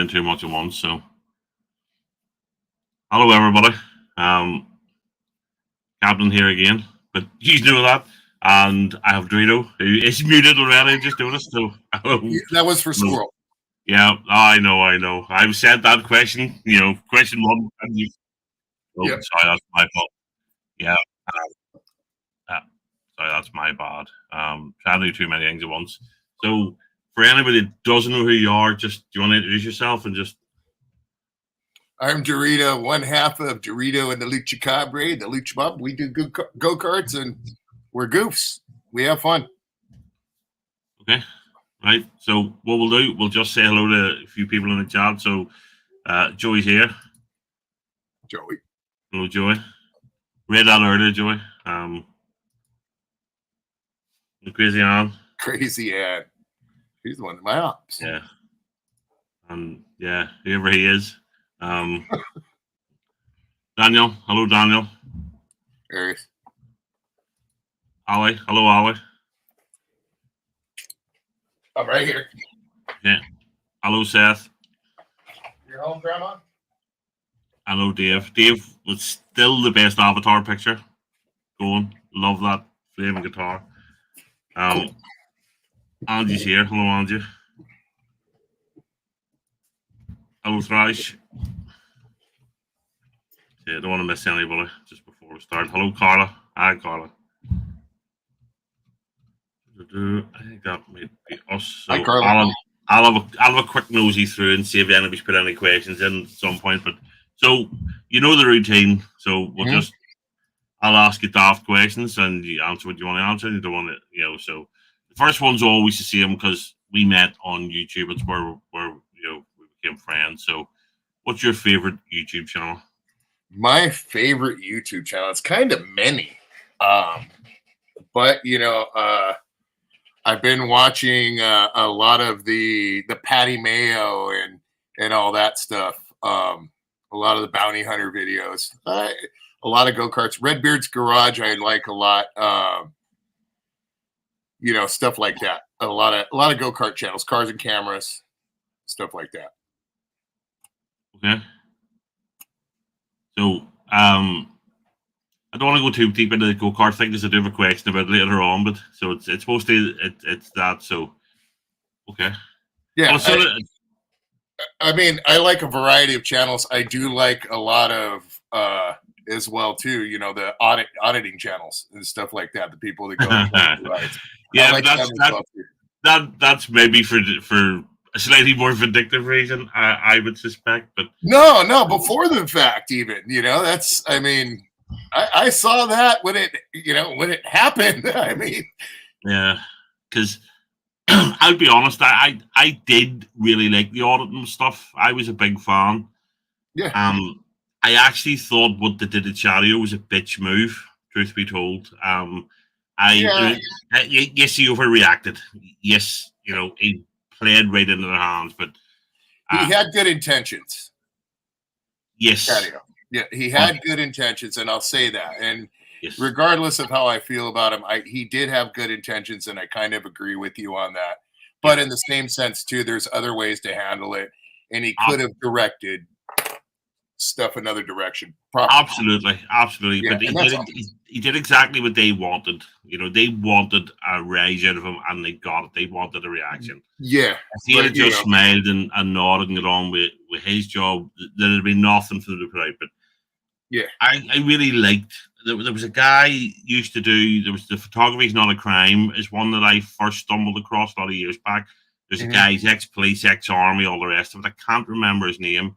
doing too much at once. So, hello everybody. Captain here again, but you know that. And I have Dorito, who is muted already. I just noticed. So, that was for Squirrel. Yeah, I know. I've said that question. Question one. And you, Yep. Sorry, that's my fault. Yeah. Sorry, that's my bad. Trying to do too many things at once. So, for anybody that doesn't know who you are, do you want to introduce yourself and just? I'm Dorito, one half of Dorito and the Luch the Luch Mob. We do go-karts and we're goofs. We have fun. Okay, right. So what we'll do, we'll just say hello to a few people in the chat. So Joey's here. Joey. Hello, Joey. Read that earlier, Joey. Crazy Ann. Crazy Ann. He's the one in my ops. Yeah. And yeah, whoever he is. Daniel. Hello, Daniel. There he is. Ali. Hello, Ali. I'm right here. Yeah. Hello, Seth. You're home, Grandma? Hello, Dave. Dave was still the best avatar picture going. Love that flaming guitar. Cool. Angie's here. Hello, Angie. Hello, Thrash. Yeah, don't want to miss anybody just before we start. Hello, Carla. Hi, Carla. I think that might be us. So hi, Carla. I'll have a quick nosy through and see if anybody's put any questions in at some point. But so you know the routine. So we'll I'll ask you daft questions and you answer what you want to answer. And you don't want to, So the first one's always the same because we met on YouTube. It's where we became friends. So what's your favorite YouTube channel? My favorite YouTube channel. It's kind of many, but I've been watching a lot of the Patty Mayo and all that stuff. A lot of the bounty hunter videos. A lot of go-karts. Redbeard's Garage I like a lot. Stuff like that. A lot of go-kart channels, cars and cameras, stuff like that. Okay. So I don't want to go too deep into the go-kart thing because I do have a question about it later on, but so it's mostly it's that. So okay. Yeah. I mean, I like a variety of channels. I do like a lot of as well too. The auditing channels and stuff like that. The people that go rides. Yeah, like that's maybe for a slightly more vindictive reason. I would suspect, but no, before the fact, even that's. I mean, I saw that when it happened. I mean, yeah, because. I'll be honest, I did really like the auditing stuff. I was a big fan. Yeah. I actually thought what they did at Chario was a bitch move, truth be told. Yes, he overreacted. Yes, he played right into their hands, but he had good intentions. Yes. Chario. Yeah, he had good intentions, and I'll say that. And regardless of how I feel about him, he did have good intentions, and I kind of agree with you on that. But in the same sense, too, there's other ways to handle it, and he could have directed stuff another direction. Absolutely. Yeah, but he did exactly what they wanted. They wanted a rise out of him, and they got it. They wanted a reaction. Yeah. If he had just smiled and nodded and got on with his job, there'd be nothing for them to put out. But yeah, I really liked. There was a guy used to do. There was the Photography is Not a Crime is one that I first stumbled across a lot of years back. There's a guy, he's ex-police, ex-army, all the rest of it. I can't remember his name.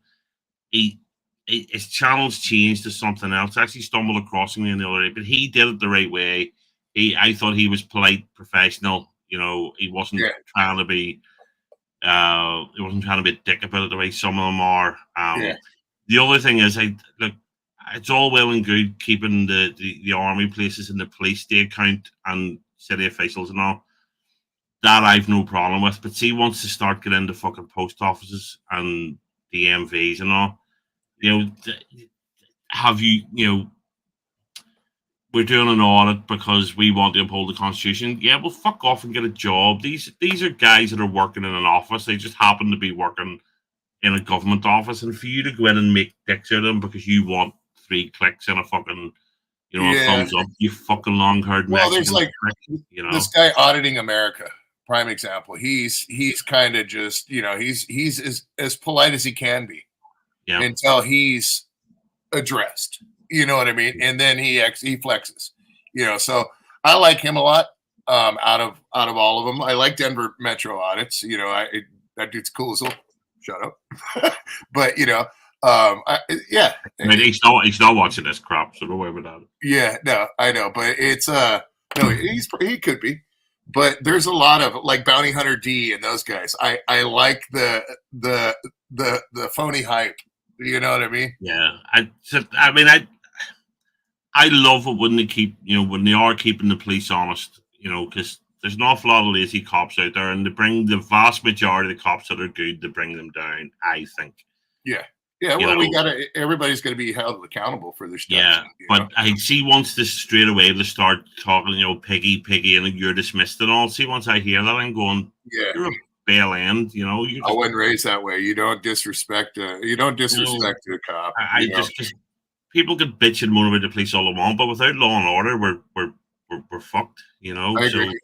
His channel's changed to something else. I actually stumbled across him the other day, but he did it the right way. I thought he was polite, professional. He wasn't trying to be. He wasn't trying to be a dick about it the way some of them are. The other thing is, it's all well and good keeping the army places in the police day account and city officials and all. That I've no problem with. But see, once they start getting into fucking post offices and the MVs and all, we're doing an audit because we want to uphold the Constitution. Yeah, well, fuck off and get a job. These are guys that are working in an office. They just happen to be working in a government office, and for you to go in and make dicks out of them because you want 3 clicks and a fucking, a thumbs up, you fucking long-haired there's Mexican prick, this guy auditing America, prime example. He's kind of just, he's as polite as he can be until he's addressed. You know what I mean? And then he flexes. So I like him a lot. Out of all of them, I like Denver Metro audits. That dude's cool as well. Shut up. But yeah. I mean, he's not watching this crap, so don't worry about it. Yeah, no, I know, but it's no, he could be, but there's a lot of like Bounty Hunter D and those guys. I like the phony hype. You know what I mean? Yeah, I love it when they keep, when they are keeping the police honest. Because there's an awful lot of lazy cops out there, and they bring the vast majority of the cops that are good to bring them down, I think. Yeah. Yeah, well, everybody's going to be held accountable for their stuff. Yeah, but I see once this straight away they start talking, piggy, and you're dismissed and all. See, once I hear that, I'm going, you're a bail end, I wasn't raised that way. You don't disrespect a cop. Because people can bitch and moan about the police all they want, but without law and order, we're fucked, I agree.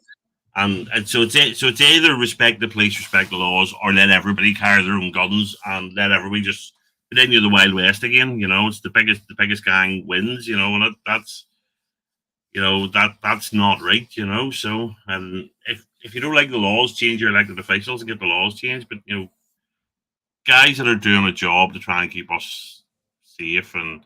So it's either respect the police, respect the laws, or let everybody carry their own guns and let everybody just. But then you're the Wild West again, it's the biggest gang wins, and that's not right, So, and if you don't like the laws, change your elected officials and get the laws changed. But guys that are doing a job to try and keep us safe, and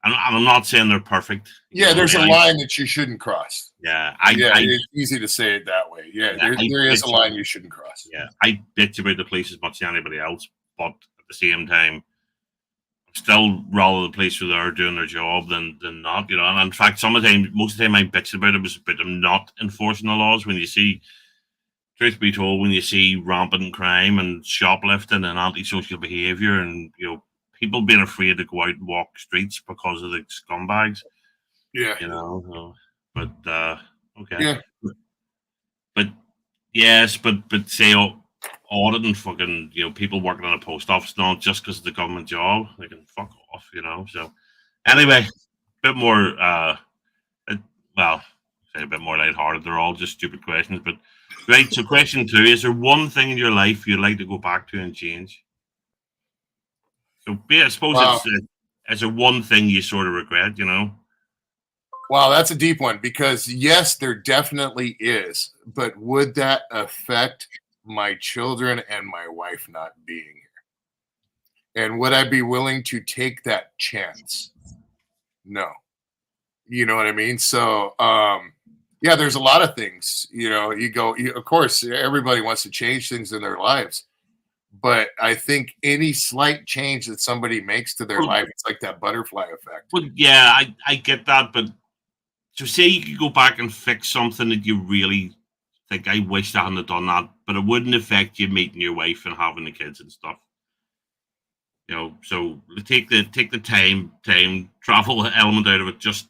I'm not saying they're perfect. Yeah, there's a line that you shouldn't cross. Yeah, it's easy to say it that way. Yeah, there is a line you shouldn't cross. Yeah, I bitch about the police as much as anybody else, but at the same time. Still rather the police who are doing their job than not, And in fact, most of the time I bitch about it was about them not enforcing the laws. When you see, truth be told, when you see rampant crime and shoplifting and antisocial behaviour and, people being afraid to go out and walk streets because of the scumbags. Yeah. But, okay. Yeah. But, yes, but say, auditing fucking people working in a post office not just because of the government job, they can fuck off, So anyway, a bit more say a bit more lighthearted. They're all just stupid questions, but right. So question 2: is there one thing in your life you'd like to go back to and change? So I suppose it's a one thing you sort of regret, Wow, that's a deep one because yes, there definitely is, but would that affect my children and my wife not being here? And would I be willing to take that chance? No. You know what I mean? So, there's a lot of things, of course, everybody wants to change things in their lives, but I think any slight change that somebody makes to their life, it's like that butterfly effect. Well, yeah, I get that, but so say you could go back and fix something that you really think I wish I hadn't done that, but it wouldn't affect you meeting your wife and having the kids and stuff. So take the time travel element out of it. Just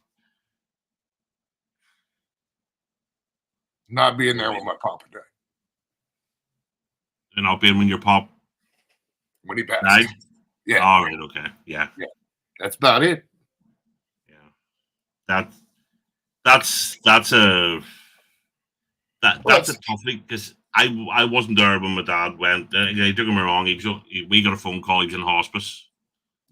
not being there when my papa died. And not being when your pop when he passed. Died? Yeah. All right. Okay. Yeah. That's about it. Yeah. That's a toughie because I wasn't there when my dad went. Don't get me wrong. We got a phone call. He was in hospice.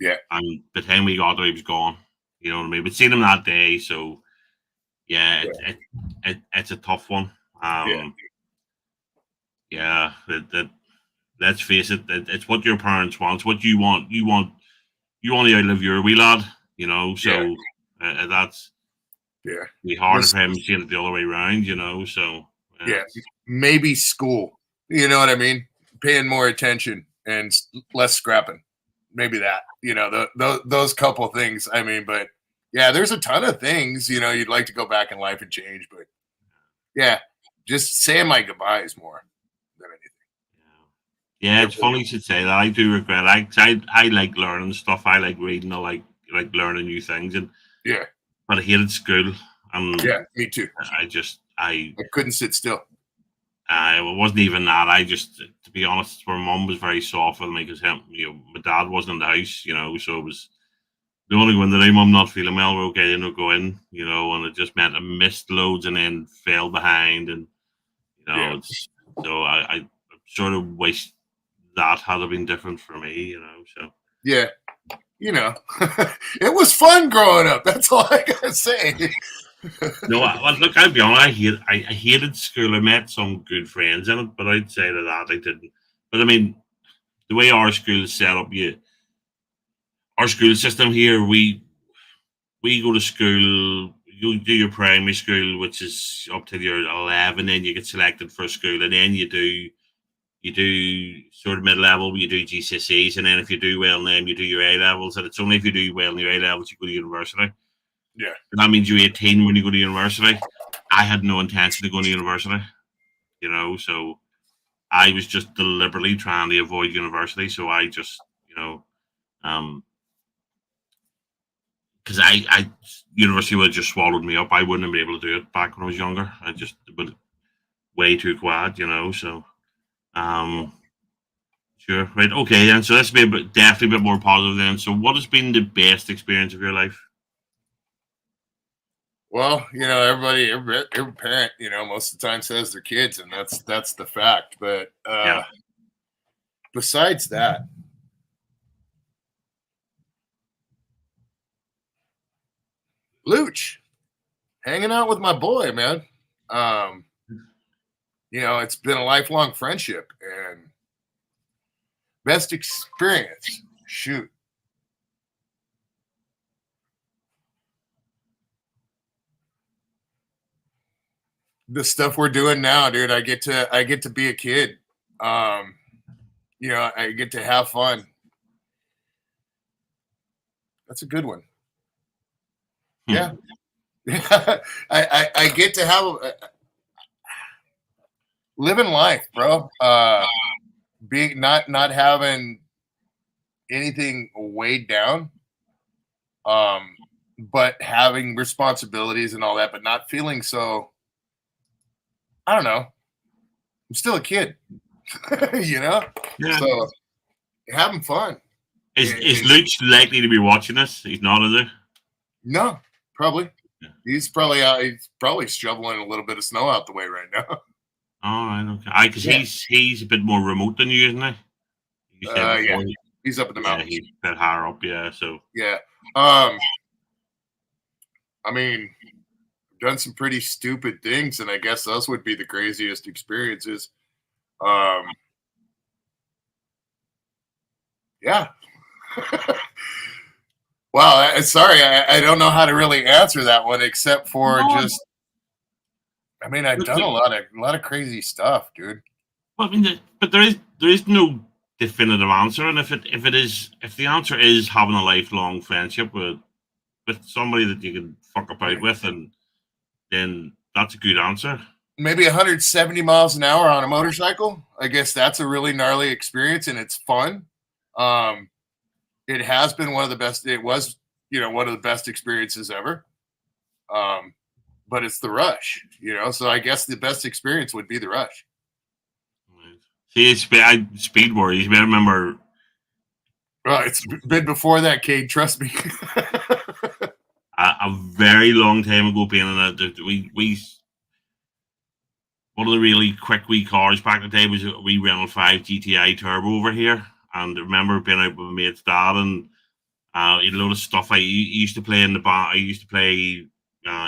Yeah. And by the time we got there, he was gone. You know what I mean? We'd seen him that day, so it's a tough one. Let's face it. It's what your parents want. It's what you want. You want to outlive your wee lad. So that's be hard for him seeing it the other way around. So. Maybe school. You know what I mean? Paying more attention and less scrapping. Maybe that. Those couple things. I mean, but there's a ton of things you'd like to go back in life and change. But just saying my goodbyes more than anything. Yeah, it's funny you should say that. I do regret. I like learning stuff. I like reading. I like learning new things. And but I hated school. Me too. I couldn't sit still. It wasn't even that. I just, to be honest, my mum was very soft with me because my dad wasn't in the house, so it was the only one that I'm not feeling well. We're okay, go in, and it just meant I missed loads and then fell behind, and so I sort of wish that had been different for me, So yeah, it was fun growing up. That's all I gotta say. No, look, I'll be honest. I hated school. I met some good friends in it, but outside of that, I didn't. But I mean, the way our school is set up, our school system here, we go to school. You do your primary school, which is up till you're 11, then you get selected for a school, and then you do sort of mid level, you do GCSEs, and then if you do well in them, you do your A levels, and it's only if you do well in your A levels you go to university. Yeah. And that means you're 18 when you go to university. I had no intention of going to university, so I was just deliberately trying to avoid university. So I just, because I university would have just swallowed me up. I wouldn't have been able to do it back when I was younger. I just would way too quad, so sure. Right, okay, and so this will be definitely a bit more positive then. So what has been the best experience of your life? Well, every parent, most of the time says their kids, and that's the fact. But besides that, Luch, hanging out with my boy, man. It's been a lifelong friendship and best experience. Shoot. The stuff we're doing now, dude, I get to be a kid. I get to have fun. That's a good one. Yeah. I get to have living life, bro. Being not having anything weighed down. But having responsibilities and all that, but not feeling so, I don't know. I'm still a kid, Yeah. So having fun. Is Luch likely to be watching this? He's not, is he? No, probably. Yeah. He's probably out. He's probably shoveling a little bit of snow out the way right now. All right, okay. Because he's a bit more remote than you, isn't he? Yeah. He's up in the mountains. He's a bit higher up, yeah. So yeah. I mean, I've done some pretty stupid things, and I guess those would be the craziest experiences. Yeah. Wow. Sorry, I don't know how to really answer that one, except for just. I mean, I've done a lot of crazy stuff, dude. Well, I mean, but there is no definitive answer, and if the answer is having a lifelong friendship with somebody that you can fuck about with, and then that's a good answer. Maybe 170 miles an hour on a motorcycle. I guess that's a really gnarly experience, and it's fun. It has been one of the best. It was, one of the best experiences ever. But it's the rush, So I guess the best experience would be the rush. See, speed worries. I remember. Well, it's been before that, Cade. Trust me. a very long time ago, being in we one of the really quick wee cars back in the day was a wee Renault 5 GTI Turbo over here, and I remember being out with my mate's dad and a load of stuff. I used to play in the bar. I used to play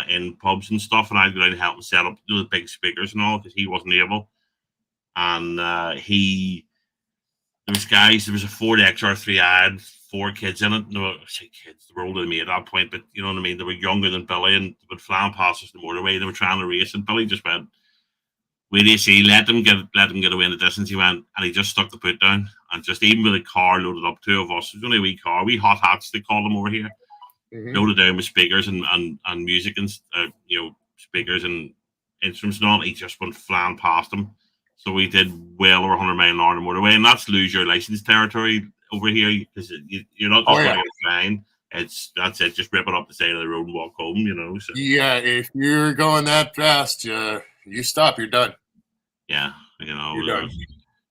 in pubs and stuff, and I'd go down and help him set up the big speakers and all because he wasn't able. And there was a Ford XR3. I had 4 kids in it. No, I say kids, they were older than me at that point, but you know what I mean? They were younger than Billy, and they would flying past us the motorway. They were trying to race, and Billy just went, wait do you see, let them get away in the distance. He went, and he just stuck the foot down, and just even with a car loaded up, 2 of us, it was only a wee car, wee hot hats they call them over here, loaded down with speakers and music and speakers and instruments and all. He just went flying past them. So we did well over 100 mile an hour on the motorway, and that's lose your license territory over here because you're not just going fine. That's it. Just rip it up the side of the road and walk home. So. Yeah, if you're going that fast, you stop. You're done. Yeah,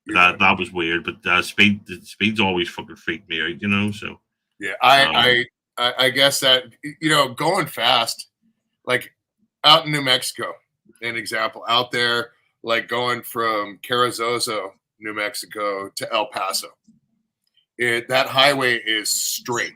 That that was weird, but the speed's always fucking freaked me out, so. Yeah, I guess that going fast, like out in New Mexico, an example out there, like going from Carrizozo, New Mexico to El Paso. That highway is straight,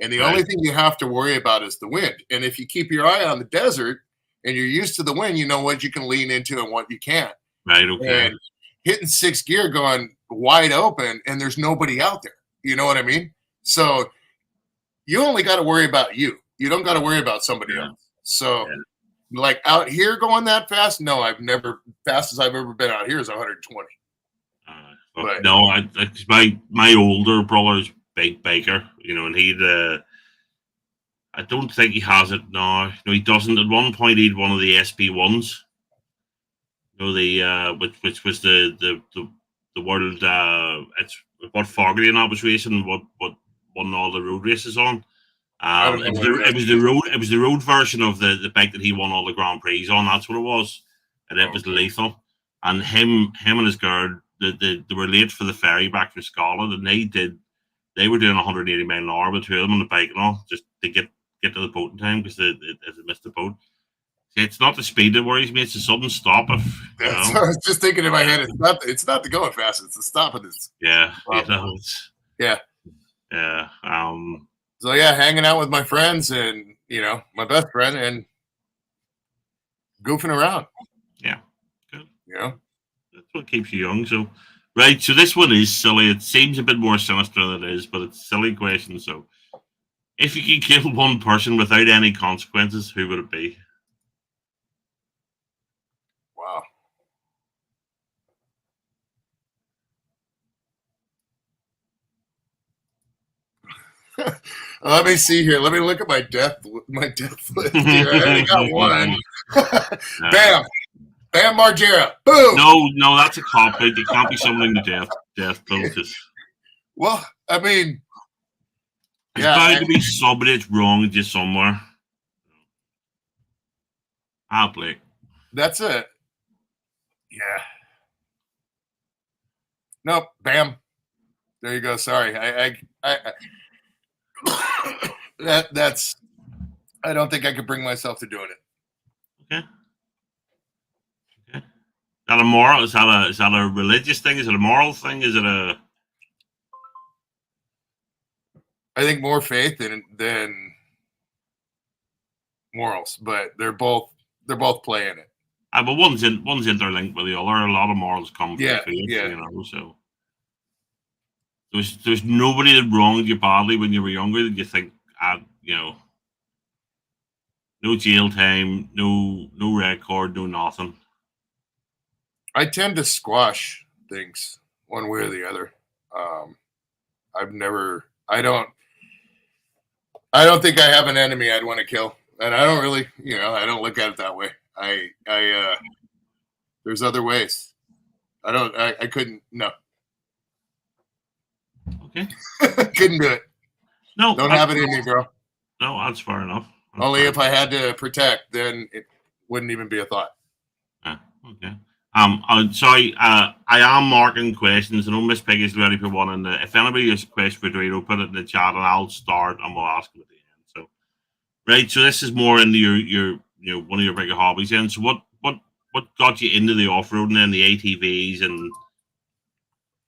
and the only thing you have to worry about is the wind. And if you keep your eye on the desert and you're used to the wind, you know what you can lean into and what you can't. Right. Okay. And hitting 6th gear going wide open, and there's nobody out there. You know what I mean? So you only got to worry about you. You don't got to worry about somebody else. So, like out here going that fast, no, fastest I've ever been out here is 120. But no, my older brother's big biker, and I don't think he has it now. No, he doesn't. At one point, he had one of the SP1s. Which was the world. It's what Fogarty and I was racing. What won all the road races on. It was the road version of the bike that he won all the Grand Prix on. That's what it was, and it was lethal. And him and his girl, they were late for the ferry back from Scotland, and they were doing 180 mile an hour with two of them on the bike and all, just to get to the boat in time because they missed the boat. See, it's not the speed that worries me; it's the sudden stop. I was just thinking in my head, it's not the going fast; it's the stopping. Yeah. So hanging out with my friends and my best friend and goofing around. Yeah, good. That's what keeps you young. So, right. So this one is silly. It seems a bit more sinister than it is, but it's a silly question. So, if you could kill one person without any consequences, who would it be? Wow. Let me see here. Let me look at my death list here. I only got one. Bam Margera. Boom. No, that's a cop out. You can't be summoning the death penalties. Well, I mean, there's bound to be somebody that's wrong just somewhere. I'll play. That's it. Yeah. Nope. Bam. There you go. Sorry. That's I don't think I could bring myself to doing it. Okay. Is that a moral? Is that a religious thing? Is it a moral thing? Is it a? I think more faith than morals, but they're both playing it. But one's interlinked with the other. A lot of morals come from faith, So there's nobody that wronged you badly when you were younger that you think, no jail time, no record, no nothing. I tend to squash things one way or the other. I don't think I have an enemy I'd want to kill, and I don't really, I don't look at it that way. There's other ways. I couldn't. No. Okay. Couldn't do it. No, don't have it in me, bro. No, that's fair enough. Only if I had to protect, then it wouldn't even be a thought. Okay. Sorry. I am marking questions. I know Miss Piggy's ready for one. And if anybody has a question for Dorito, put it in the chat, and I'll start, and we'll ask him at the end. So, right. So this is more into your one of your bigger hobbies. And so, what got you into the off road and then the ATVs and?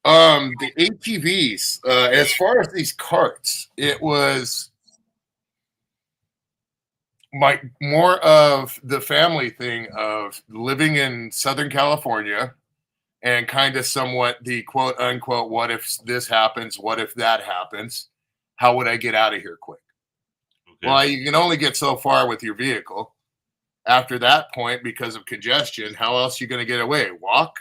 The ATVs. As far as these carts, it was more of the family thing of living in Southern California and kind of somewhat the quote unquote, what if this happens? What if that happens? How would I get out of here quick? Okay. Well, you can only get so far with your vehicle. After that point, because of congestion, how else are you going to get away? Walk?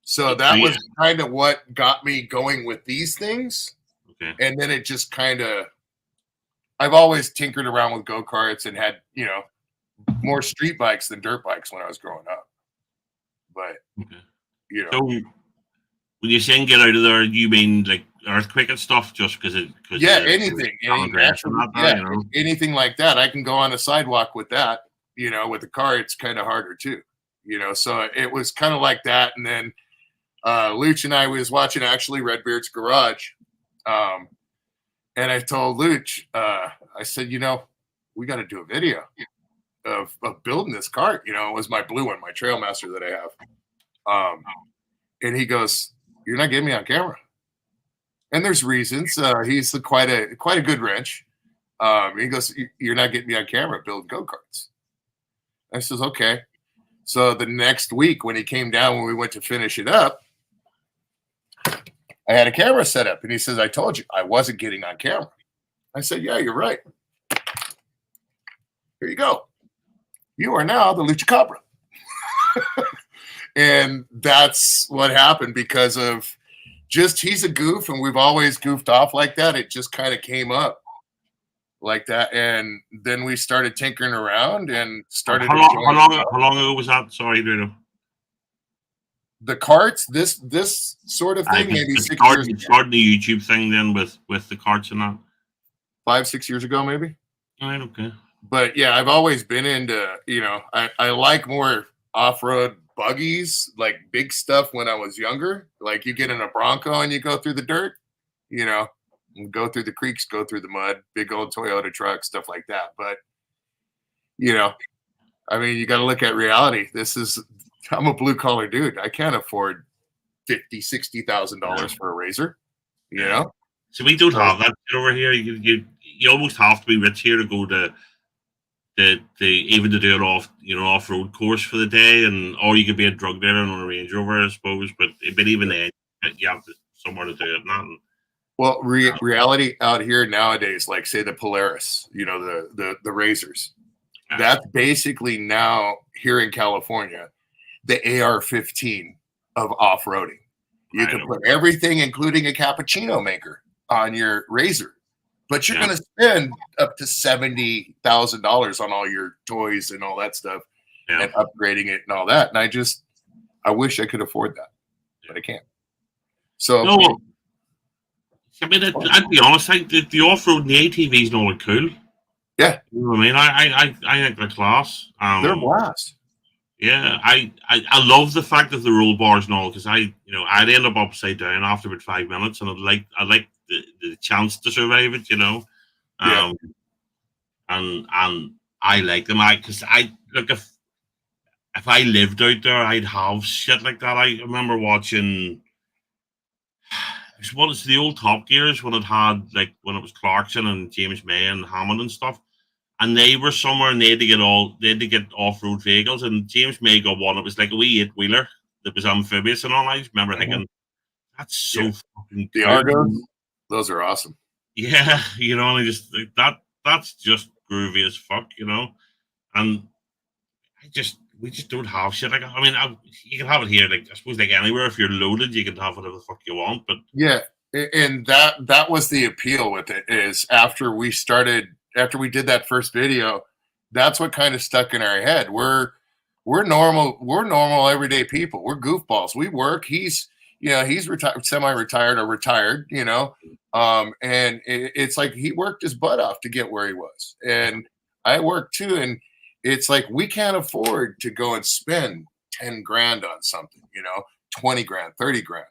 So that was kind of what got me going with these things. Okay. And then it just kind of, I've always tinkered around with go-karts and had, more street bikes than dirt bikes when I was growing up. But, So when you saying get out of there, you mean like earthquake and stuff just because anything. Anything like that. I can go on a sidewalk with that. With the car, it's kind of harder too. So it was kind of like that. And then Luch and I was watching actually Redbeard's Garage. And I told Luch, I said, we got to do a video of building this cart. It was my blue one, my Trailmaster that I have. And he goes, "You're not getting me on camera." And there's reasons. He's quite a good wrench. He goes, "You're not getting me on camera building go-karts." I says, "Okay." So the next week when he came down, when we went to finish it up, I had a camera set up, and he says, "I told you I wasn't getting on camera." I said, "Yeah, you're right. Here you go. You are now the Lucha Cabra." And that's what happened because of just he's a goof, and we've always goofed off like that. It just kind of came up like that, and then we started tinkering around and started. How long ago was that? Sorry, Dorito. The carts, this sort of thing, maybe 6 years ago. Starting the YouTube thing then with the carts and that. 5-6 years ago, maybe. All right, okay. But yeah, I've always been into, I like more off-road buggies, like big stuff when I was younger. Like you get in a Bronco and you go through the dirt, and go through the creeks, go through the mud, big old Toyota truck, stuff like that. But, you got to look at reality. I'm a blue collar dude. I can't afford $50,000-$60,000 for a razor, So we don't have that over here. You almost have to be rich here to go to even to do an off road course for the day, or you could be a drug dealer on a Range Rover, I suppose. But even then, you have somewhere to do it. Well, reality out here nowadays, like say the Polaris, the razors, that's basically now here in California, the AR-15 of off-roading. You can put everything, including a cappuccino maker, on your razor, but you're going to spend up to $70,000 on all your toys and all that stuff and upgrading it and all that. And I wish I could afford that, but I can't. So, no, I'd be honest, I think the off-road and the ATVs and all are cool. Yeah. You know what I mean? I think they're class. They're a blast. Yeah, I love the fact of the roll bars and all, because I'd end up upside down after about 5 minutes, and I'd like the chance to survive it, and I like them. Because if I lived out there, I'd have shit like that. I remember watching what is the old Top Gears when it had when it was Clarkson and James May and Hammond and stuff. And they were somewhere, and they had to get off-road vehicles. And James May got one. It was like a wee 8-wheeler that was amphibious and all. I just remember thinking, that's so fucking cool. The Argos, those are awesome. Yeah, and I just that's just groovy as fuck, And we just don't have shit like that. I mean, you can have it here, I suppose, anywhere. If you're loaded, you can have whatever the fuck you want. But yeah, and that was the appeal with it. Is after we did that first video, that's what kind of stuck in our head. We're normal everyday people. We're goofballs. We work. He's retired, semi-retired or retired, and it's like he worked his butt off to get where he was. And I worked too. And it's like, we can't afford to go and spend 10 grand on something, 20 grand, 30 grand.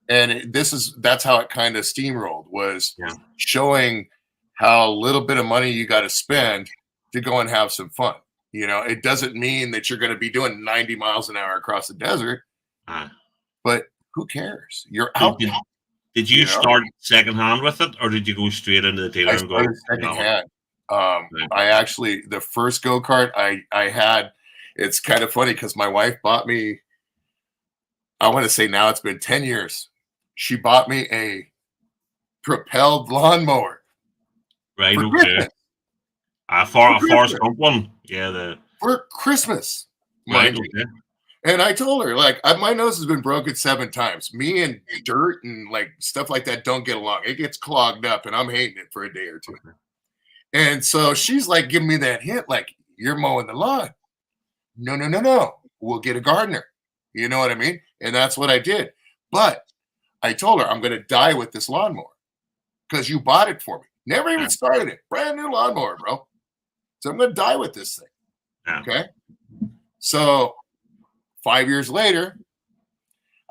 And that's how it kind of steamrolled, was showing how little bit of money you got to spend to go and have some fun. It doesn't mean that you're going to be doing 90 miles an hour across the desert, but who cares? You're out there. Did you start secondhand with it, or did you go straight into the dealer and go secondhand? I actually, the first go-kart I had, it's kind of funny because my wife bought me, I want to say now it's been 10 years. She bought me a propelled lawnmower. Right, okay. A Forrest Gump one. Yeah, for Christmas. Right, okay. And I told her, my nose has been broken 7 times. Me and dirt and stuff like that don't get along. It gets clogged up, and I'm hating it for a day or two. Okay. And so she's giving me that hint, you're mowing the lawn. No. We'll get a gardener. You know what I mean? And that's what I did. But I told her, I'm going to die with this lawnmower because you bought it for me. Never even started it. Brand new lawnmower, bro. So I'm going to die with this thing. Yeah. Okay. So 5 years later,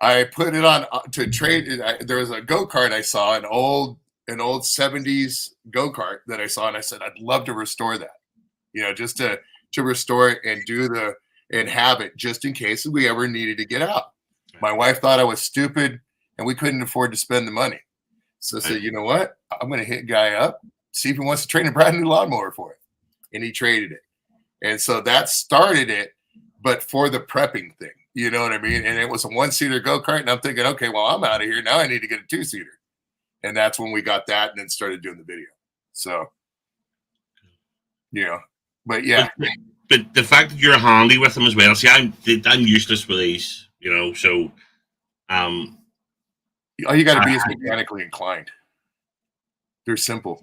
I put it on to trade. There was a go-kart I saw, an old 70s go-kart that I saw, and I said, I'd love to restore that, just to restore it and and have it just in case we ever needed to get out. My wife thought I was stupid and we couldn't afford to spend the money. So I said, you know what? I'm going to hit guy up, see if he wants to trade a brand new lawnmower for it. And he traded it. And so that started it, but for the prepping thing, you know what I mean? And it was a 1-seater go-kart. And I'm thinking, okay, well, I'm out of here. Now I need to get a 2-seater. And that's when we got that and then started doing the video. So, but yeah. But the fact that you're handy with them as well. See, I'm useless with these, so all you got to be is mechanically inclined. They're simple.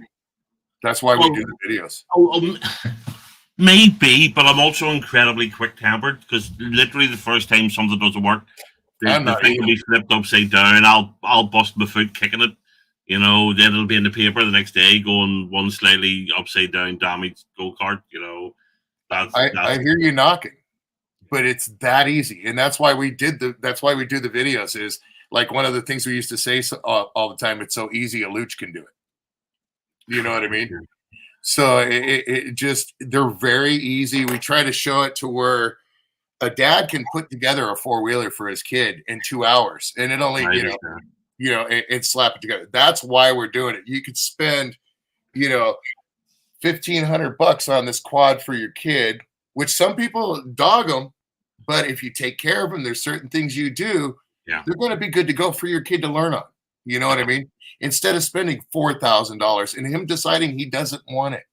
That's why we do the videos. Maybe, but I'm also incredibly quick-tempered because literally the first time something doesn't work, the thing will be flipped upside down. I'll bust my foot kicking it. Then it'll be in the paper the next day going one slightly upside down damaged go-kart. I hear you knocking, but it's that easy, and that's why we do the videos. Is like one of the things we used to say all the time. It's so easy, a Luch can do it. You know what I mean? So it just, they're very easy. We try to show it to where a dad can put together a 4-wheeler for his kid in 2 hours, and it only and slap it together. That's why we're doing it. You could spend $1,500 on this quad for your kid, which some people dog them, but if you take care of them, there's certain things you do, they're going to be good to go for your kid to learn on. You know what I mean? Instead of spending $4,000 and him deciding he doesn't want it.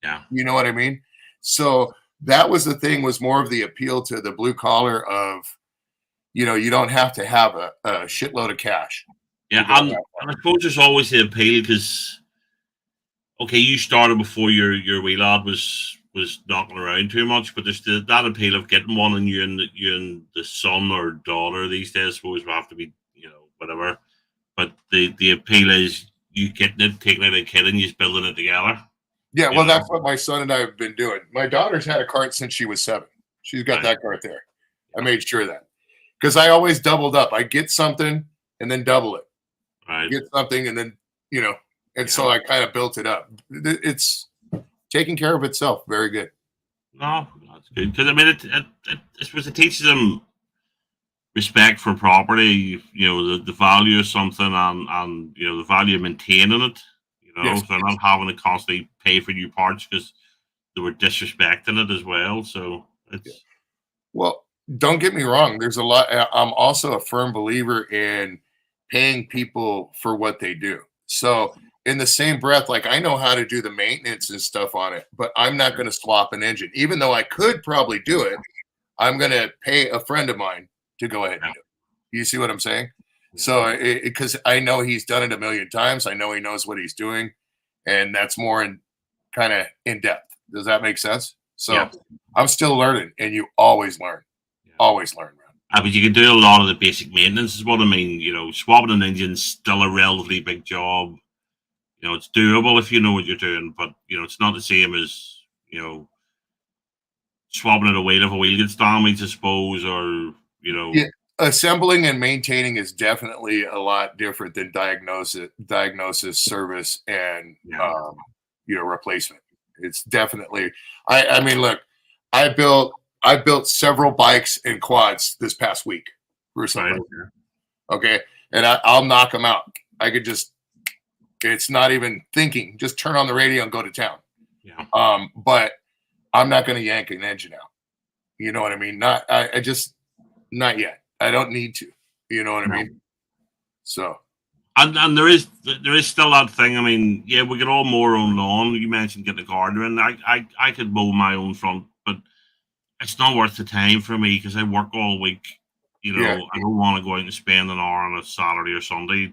Yeah. You know what I mean? So that was the thing, was more of the appeal to the blue collar of, you don't have to have a shitload of cash. Yeah. And I suppose there's always the appeal because, okay, you started before your wee lad was knocking around too much, but there's that appeal of getting one, and you and the son or daughter these days, I suppose, will have to be, whatever. But the appeal is you getting it, taking out a kid, and you building it together. Yeah, well, that's what my son and I have been doing. My daughter's had a cart since she was 7. She's got that cart there. I made sure of that because I always doubled up. I get something and then double it. Right. Get something and then so I kind of built it up. It's taking care of itself. Very good. No, that's good because I mean I suppose it teaches them respect for property, the value of something, and the value of maintaining it. So they're not having to constantly pay for new parts because they were disrespecting it as well. So it's well, don't get me wrong. There's a lot. I'm also a firm believer in paying people for what they do. So in the same breath, like I know how to do the maintenance and stuff on it, but I'm not going to swap an engine, even though I could probably do it. I'm going to pay a friend of mine to go ahead and do it. You see what I'm saying? So because I know he's done it a million times. I know he knows what he's doing. And that's more kind of in depth. Does that make sense? So I'm still learning, and you always learn. Always learn, man. But you can do a lot of the basic maintenance is what I mean. Swapping an engine's still a relatively big job. It's doable if you know what you're doing, but it's not the same as, swapping it away if a wheel gets damaged, I suppose, or Yeah. Assembling and maintaining is definitely a lot different than diagnosis, service, and replacement. It's definitely. I mean, look, I built several bikes and quads this past week or something. Okay, and I'll knock them out. I could just. It's not even thinking. Just turn on the radio and go to town. Yeah. But I'm not going to yank an engine out. You know what I mean? Not yet. I don't need to. You know what I mean? So. And there is still that thing. I mean, yeah, we could all mow our own lawn. You mentioned getting a gardener, and I could mow my own front, but it's not worth the time for me because I work all week. I don't want to go out and spend an hour on a Saturday or Sunday.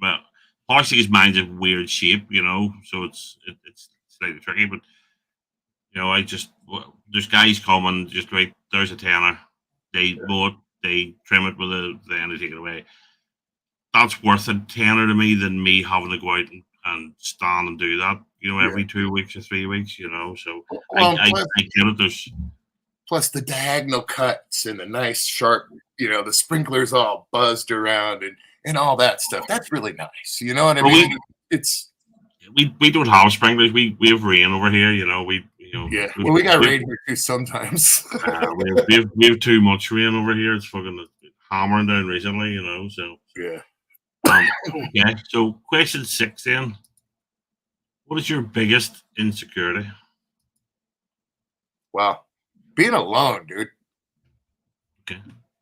Well, partially because mine's a weird shape, so it's slightly tricky. But there's guys coming. Just right there's a tenner. They mow it, they trim it with then they take it away. That's worth a tenner to me than me having to go out and stand and do that, every 2 weeks or 3 weeks, So I get it. plus the diagonal cuts and the nice sharp, the sprinklers all buzzed around and all that stuff. That's really nice. You know what I mean? We don't have sprinklers. We have rain over here. We got rain here too sometimes. we have too much rain over here. It's fucking hammering down recently. So yeah. Yeah. So question 6 then. What is your biggest insecurity? Wow. Being alone, dude. Okay.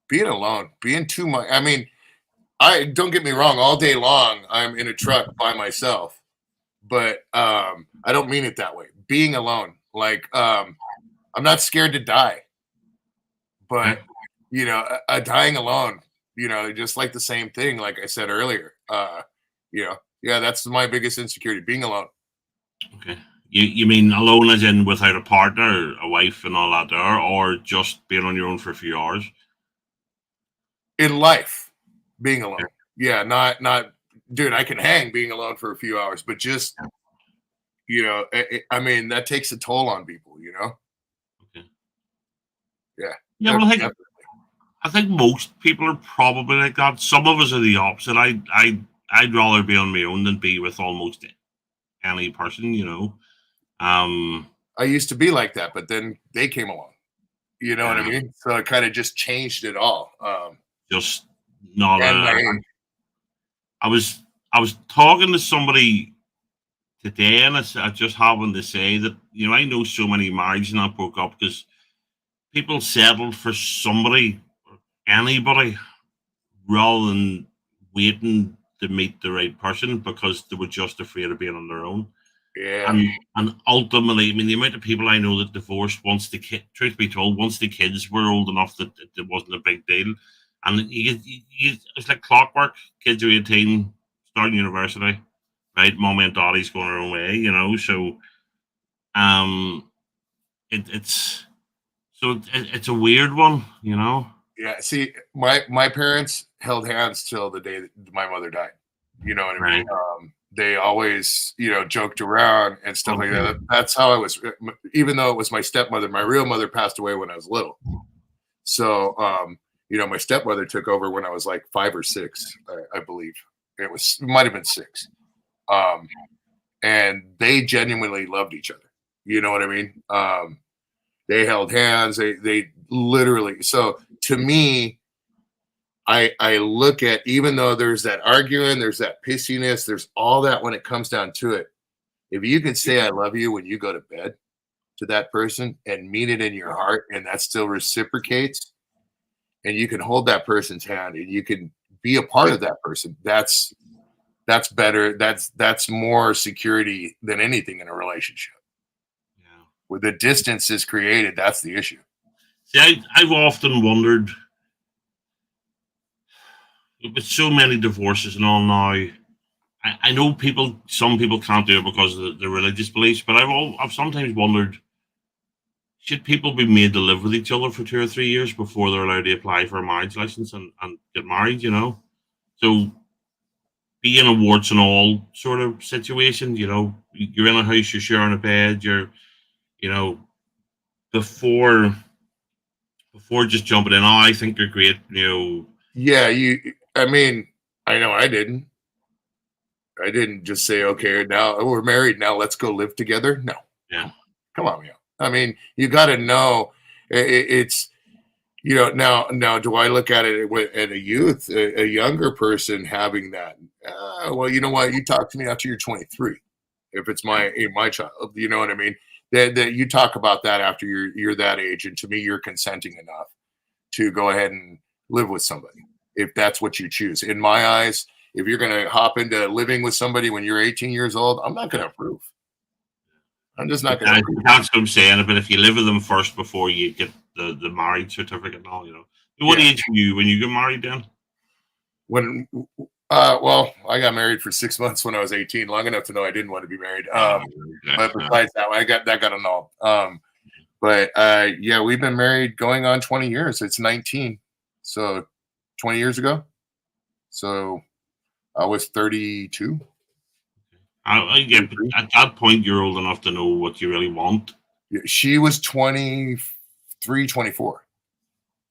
Being alone. Being too much. I mean, I don't get me wrong, all day long I'm in a truck by myself. But I don't mean it that way. Being alone. Like I'm not scared to die. But dying alone, just like the same thing, like I said earlier. That's my biggest insecurity, being alone. Okay. You mean alone as in without a partner, a wife and all that there, or just being on your own for a few hours? In life, being alone. Yeah, not dude, I can hang being alone for a few hours, but just I mean, that takes a toll on people, Okay. Yeah. Yeah, well, I think most people are probably like that. Some of us are the opposite. I'd rather be on my own than be with almost any person, I used to be like that, but then they came along. You know what I mean? So it kind of just changed it all. Just not I was talking to somebody today, and I just happened to say that I know so many marriages that broke up because people settled for somebody, or anybody, rather than waiting to meet the right person because they were just afraid of being on their own. Yeah. And ultimately, I mean, the amount of people I know that divorced once truth be told, once the kids were old enough that it wasn't a big deal. And it's like clockwork. Kids are 18, starting university, right? Mom and daddy's going their own way, So, it's a weird one, Yeah. See, my parents held hands till the day that my mother died. You know what I mean? They always, joked around and stuff like that. That's how I was, even though it was my stepmother. My real mother passed away when I was little. So, my stepmother took over when I was like 5 or 6, I believe. It might have been 6. And they genuinely loved each other. You know what I mean? They held hands. They literally. So to me, I look at, even though there's that arguing, there's that pissiness, there's all that when it comes down to it. If you can say I love you when you go to bed to that person and mean it in your heart, and that still reciprocates, and you can hold that person's hand and you can be a part of that person, that's better. That's more security than anything in a relationship. Yeah. With the distance is created, that's the issue. See, I've often wondered, with so many divorces and all now, I know some people can't do it because of the religious beliefs, but I've sometimes wondered, should people be made to live with each other for 2 or 3 years before they're allowed to apply for a marriage license and get married, So being a warts and all sort of situation, you're in a house, you're sharing a bed, before just jumping in, I think you're great, Yeah, I mean, I know I didn't just say, okay, now we're married, now let's go live together. No. Yeah. Come on, man. I mean, you got to know it's, now do I look at it at a youth, a younger person having that? Well, you know what? You talk to me after you're 23. If it's my child, you know what I mean? That you talk about that after you're that age, and to me, you're consenting enough to go ahead and live with somebody if that's what you choose. In my eyes, if you're going to hop into living with somebody when you're 18 years old, I'm not going to approve. I'm just not going to approve. That's what I'm saying. But if you live with them first before you get the marriage certificate and all, What age were you when you got married then? Well, I got married for 6 months when I was 18, long enough to know I didn't want to be married. But besides that, I got annulled. But yeah, we've been married going on 20 years. It's 19. So 20 years ago. So I was 32. At that point, you're old enough to know what you really want. She was 23 23, 24.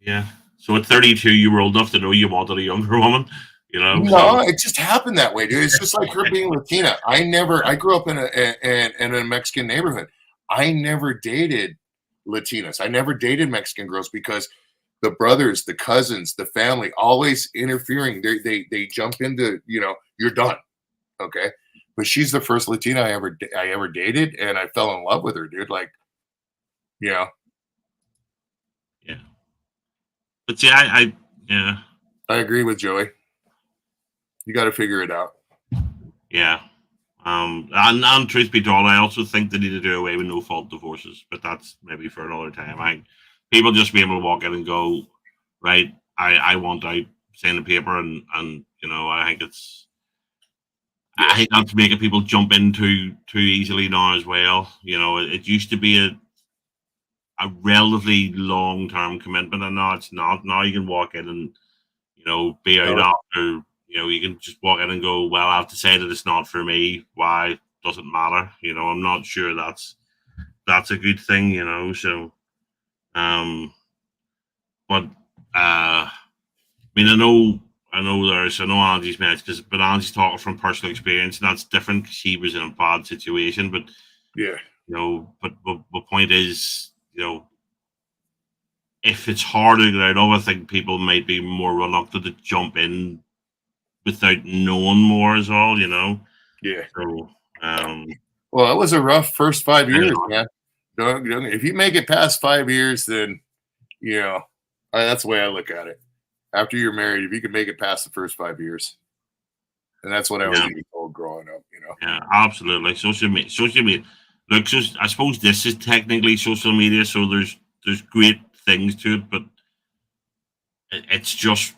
Yeah. So at 32, you were old enough to know you wanted a younger woman, you know? No, So. it just happened that way, dude. It's just like her being Latina. I grew up in a Mexican neighborhood. I never dated Latinas. I never dated Mexican girls because the brothers, the cousins, the family, always interfering. They jump into, you're done. Okay. But she's the first Latina I ever dated, and I fell in love with her, dude. Like, Yeah. But yeah, yeah. I agree with Joey. You got to figure it out. Yeah. And truth be told, I also think they need to do away with no-fault divorces, but that's maybe for another time. People just be able to walk in and go, right, I want out, sign the paper, and I think it's, I think that's making people jump in too easily now as well. It used to be a relatively long-term commitment, and now it's not. Now you can walk in and be out after. You can just walk in and go, well, I've decided it's not for me. Why? Doesn't matter. I'm not sure that's a good thing. So, but I mean, I know Angie's message, but Angie's talking from personal experience, and that's different because she was in a bad situation. But yeah, but the point is, if it's harder to get out of, I think people might be more reluctant to jump in without knowing more as well, Yeah. So, well, it was a rough first 5 years, man. If you make it past 5 years, then that's the way I look at it. After you're married, if you can make it past the first 5 years, and that's what I was being told growing up. Yeah, absolutely. Social media. Look, I suppose this is technically social media, so there's great things to it, but it's just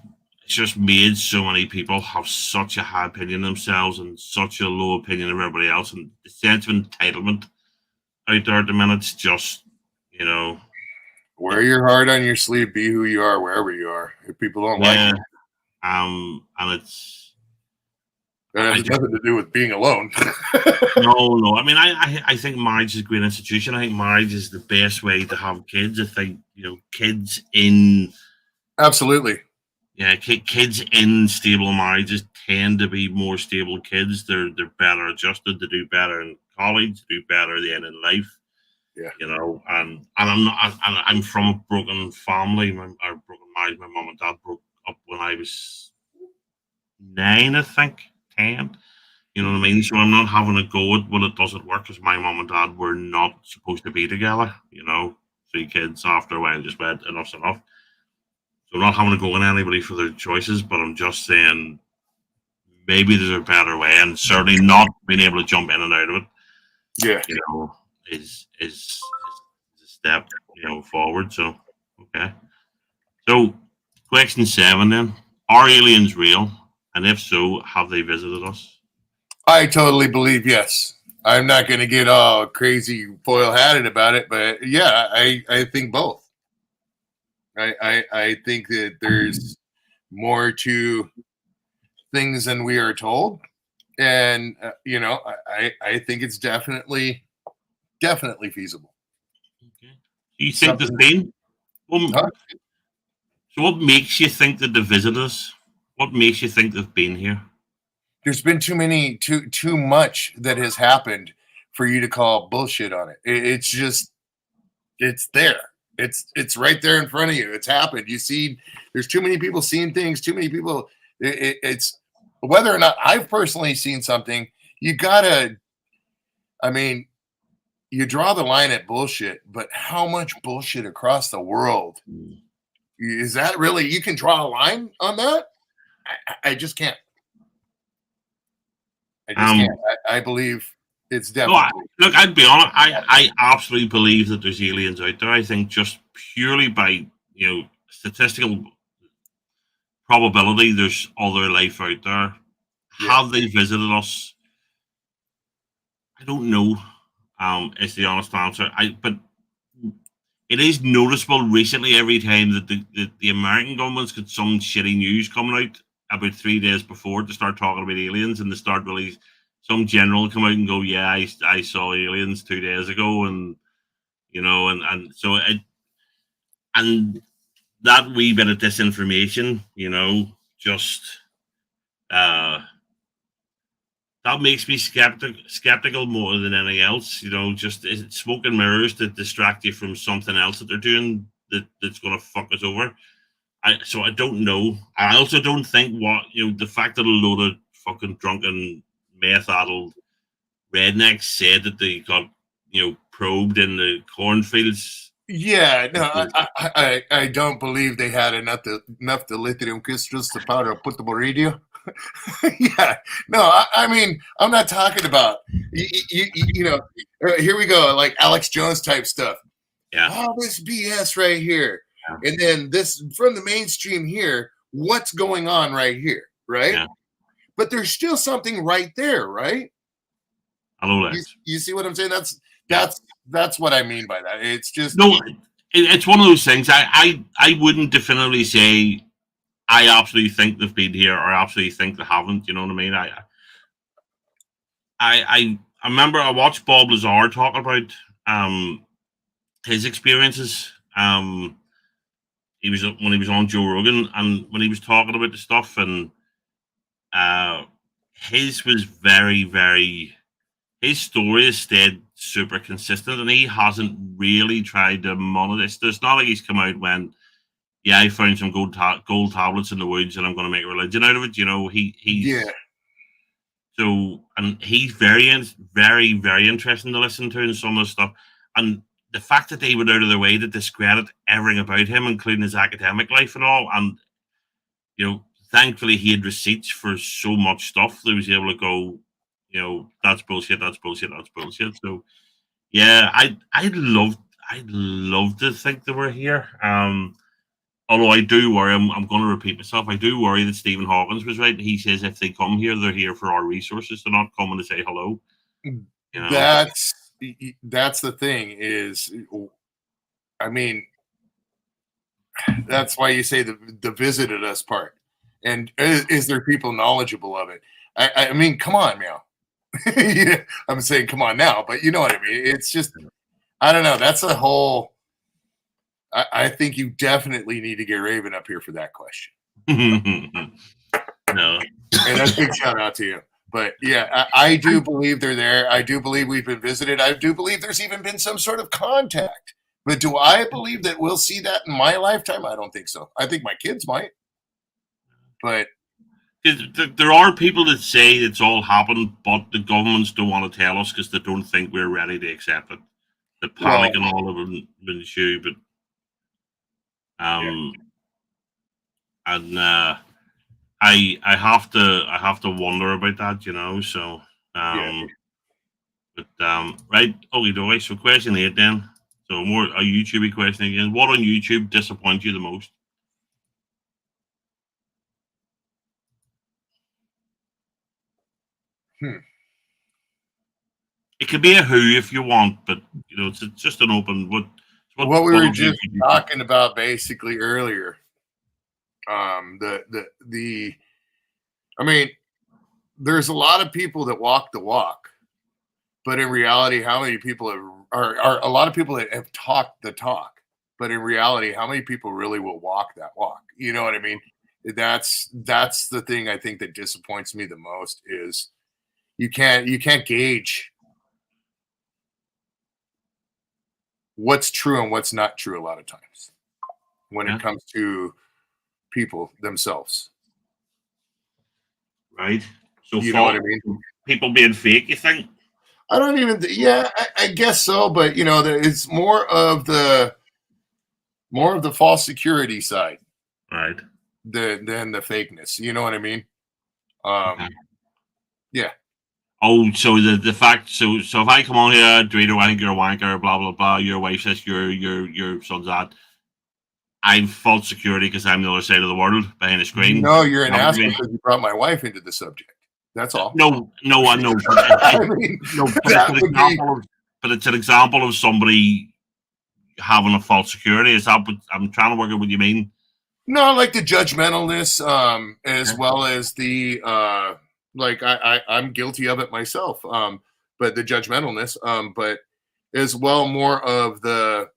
made so many people have such a high opinion of themselves and such a low opinion of everybody else, and the sense of entitlement out there at the minute. It's just, wear your heart on your sleeve, be who you are wherever you are. If people don't like you, and it's that has nothing to do with being alone. No. I mean, I think marriage is a great institution. I think marriage is the best way to have kids. I think kids in absolutely. Yeah, kids in stable marriages tend to be more stable kids. They're better adjusted. They do better in college. They do better at the end of life. Yeah, and I'm from a broken family. Broken marriage. My mom and dad broke up when I was 9, I think, 10. You know what I mean? So I'm not having a go at it doesn't work because my mom and dad were not supposed to be together. 3 kids after a while just went enough's enough. So I'm not having to go on anybody for their choices, but I'm just saying maybe there's a better way, and certainly not being able to jump in and out of it. Yeah, is a step forward. So okay. So question 7 then: are aliens real? And if so, have they visited us? I totally believe yes. I'm not going to get all crazy foil-hatted about it, but yeah, I think both. I think that there's more to things than we are told, and I think it's definitely feasible. Okay. Do you think there's been? So what makes you think that they visited us? What makes you think they've been here? There's been too much that has happened for you to call bullshit on it. It's just, it's there. It's right there in front of you. It's happened. You see, there's too many people seeing things. Too many people. It's whether or not I've personally seen something. You gotta. I mean, you draw the line at bullshit, but how much bullshit across the world is that really? You can draw a line on that. I just can't. I just can't. I believe it's definitely. No, look, I'd be honest. I absolutely believe that there's aliens out there. I think just purely by statistical probability, there's other life out there. Yeah. Have they visited us? I don't know. Is the honest answer. But it is noticeable recently every time that the American government's got some shitty news coming out about 3 days before to start talking about aliens, and they start really. Some general come out and go, yeah, I saw aliens 2 days ago, and and so and that wee bit of disinformation, just that makes me skeptical more than anything else. Just smoke and mirrors to distract you from something else that they're doing that's going to fuck us over. So I don't know. I also don't think the fact that a load of fucking drunken meth-addled rednecks said that they got probed in the cornfields. Yeah, no, I don't believe they had enough the lithium crystals to powder a portable radio. Yeah, no, I mean, I'm not talking about here we go, like Alex Jones type stuff. Yeah, all this BS right here, and then this from the mainstream here. What's going on right here, right? Yeah. But there's still something right there, right? Hello, you see what I'm saying? That's what I mean by that. It's just it's one of those things. I wouldn't definitively say I absolutely think they've been here or absolutely think they haven't. You know what I mean? I remember I watched Bob Lazar talk about his experiences. He was when he was on Joe Rogan, and when he was talking about the stuff, and his was very, very. His story has stayed super consistent, and he hasn't really tried to monetize. It's not like he's come out when, yeah, I found some gold tablets in the woods, and I'm going to make a religion out of it. He's So, and he's very, very, very interesting to listen to, and some of the stuff, and the fact that they went out of their way to discredit everything about him, including his academic life and all, and thankfully he had receipts for so much stuff that he was able to go, that's bullshit, that's bullshit, that's bullshit. So yeah, I'd love to think they were here. Although I do worry, I'm going to repeat myself. I do worry that Stephen Hawkins was right. He says if they come here, they're here for our resources. They're not coming to say hello. That's the thing. Is I mean, that's why you say the visited us part. And is there people knowledgeable of it? I mean, come on now. Yeah, I'm saying come on now, but you know what I mean. It's just I don't know. That's a whole. I think you definitely need to get Raven up here for that question. No, and that's a big shout out to you. But yeah, I do believe they're there. I do believe we've been visited. I do believe there's even been some sort of contact. But do I believe that we'll see that in my lifetime? I don't think so. I think my kids might. But there are people that say it's all happened, but the governments don't want to tell us because they don't think we're ready to accept it. The panic and all of them ensue, but and I have to wonder about that, So but right, okay. So question 8 then. So more a YouTube question again. What on YouTube disappoints you the most? It could be a who if you want, but it's just an open. What we were just talking about basically earlier. I mean, there's a lot of people that walk the walk, but in reality, how many people are a lot of people that have talked the talk, but in reality, how many people really will walk that walk? You know what I mean? That's the thing I think that disappoints me the most is you can't gauge what's true and what's not true a lot of times when it comes to people themselves. Right. So you know what I mean? People being fake, you think? I don't even. I guess so, but it's more of the false security side, right? Than the fakeness. You know what I mean? Yeah. Oh, so the fact. So if I come on here, Dorito, I think you're a wanker, blah blah blah. Your wife says your son's that. I'm false security because I'm the other side of the world behind the screen. No, you're an asshole because you brought my wife into the subject. That's all. No, I know. But it's an example of somebody having a false security. Is that what I'm trying to work out what you mean? No, like the judgmentalness, as well as the like I'm guilty of it myself. But the judgmentalness, but as well more of the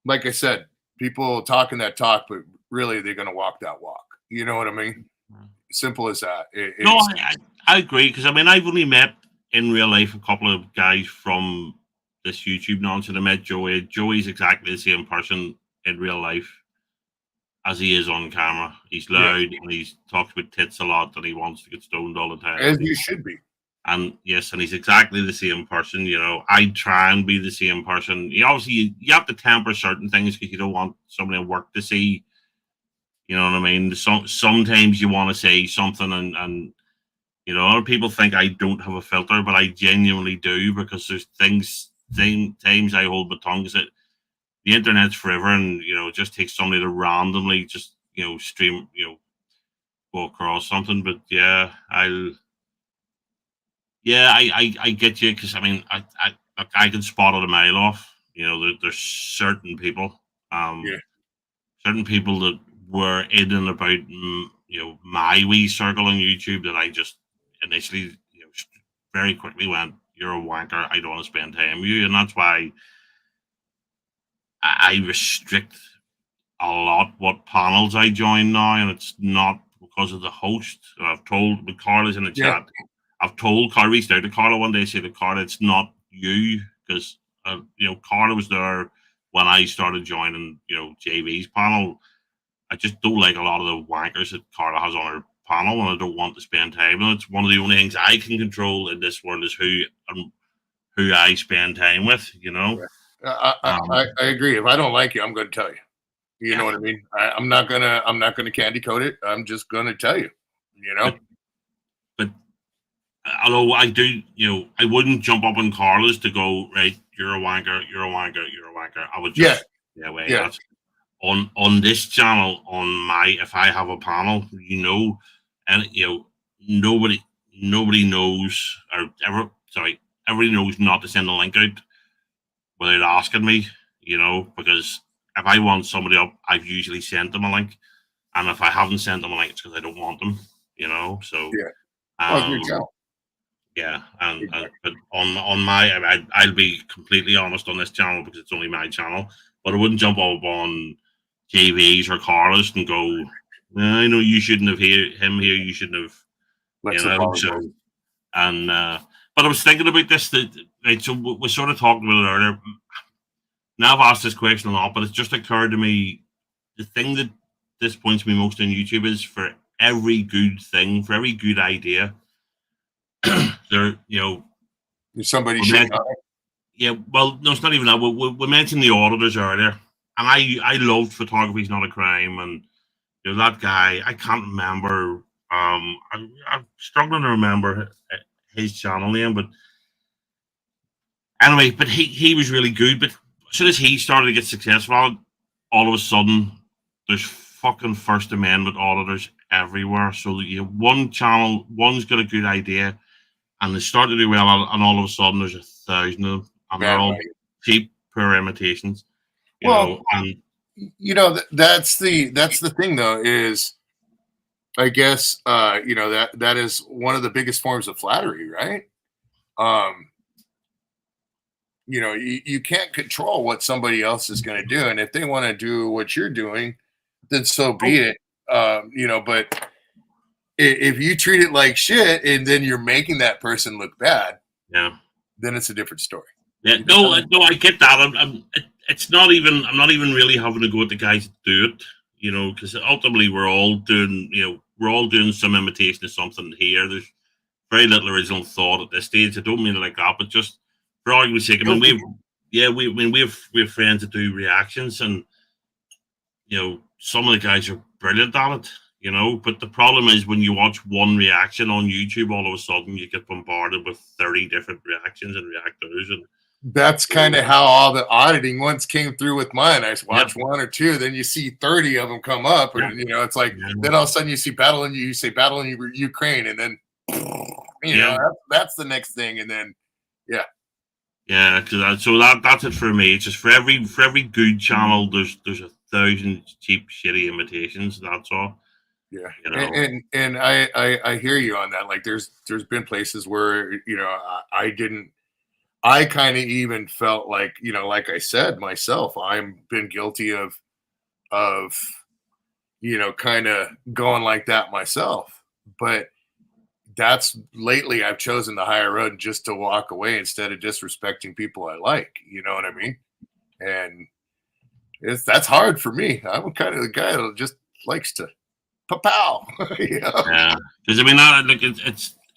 like I said, people talking that talk, but really they're going to walk that walk. You know what I mean? Simple as that. No, I agree, because I mean, I've only met in real life a couple of guys from this YouTube nonsense. I met Joey. Joey's exactly the same person in real life as he is on camera. He's loud and he talks about tits a lot and he wants to get stoned all the time. As you should be. And yes, and he's exactly the same person. You know, I try and be the same person. You obviously you have to temper certain things because you don't want somebody at work to see. You know what I mean? Sometimes you want to say something, and you know, other people think I don't have a filter, but I genuinely do, because there's times I hold my tongue, because the internet's forever, and you know, it just takes somebody to randomly just, you know, stream, you know, go across something. But yeah, I get you, because I mean, I can spot it a mile off. You know, there's certain people, certain people that were in and about, you know, my wee circle on YouTube that I just initially, you know, very quickly went, "You're a wanker. I don't want to spend time with you," and that's why I restrict a lot what panels I join now, and it's not because of the host. I've told, with Carla's in the chat, I've told Carla, reached out to Carla one day, said to Carla, it's not you, because you know, Carla was there when I started joining, you know, JV's panel. I just don't like a lot of the wankers that Carla has on her panel, and I don't want to spend time. And it's one of the only things I can control in this world is who I spend time with. You know. I agree. If I don't like you, I'm going to tell you. You know what I mean? I'm not gonna candy coat it. I'm just gonna tell you. You know. But although I do, you know, I wouldn't jump up on Carla's to go, right, you're a wanker, you're a wanker, you're a wanker. I would just that's on this channel, on my, if I have a panel, you know, and you know, nobody knows, or everybody knows not to send a link out without asking me, you know, because if I want somebody up, I've usually sent them a link, and if I haven't sent them a link, it's because I don't want them, you know. So but on my, I'll be completely honest on this channel, because it's only my channel, but I wouldn't jump up on JV's or Carla's and go, I know you shouldn't have him here, you shouldn't have, you know. So, and but I was thinking about this, right, so we sort of talked about it earlier. Now I've asked this question a lot, but it's just occurred to me, the thing that disappoints me most on YouTube is, for every good thing, for every good idea, there, you know, there's somebody shitting on it. Yeah, well, no, it's not even that. We mentioned the auditors earlier, and I loved Photography's Not a Crime, and you know, that guy, I can't remember. I'm struggling to remember his channel name, but anyway, but he was really good. But as soon as he started to get successful, all of a sudden, there's fucking First Amendment auditors everywhere. So you have one channel, one's got a good idea, and they start to do well, and all of a sudden there's 1,000 of them, and they're all cheap, poor imitations. You know, and you know, that's the thing, though, is I guess you know, that is one of the biggest forms of flattery, right? You know, you can't control what somebody else is going to do, and if they want to do what you're doing, then so be it. You know, but if you treat it like shit and then you're making that person look bad, then it's a different story. Yeah, no, I get that. It's not even. I'm not even really having to go at the guys that do it, you know, because ultimately we're all doing, you know, we're all doing some imitation of something here. There's very little original thought at this stage. I don't mean it like that, but just for argument's sake, I mean, we have friends that do reactions, and you know, some of the guys are brilliant at it, you know. But the problem is, when you watch one reaction on YouTube, all of a sudden you get bombarded with 30 different reactions and reactors, and that's kind of how all the auditing once came through with mine. I watch one or two, then you see 30 of them come up, and you know, it's like then all of a sudden you see battle in Ukraine, and then you know, that's the next thing, and then so that's it for me. It's just for every good channel, there's 1,000 cheap, shitty imitations. That's all. Yeah, you know? and I hear you on that. Like there's been places where, you know, I didn't I kind of even felt like, like I said myself, I'm been guilty of kind of going like that myself. But that's lately I've chosen the higher road just to walk away instead of disrespecting people I like. You know what I mean? And that's hard for me. I'm kind of the guy that just likes to pow. Yeah, because I mean, like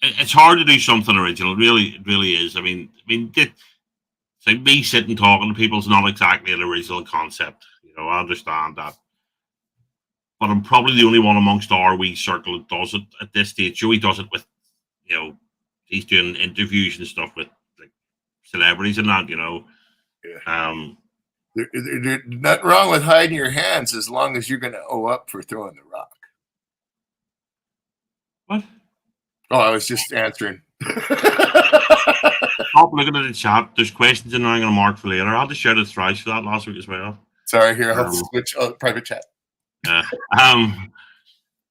it's hard to do something original. It really is. I mean, it's like me sitting talking to people is not exactly an original concept. I understand that, but I'm probably the only one amongst our wee circle that does it at this stage. Joey does it with, he's doing interviews and stuff with like celebrities and that. Yeah. There's nothing wrong with hiding your hands as long as you're going to owe up for throwing the rock. What? Oh, I was just answering. Stop looking at the chat. There's questions in there I'm going to mark for later. I had to share the thrice for that last week as well. Sorry, here, I'll switch private chat. Yeah.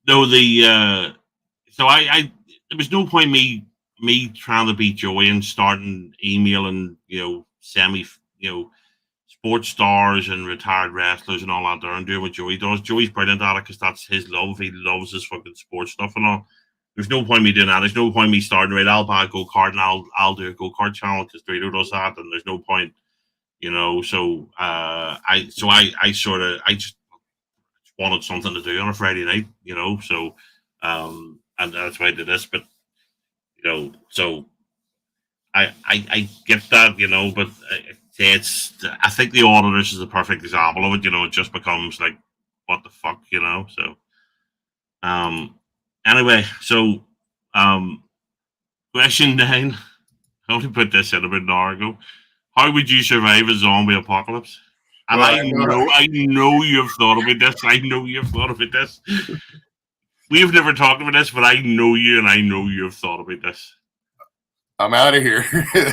No, so I there was no point me trying to beat Joey and starting emailing, sports stars and retired wrestlers and all that there and doing what Joey does. Joey's brilliant at it because that's his love. He loves his fucking sports stuff and all. There's no point me doing that. There's no point me starting, right, I'll buy a go-kart and I'll do a go-kart channel because Dorito does that, and there's no point, so I just wanted something to do on a Friday night, so and that's why I did this. But so I get that, but I think the Auditors is a perfect example of it. It just becomes like, what the fuck, so anyway, so question 9. I only put this in about an hour ago. How would you survive a zombie apocalypse? And well, I know you've thought about this. I know you've thought about this. We've never talked about this, but I know you, and I know you've thought about this. I'm out of here.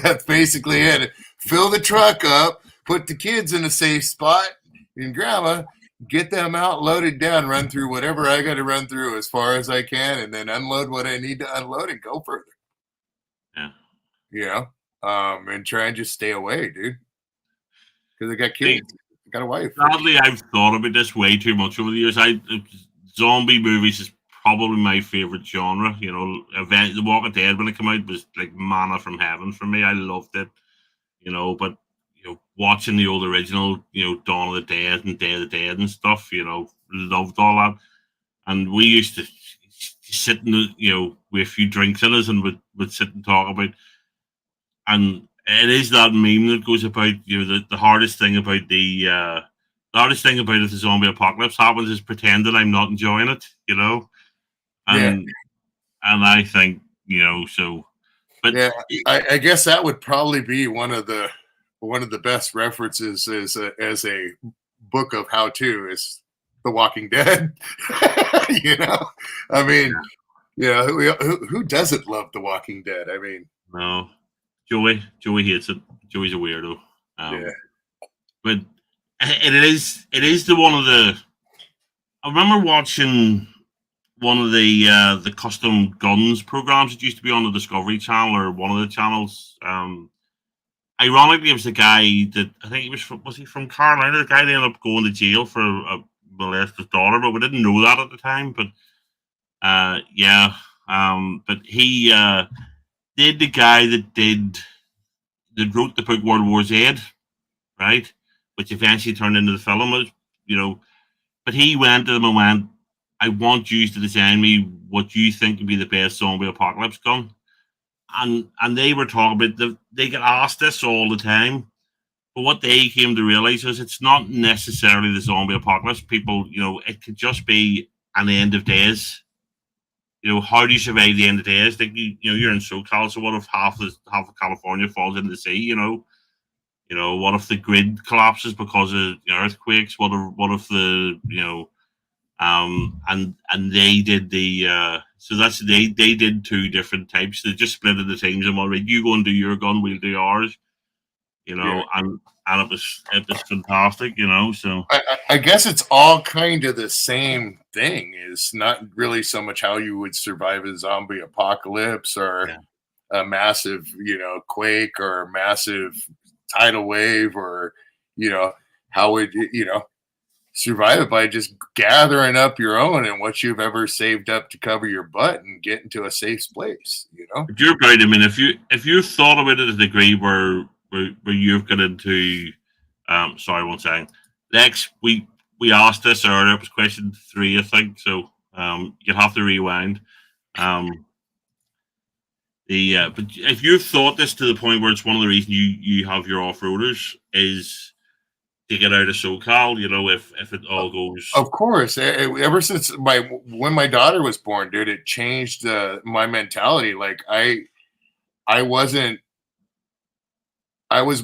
That's basically it. Fill the truck up, put the kids in a safe spot, and grandma, get them out, loaded down, run through whatever I got to run through as far as I can, and then unload what I need to unload and go further. Yeah. And try and just stay away, dude. Because I got kids. I got a wife. Sadly, I've thought about this way too much over the years. Zombie movies is probably my favorite genre. The Walking Dead when it came out was like manna from heaven for me. I loved it. But watching the old original, Dawn of the Dead and Day of the Dead and stuff, loved all that. And we used to sit in with a few drinks in us and would sit and talk about. And it is that meme that goes about, the hardest thing about the hardest thing about if the zombie apocalypse happens is pretending I'm not enjoying it, and I think, so. But yeah, I guess that would probably be one of the best references as a book of how to is The Walking Dead. I mean, who doesn't love The Walking Dead? I mean, no, Joey hates it. Joey's a weirdo. But it is the one of the. I remember watching one of the custom guns programs that used to be on the Discovery Channel or one of the channels. Ironically, it was the guy that I think was he from Carolina? The guy that ended up going to jail for molested his daughter, but we didn't know that at the time. But but he did the guy that wrote the book World War Z, right? Which eventually turned into the film, But he went to them and went, I want you to design me what you think would be the best zombie apocalypse gun. And they were talking about, they get asked this all the time. But what they came to realize is it's not necessarily the zombie apocalypse. People, it could just be an end of days. How do you survive the end of days? Like, you're in SoCal, so what if half of California falls into the sea? What if the grid collapses because of earthquakes? What if the and they did the so that's they did 2 different types. They just split the teams and right, you go and do your gun, we'll do ours. And it was fantastic. So I guess it's all kind of the same thing. It's not really so much how you would survive a zombie apocalypse or a massive, quake or a massive tidal wave, or, how would you, survive it by just gathering up your own and what you've ever saved up to cover your butt and get into a safe place, But you're right. I mean, if you thought about it to a degree where you've got into, sorry, one second. Next, we asked this earlier. It was question 3, I think. So you'll have to rewind. But if you've thought this to the point where it's one of the reasons you have your off-roaders is to get out of SoCal, if it all goes. Of course, ever since when my daughter was born, dude, it changed my mentality. Like I was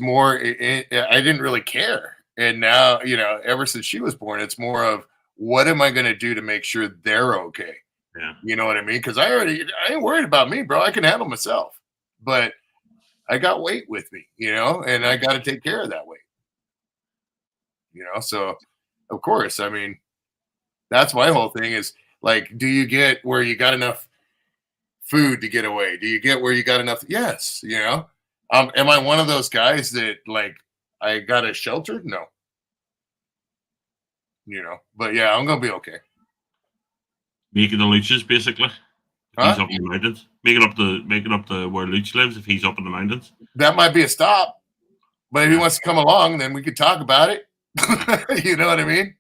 more, I didn't really care. And now, ever since she was born, it's more of what am I going to do to make sure they're okay? Yeah. You know what I mean? Because I ain't worried about me, bro. I can handle myself. But I got weight with me, and I got to take care of that weight. So of course, I mean, that's my whole thing is like, do you get where you got enough food to get away? Do you get where you got enough? Yes. Am I one of those guys that like I got a shelter? No. But yeah, I'm gonna be okay. Making the Luches basically. Huh? He's up in the mountains. Making up the where Luch lives if he's up in the mountains. That might be a stop. But if he wants to come along, then we could talk about it. You know what I mean?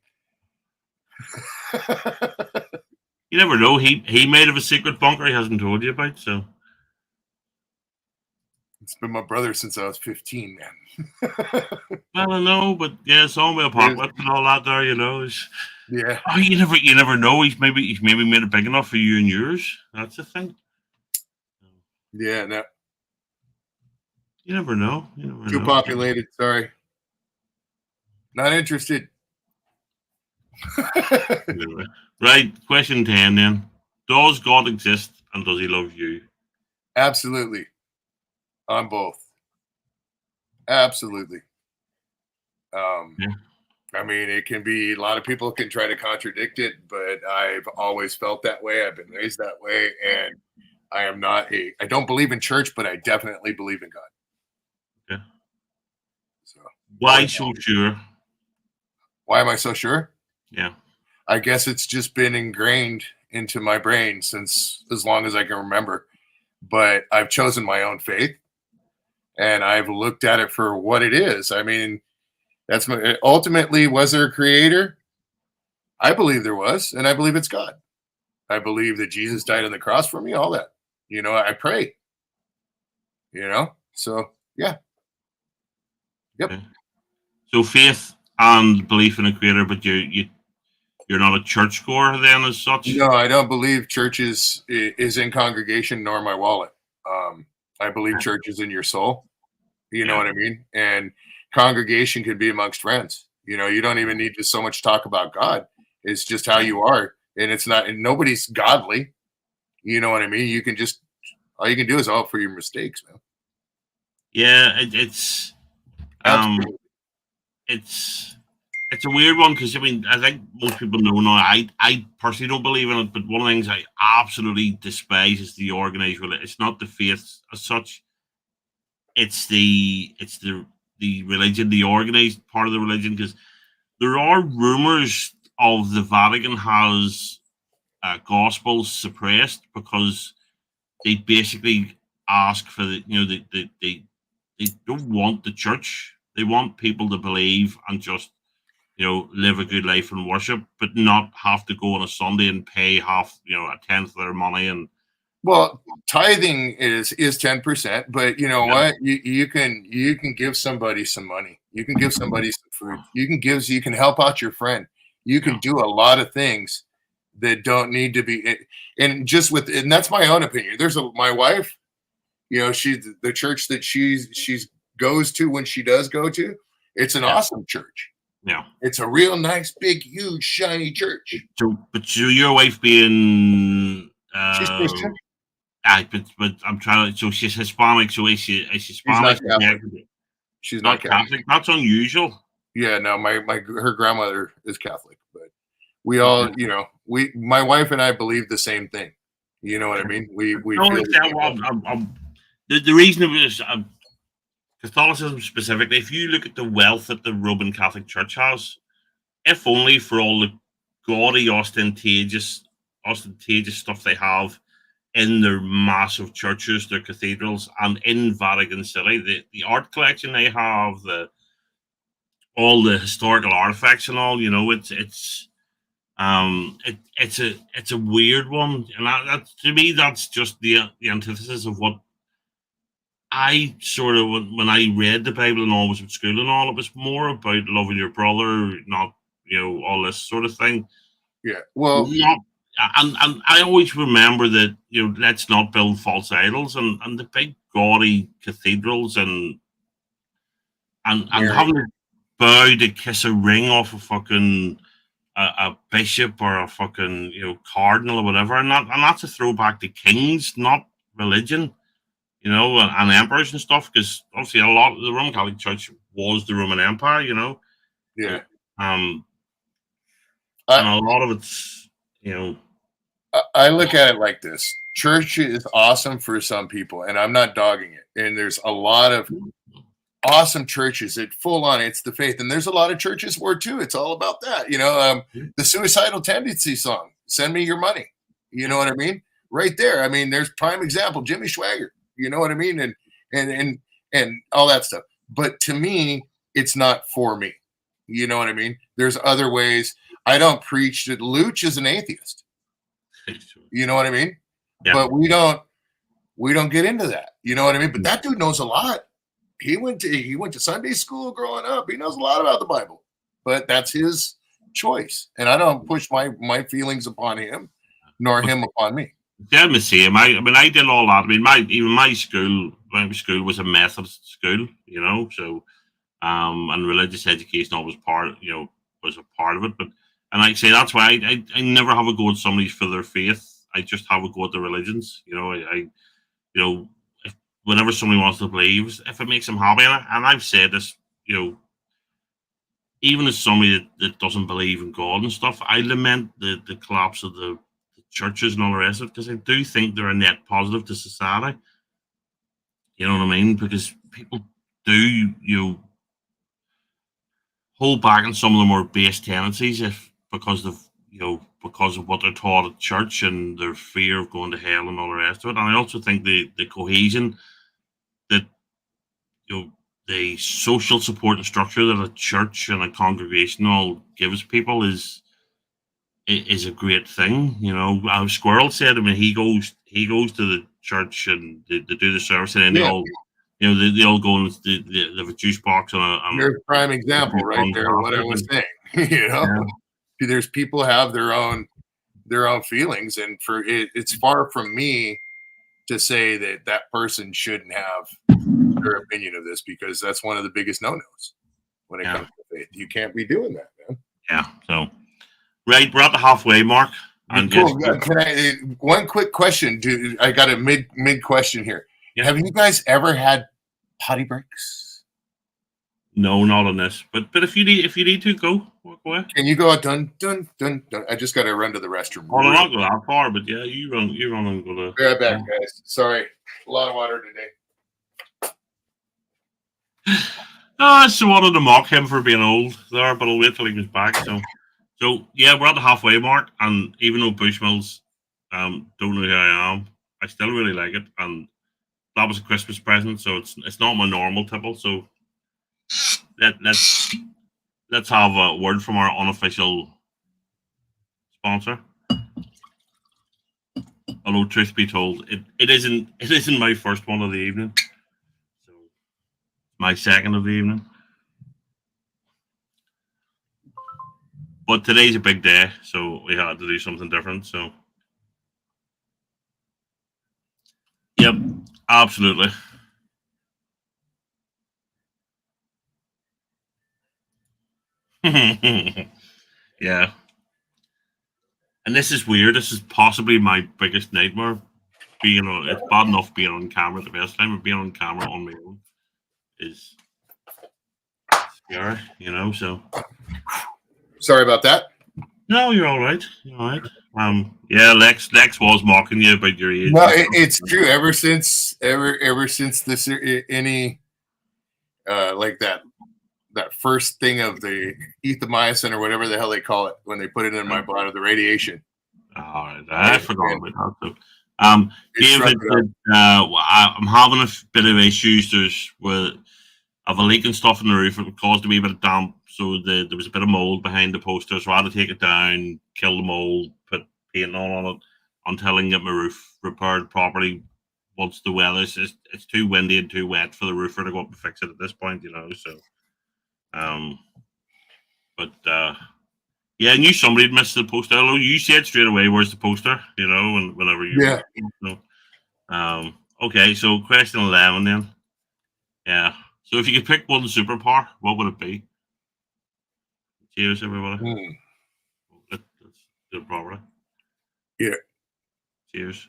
You never know. He might have a secret bunker he hasn't told you about. So it's been my brother since I was 15, man. I don't know, but yeah, it's all my apocalypse and all that there. Yeah. Oh, you never know. He's maybe made it big enough for you and yours. That's the thing. Yeah. No. You never know. Too populated. Sorry. Not interested. Right. Question 10 then. Does God exist and does he love you? Absolutely. On both. Absolutely. Yeah. I mean, it can be, a lot of people can try to contradict it, but I've always felt that way. I've been raised that way. And I don't believe in church, but I definitely believe in God. Yeah. So why so sure? Why am I so sure? Yeah. I guess it's just been ingrained into my brain since as long as I can remember. But I've chosen my own faith and I've looked at it for what it is. I mean, ultimately, was there a creator? I believe there was, and I believe it's God. I believe that Jesus died on the cross for me, all that. I pray. So yeah. Yep. Okay. So faith and belief in a creator, but you're not a churchgoer then as such? No, I don't believe church is in congregation nor my wallet. I believe church is in your soul. You know what I mean? And congregation can be amongst friends. You don't even need to so much talk about God. It's just how you are. And it's not, and nobody's godly. You know what I mean? You can just, all you can do is hope for your mistakes, man. Yeah, it's a weird one because I mean I think most people know now. I personally don't believe in it, but one of the things I absolutely despise is the organized religion. It's not the faith as such. It's the religion, the organized part of the religion, because there are rumors of the Vatican has gospels suppressed because they basically ask for they don't want the church. They want people to believe and just live a good life and worship, but not have to go on a Sunday and pay half, a tenth of their money. And well, tithing is 10%, but you know what? You can give somebody some money. You can give somebody some food. You can help out your friend. You can do a lot of things that don't need to be. And that's my own opinion. My wife, she's the church that she's goes to when she does go to. It's an awesome church. Yeah, it's a real nice, big, huge, shiny church. But your wife being she's Christian. But I'm trying to. So she's Hispanic. So is she Hispanic? She's not Catholic. That's unusual. Yeah, no, her grandmother is Catholic, but we all, my wife and I believe the same thing. You know what I mean? We feel the reason it was Catholicism specifically, if you look at the wealth that the Roman Catholic Church has, if only for all the gaudy, ostentatious stuff they have in their massive churches, their cathedrals, and in Vatican City, the art collection they have, all the historical artifacts and all, it's a weird one, and that to me that's just the antithesis of what I sort of, when I read the Bible and all was at school and all, it was more about loving your brother, not all this sort of thing. Yeah, well, and I always remember that let's not build false idols, and the big gaudy cathedrals and having to bow to kiss a ring off a fucking a bishop or a fucking cardinal or whatever, and that's a throwback to kings, not religion. And emperors and stuff, because obviously a lot of the Roman Catholic Church was the Roman Empire, Yeah. And a lot of it's, I look at it like this. Church is awesome for some people, and I'm not dogging it. And there's a lot of awesome churches that full on, it's the faith. And there's a lot of churches where, too, it's all about that. The suicidal tendency song, Send Me Your Money. You know what I mean? Right there. I mean, there's prime example, Jimmy Schwager. You know what I mean? And all that stuff. But to me, it's not for me. You know what I mean? There's other ways. I don't preach that Luch is an atheist. You know what I mean? Yeah. But we don't get into that. You know what I mean? But that dude knows a lot. He went to Sunday school growing up. He knows a lot about the Bible. But that's his choice. And I don't push my feelings upon him, nor him upon me. Yeah, I'm the same. I mean, I did all that. I mean, my school was a Methodist school, so and religious education always was a part of it. But and like I say, that's why I never have a go at somebody for their faith. I just have a go at the religions. If whatever somebody wants to believe, if it makes them happy, and I've said this, even as somebody that doesn't believe in God and stuff, I lament the collapse of the churches and all the rest of it, because I do think they're a net positive to society. You know what I mean? Because people do hold back on some of the more base tendencies because of what they're taught at church and their fear of going to hell and all the rest of it. And I also think the cohesion that the social support and structure that a church and a congregation all gives people is a great thing. Squirrel said, I mean, he goes to the church and they do the service, and then they all go and they have a juice box on There's a prime example right there. What I was saying, there's people have their own feelings, and it's far from me to say that person shouldn't have their opinion of this, because that's one of the biggest no-nos when it comes to faith. You can't be doing that, man. Yeah. So. Right, we're at the halfway mark. And cool. Can I one quick question? I got a mid question here. Yeah. Have you guys ever had potty breaks? No, not on this. But if you need to go away. Can you go out? Dun dun dun dun. I just got to run to the restroom. Well, I'm not going that far, but yeah, you run and go to. Be right back, guys. Sorry, a lot of water today. I just wanted to mock him for being old there, but I'll wait till he comes back. So yeah, we're at the halfway mark, and even though Bushmills don't know who I am, I still really like it, and that was a Christmas present, so it's not my normal tipple. So let's have a word from our unofficial sponsor. Although truth be told, it isn't my first one of the evening, so my second of the evening. But today's a big day, so we had to do something different. So, yep, absolutely. Yeah. And this is weird. This is possibly my biggest nightmare. It's bad enough being on camera. The best time of being on camera on my own is scary, so. Sorry about that. No, you're all right. You're all right. Yeah, Lex was mocking you about your age. No, it's true. Ever since ever since this any like that first thing of the ethomycin or whatever the hell they call it when they put it in my body, the radiation. All right, I forgot about that. David, I'm having a bit of issues. I've a leak and stuff in the roof. It caused a wee bit of damp, so there was a bit of mold behind the poster. So I had to take it down, kill the mold, put paint on it until I can get my roof repaired properly. Once the weather's it's too windy and too wet for the roofer to go up and fix it at this point, So, but yeah, I knew somebody had missed the poster. Although you said straight away, "Where's the poster?" And whenever you okay, so question 11 then. Yeah. So if you could pick one superpower, what would it be? Cheers, everybody. Let's do it properly. Yeah. Cheers.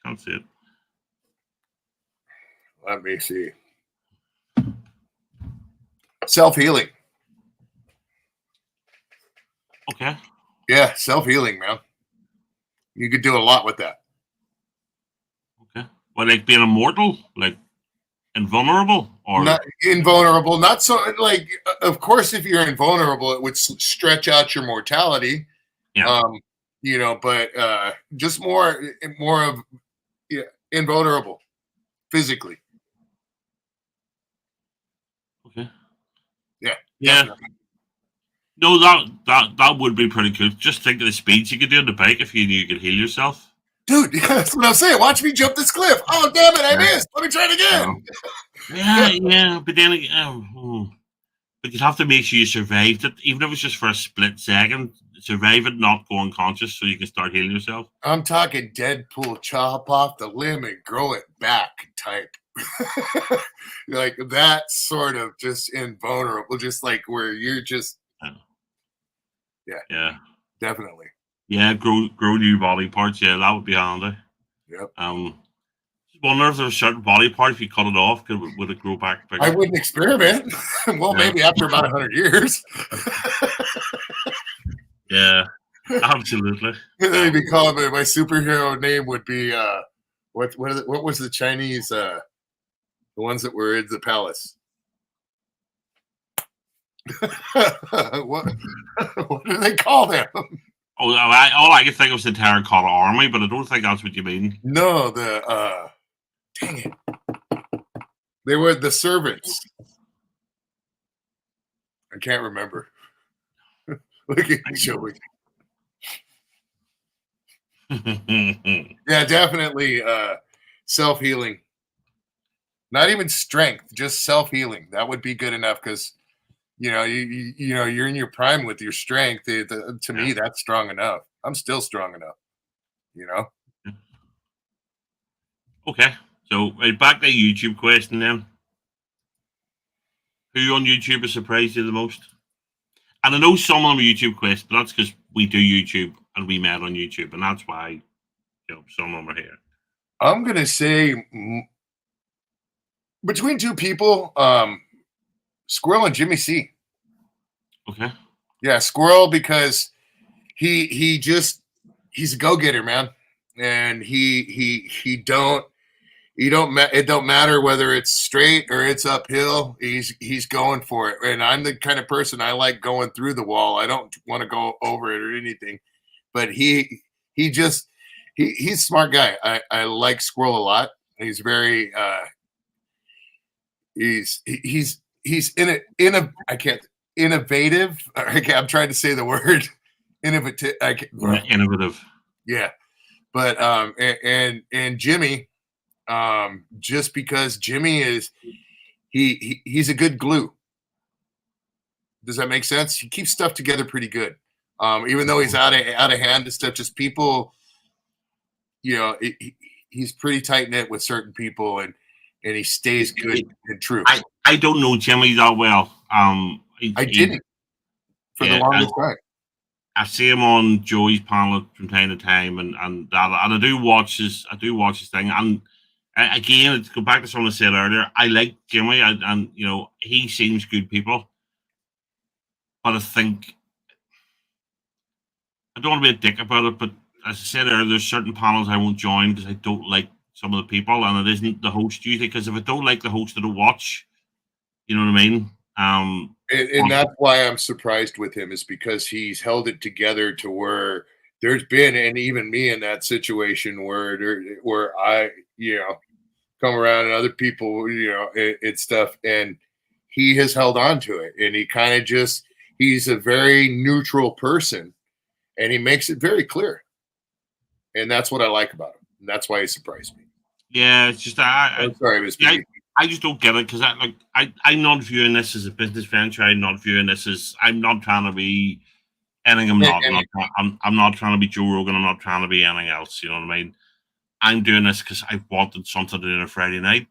Can't see it. Let me see. Self-healing. Okay. Yeah, self-healing, man. You could do a lot with that. Okay. Well, like being immortal, like invulnerable, or not invulnerable? Not so. Like, of course, if you're invulnerable, it would stretch out your mortality. Yeah. But just more of invulnerable physically. Okay. Yeah. Yeah. Definitely. No, that would be pretty cool. Just think of the speeds you could do on the bike if you knew you could heal yourself. Dude, that's what I'm saying. Watch me jump this cliff. Oh, damn it, I missed. Let me try it again. Yeah. But then again, but you'd have to make sure you survived it, even if it's just for a split second. Survive it, not go unconscious, so you can start healing yourself. I'm talking Deadpool, chop off the limb and grow it back type. Like that sort of just invulnerable, just like where you're just yeah, definitely. Yeah, grow new body parts. Yeah, that would be handy. Yep. Wonder if there's a certain body part, if you cut it off, would it grow back bigger? I wouldn't experiment. Well, maybe after about 100 years. Yeah, absolutely. They'd be calling me, my superhero name would be what was the Chinese the ones that were in the palace? what do they call them? Oh, all I can think of is the Terracotta Army, but I don't think that's what you mean. No, dang it. They were the servants. I can't remember. Look at Joey. Yeah, definitely self-healing. Not even strength, just self-healing. That would be good enough because you're in your prime with your strength. To me, that's strong enough. I'm still strong enough. Okay, so right back to the YouTube question then. Who on YouTube has surprised you the most? And I know some of them are YouTube questions, but that's because we do YouTube and we met on YouTube, and that's why some of them are here. I'm gonna say between two people, Squirrel and Jimmy C. Okay. Yeah, Squirrel because he's a go-getter, man, and it don't matter whether it's straight or it's uphill. He's going for it, and I'm the kind of person I like going through the wall. I don't want to go over it or anything, but he's a smart guy. I like Squirrel a lot. He's very he's innovative. I'm trying to say the word innovative. Innovative. Yeah, but and Jimmy. Just because Jimmy is he's a good glue. Does that make sense? He keeps stuff together pretty good. Even though he's out of hand and stuff, just people, he's pretty tight knit with certain people, and he stays good and true. I don't know Jimmy that well. I didn't for the longest time. I see him on Joey's panel from time to time, and I do watch his thing. And again, to go back to something I said earlier, I like Jimmy, and he seems good people. But I think I don't want to be a dick about it. But as I said earlier, there's certain panels I won't join because I don't like some of the people, and it isn't the host usually, because if I don't like the host, I don't watch. You know what I mean? And that's why I'm surprised with him, is because he's held it together to where there's been, and even me in that situation where I, come around and other people, it's stuff, and he has held on to it, and he kind of he's a very neutral person, and he makes it very clear, and that's what I like about him, and that's why he surprised me. Yeah, it's just I'm sorry, Mr. I just don't get it, because I'm not viewing this as a business venture. I'm not viewing this as, I'm not trying to be anything. I'm not trying to be Joe Rogan. I'm not trying to be anything else. You know what I mean? I'm doing this because I wanted something to do on a Friday night.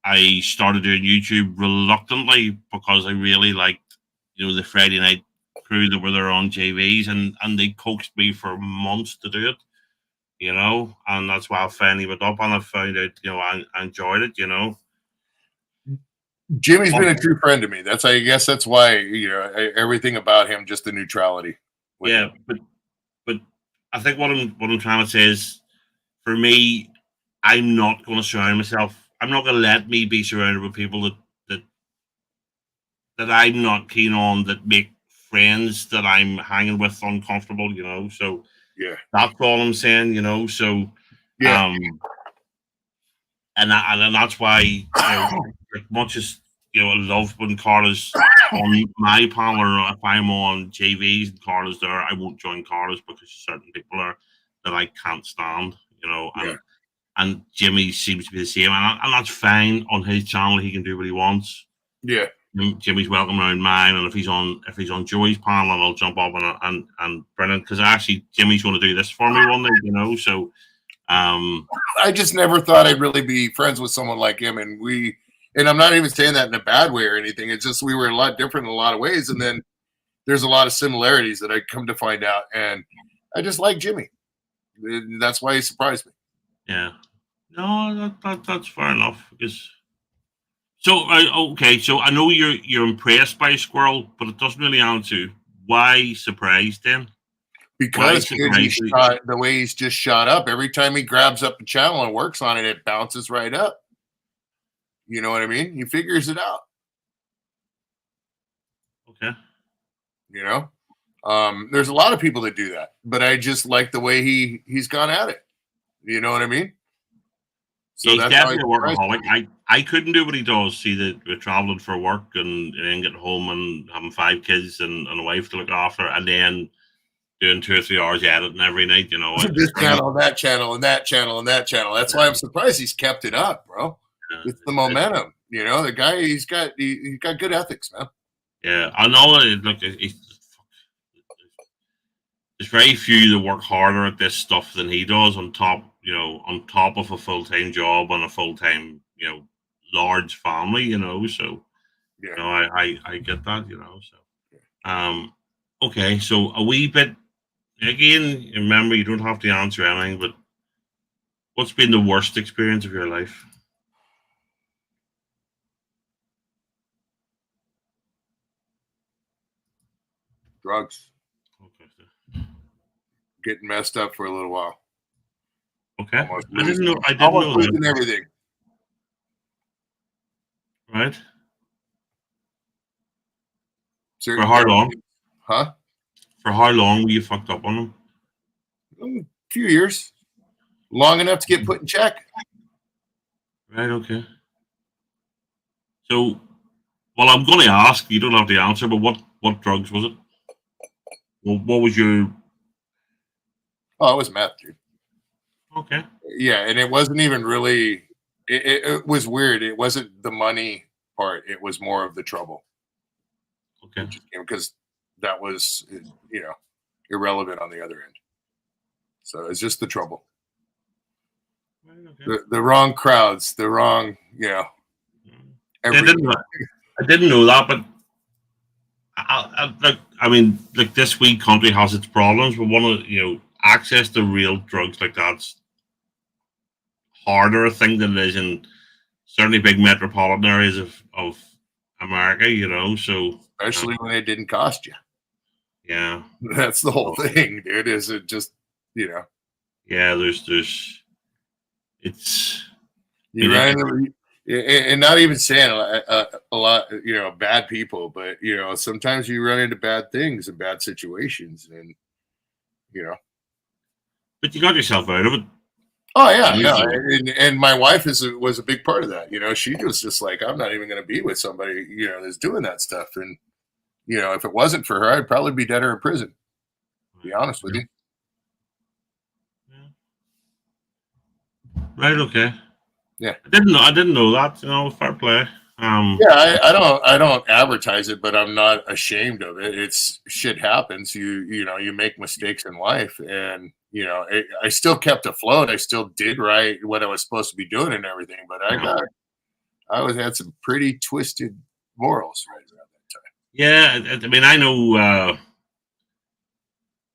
I started doing YouTube reluctantly because I really liked, the Friday night crew that were there on JVs, and they coaxed me for months to do it. And that's why I finally went up, and I found out, I enjoyed it. Jimmy's been a true friend to me. I guess that's why, everything about him, just the neutrality. Yeah, but I think what I'm trying to say is, for me, I'm not going to surround myself. I'm not going to let me be surrounded with people that I'm not keen on, that make friends that I'm hanging with uncomfortable. So yeah, that's all I'm saying. So yeah. And that's why, as much as I love when Carla's on my panel, or if I'm on JVs and Carla's there, I won't join Carla's because certain people are that I can't stand. And Jimmy seems to be the same, and that's fine. On his channel, he can do what he wants. Yeah, Jimmy's welcome around mine, and if he's on Joey's panel, I'll jump up and brilliant, because actually Jimmy's going to do this for me one day. So. I just never thought I'd really be friends with someone like him, and I'm not even saying that in a bad way or anything. It's just we were a lot different in a lot of ways, and then there's a lot of similarities that I come to find out, and I just like Jimmy. That's why he surprised me. Yeah, no, that's fair enough. So I know you're impressed by Squirrel, but it doesn't really answer why surprised then. Because the way he's just shot up, every time he grabs up a channel and works on it, it bounces right up. You know what I mean? He figures it out. Okay. There's a lot of people that do that, but I just like the way he's gone at it. You know what I mean? So he's definitely a workaholic. I couldn't do what he does. See, that we're traveling for work and then getting home and having 5 kids and a wife to look after, and then doing 2 or 3 hours editing every night, This channel, that channel, and that channel, and that channel. That's why I'm surprised he's kept it up, bro. It's the momentum. The guy, he's got good ethics, man. Yeah, I know. Look, there's very few that work harder at this stuff than he does, on top of a full-time job and a full-time, large family, so yeah. I get that, so okay, so a wee bit again, remember, you don't have to answer anything, but what's been the worst experience of your life? Drugs. Okay. Getting messed up for a little while. Okay. I didn't know that. Everything. Right. For how long? Huh? For how long were you fucked up on them? A few years. Long enough to get put in check. Right, okay. So, well, I'm going to ask, you don't have to answer, but what drugs was it? Well, what was your... Oh, it was meth, dude. Okay. Yeah, and it wasn't even really... It was weird. It wasn't the money part. It was more of the trouble. Okay. Because that was, irrelevant on the other end. So it's just the trouble. Okay. The wrong crowds, the wrong, I didn't know that, but I mean, this wee country has its problems, but one of access to real drugs like that's harder, I think, than it is in certainly big metropolitan areas of America, so especially when it didn't cost you. Yeah, that's the whole thing, dude. Is it just, Yeah, there's it's you run into, and not even saying a lot, bad people, but sometimes you run into bad things and bad situations, and but you got yourself out of it. Oh yeah, no, and my wife was a big part of that. She was just like, I'm not even going to be with somebody that's doing that stuff. And if it wasn't for her, I'd probably be dead or in prison. To be honest with you. Right. Okay. Yeah. I didn't know that. Fair play. Yeah, I don't advertise it, but I'm not ashamed of it. It's shit happens. You make mistakes in life, and I still kept afloat. I still did right what I was supposed to be doing and everything, but I had some pretty twisted morals right around that time. Yeah, I mean, I know.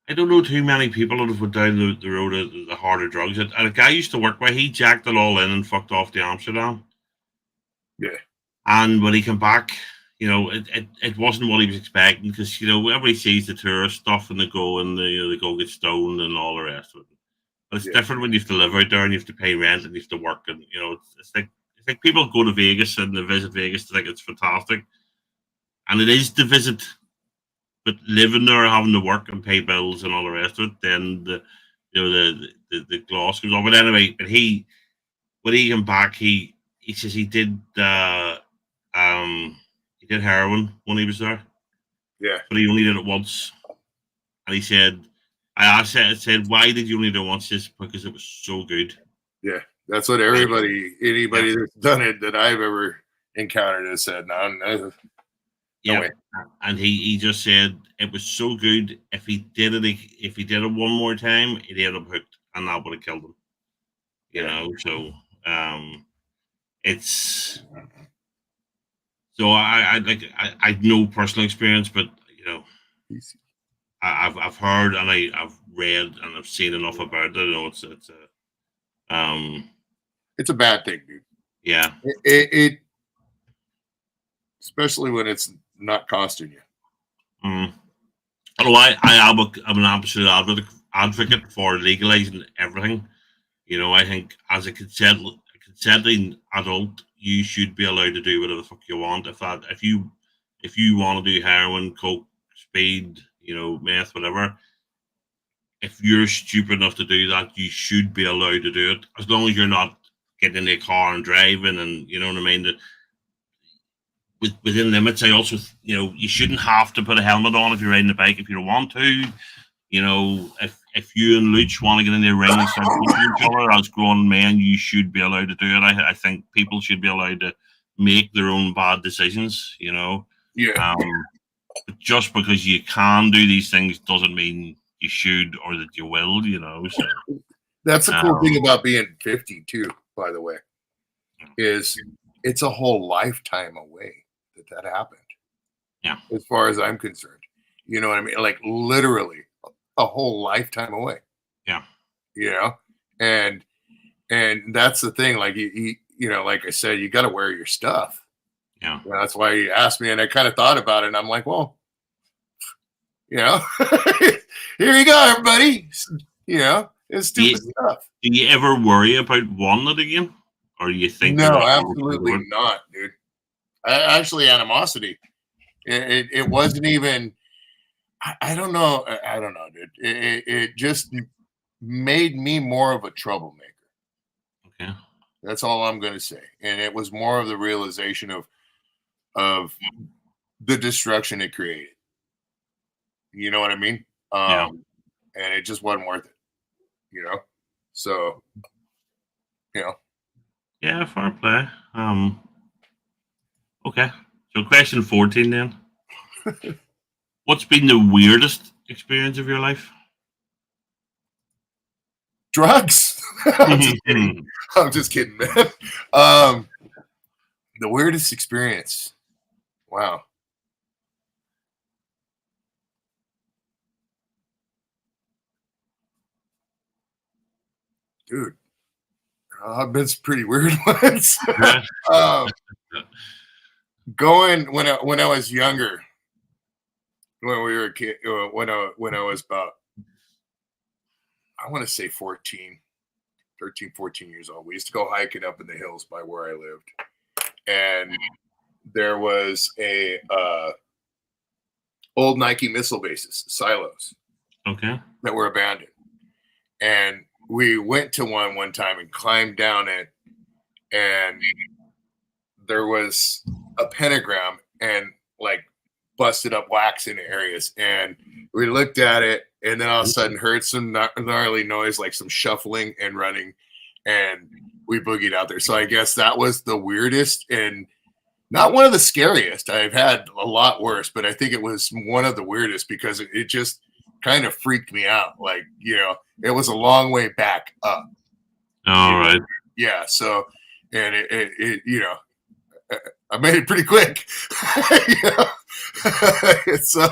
I don't know too many people that have went down the road of the harder drugs. And a guy I used to work with, he jacked it all in and fucked off to Amsterdam. Yeah. And when he came back, it wasn't what he was expecting because everybody sees the tourist stuff and they go and they go get stoned and all the rest of it. But it's different when you have to live out there and you have to pay rent and you have to work, and it's like people go to Vegas and they visit Vegas to think it's fantastic, and it is to visit, but living there, having to work and pay bills and all the rest of it, then the gloss goes on. But anyway, when he came back, he says he did heroin when he was there. Yeah. But he only did it once. And he said, I said, why did you only do it once? Just because it was so good. Yeah. That's what anybody that's done it that I've ever encountered has said. No way. And he just said it was so good. If he did it one more time, he'd end up hooked, and that would have killed him. So it's so I no personal experience, but I've heard and I've read and I've seen enough about it. It's a bad thing, dude. Yeah. It especially when it's not costing you. Although I'm an absolute advocate for legalizing everything. I think as a consenting adult, you should be allowed to do whatever the fuck you want. If you want to do heroin, coke, speed, meth, whatever, if you're stupid enough to do that, you should be allowed to do it, as long as you're not getting in a car and driving, and you know what I mean. That within limits. I also, you shouldn't have to put a helmet on if you're riding a bike if you don't want to. If you and Luch want to get in the ring and start punching each other as grown men, you should be allowed to do it. I think people should be allowed to make their own bad decisions. Yeah. But just because you can do these things doesn't mean you should or that you will. So that's the cool thing about being 50 too. By the way, is it's a whole lifetime away that happened. Yeah. As far as I'm concerned, you know what I mean? Like literally a whole lifetime away. Yeah. And that's the thing. Like you like I said, you got to wear your stuff. Yeah. That's why you asked me, and I kind of thought about it, and I'm like, well, here you go, everybody. It's stupid stuff. Do you ever worry about wanting it again? Or you think no, absolutely not, dude. Actually, animosity. It wasn't even. I don't know. I don't know, dude. It just made me more of a troublemaker. Okay. That's all I'm going to say. And it was more of the realization of the destruction it created. You know what I mean? Yeah. And it just wasn't worth it. So. Yeah, fair play. Okay. So question 14 then. What's been the weirdest experience of your life? Drugs. I'm just kidding, man. The weirdest experience. Wow. Dude. I've been some pretty weird ones. Going when I was younger, when we were a kid, when I was about, I want to say 14, 13, 14 years old. We used to go hiking up in the hills by where I lived. And there was a old Nike missile bases, silos. Okay. That were abandoned. And we went to one time and climbed down it, and there was a pentagram and like busted up wax in areas. And we looked at it, and then all of a sudden heard some gnarly noise, like some shuffling and running, and we boogied out there. So I guess that was the weirdest and not one of the scariest. I've had a lot worse, but I think it was one of the weirdest because it just kind of freaked me out. Like, it was a long way back up. All right. Yeah. So, and it I made it pretty quick. So,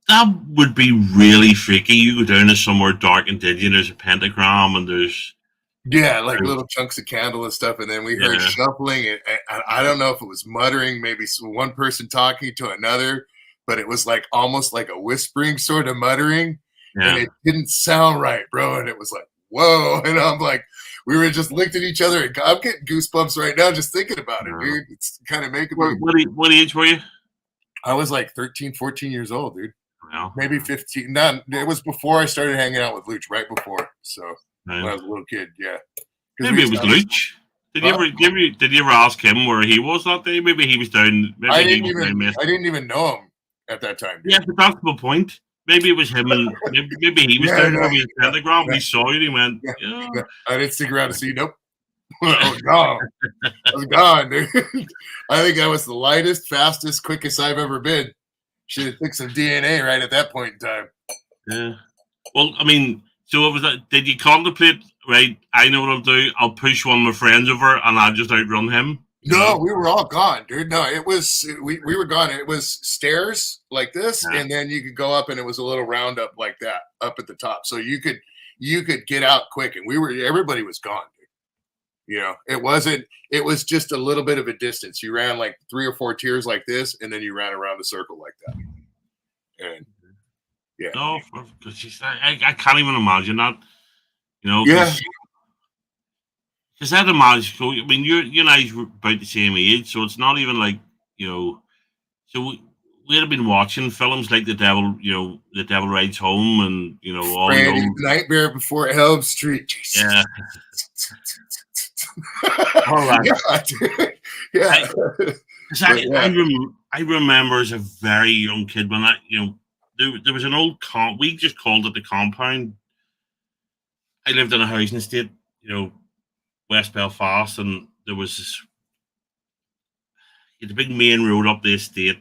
that would be really freaky. You go down to somewhere dark and dingy, and there's a pentagram, and there's like little chunks of candle and stuff, and then we heard shuffling, and I don't know if it was muttering, maybe one person talking to another, but it was like almost like a whispering sort of muttering, and it didn't sound right, bro. And it was like, whoa, and I'm like, we were just looked at each other, and I'm getting goosebumps right now just thinking about it, dude. It's kind of making me. What age were you? I was like 13, 14 years old, dude. Wow. Maybe 15. No, it was before I started hanging out with Luch, right before. So when I was a little kid, yeah. Maybe it was Luch. Did you ever ask him where he was that day? Maybe he was down. Maybe I didn't even know him at that time, dude. Yeah, but that's the point. Maybe it was him, and maybe he was down there with Telegram. We saw it. He went, yeah. I didn't stick around to see. Nope. I was gone. I was gone, dude. I think I was the lightest, fastest, quickest I've ever been. Should have took some DNA right at that point in time. Yeah. Well, I mean, so what was that? Did you contemplate? Right, I know what I'll do. I'll push one of my friends over, and I'll just outrun him. No, we were all gone, dude. No, it was we were gone. It was stairs like this, and then you could go up, and it was a little roundup like that up at the top, so you could get out quick. And everybody was gone, dude. It wasn't. It was just a little bit of a distance. You ran like 3 or 4 tiers like this, and then you ran around a circle like that. And yeah, no, I can't even imagine that. Because I'd imagine. I mean, you and I were about the same age, so it's not even like So we'd have been watching films like The Devil Rides Home, and all Freddy's Nightmare Before Elm Street. Jesus. Yeah. All right. Yeah. I remember as a very young kid when there was an old we just called it the compound. I lived in a housing estate, West Belfast, and there was the big main road up the estate,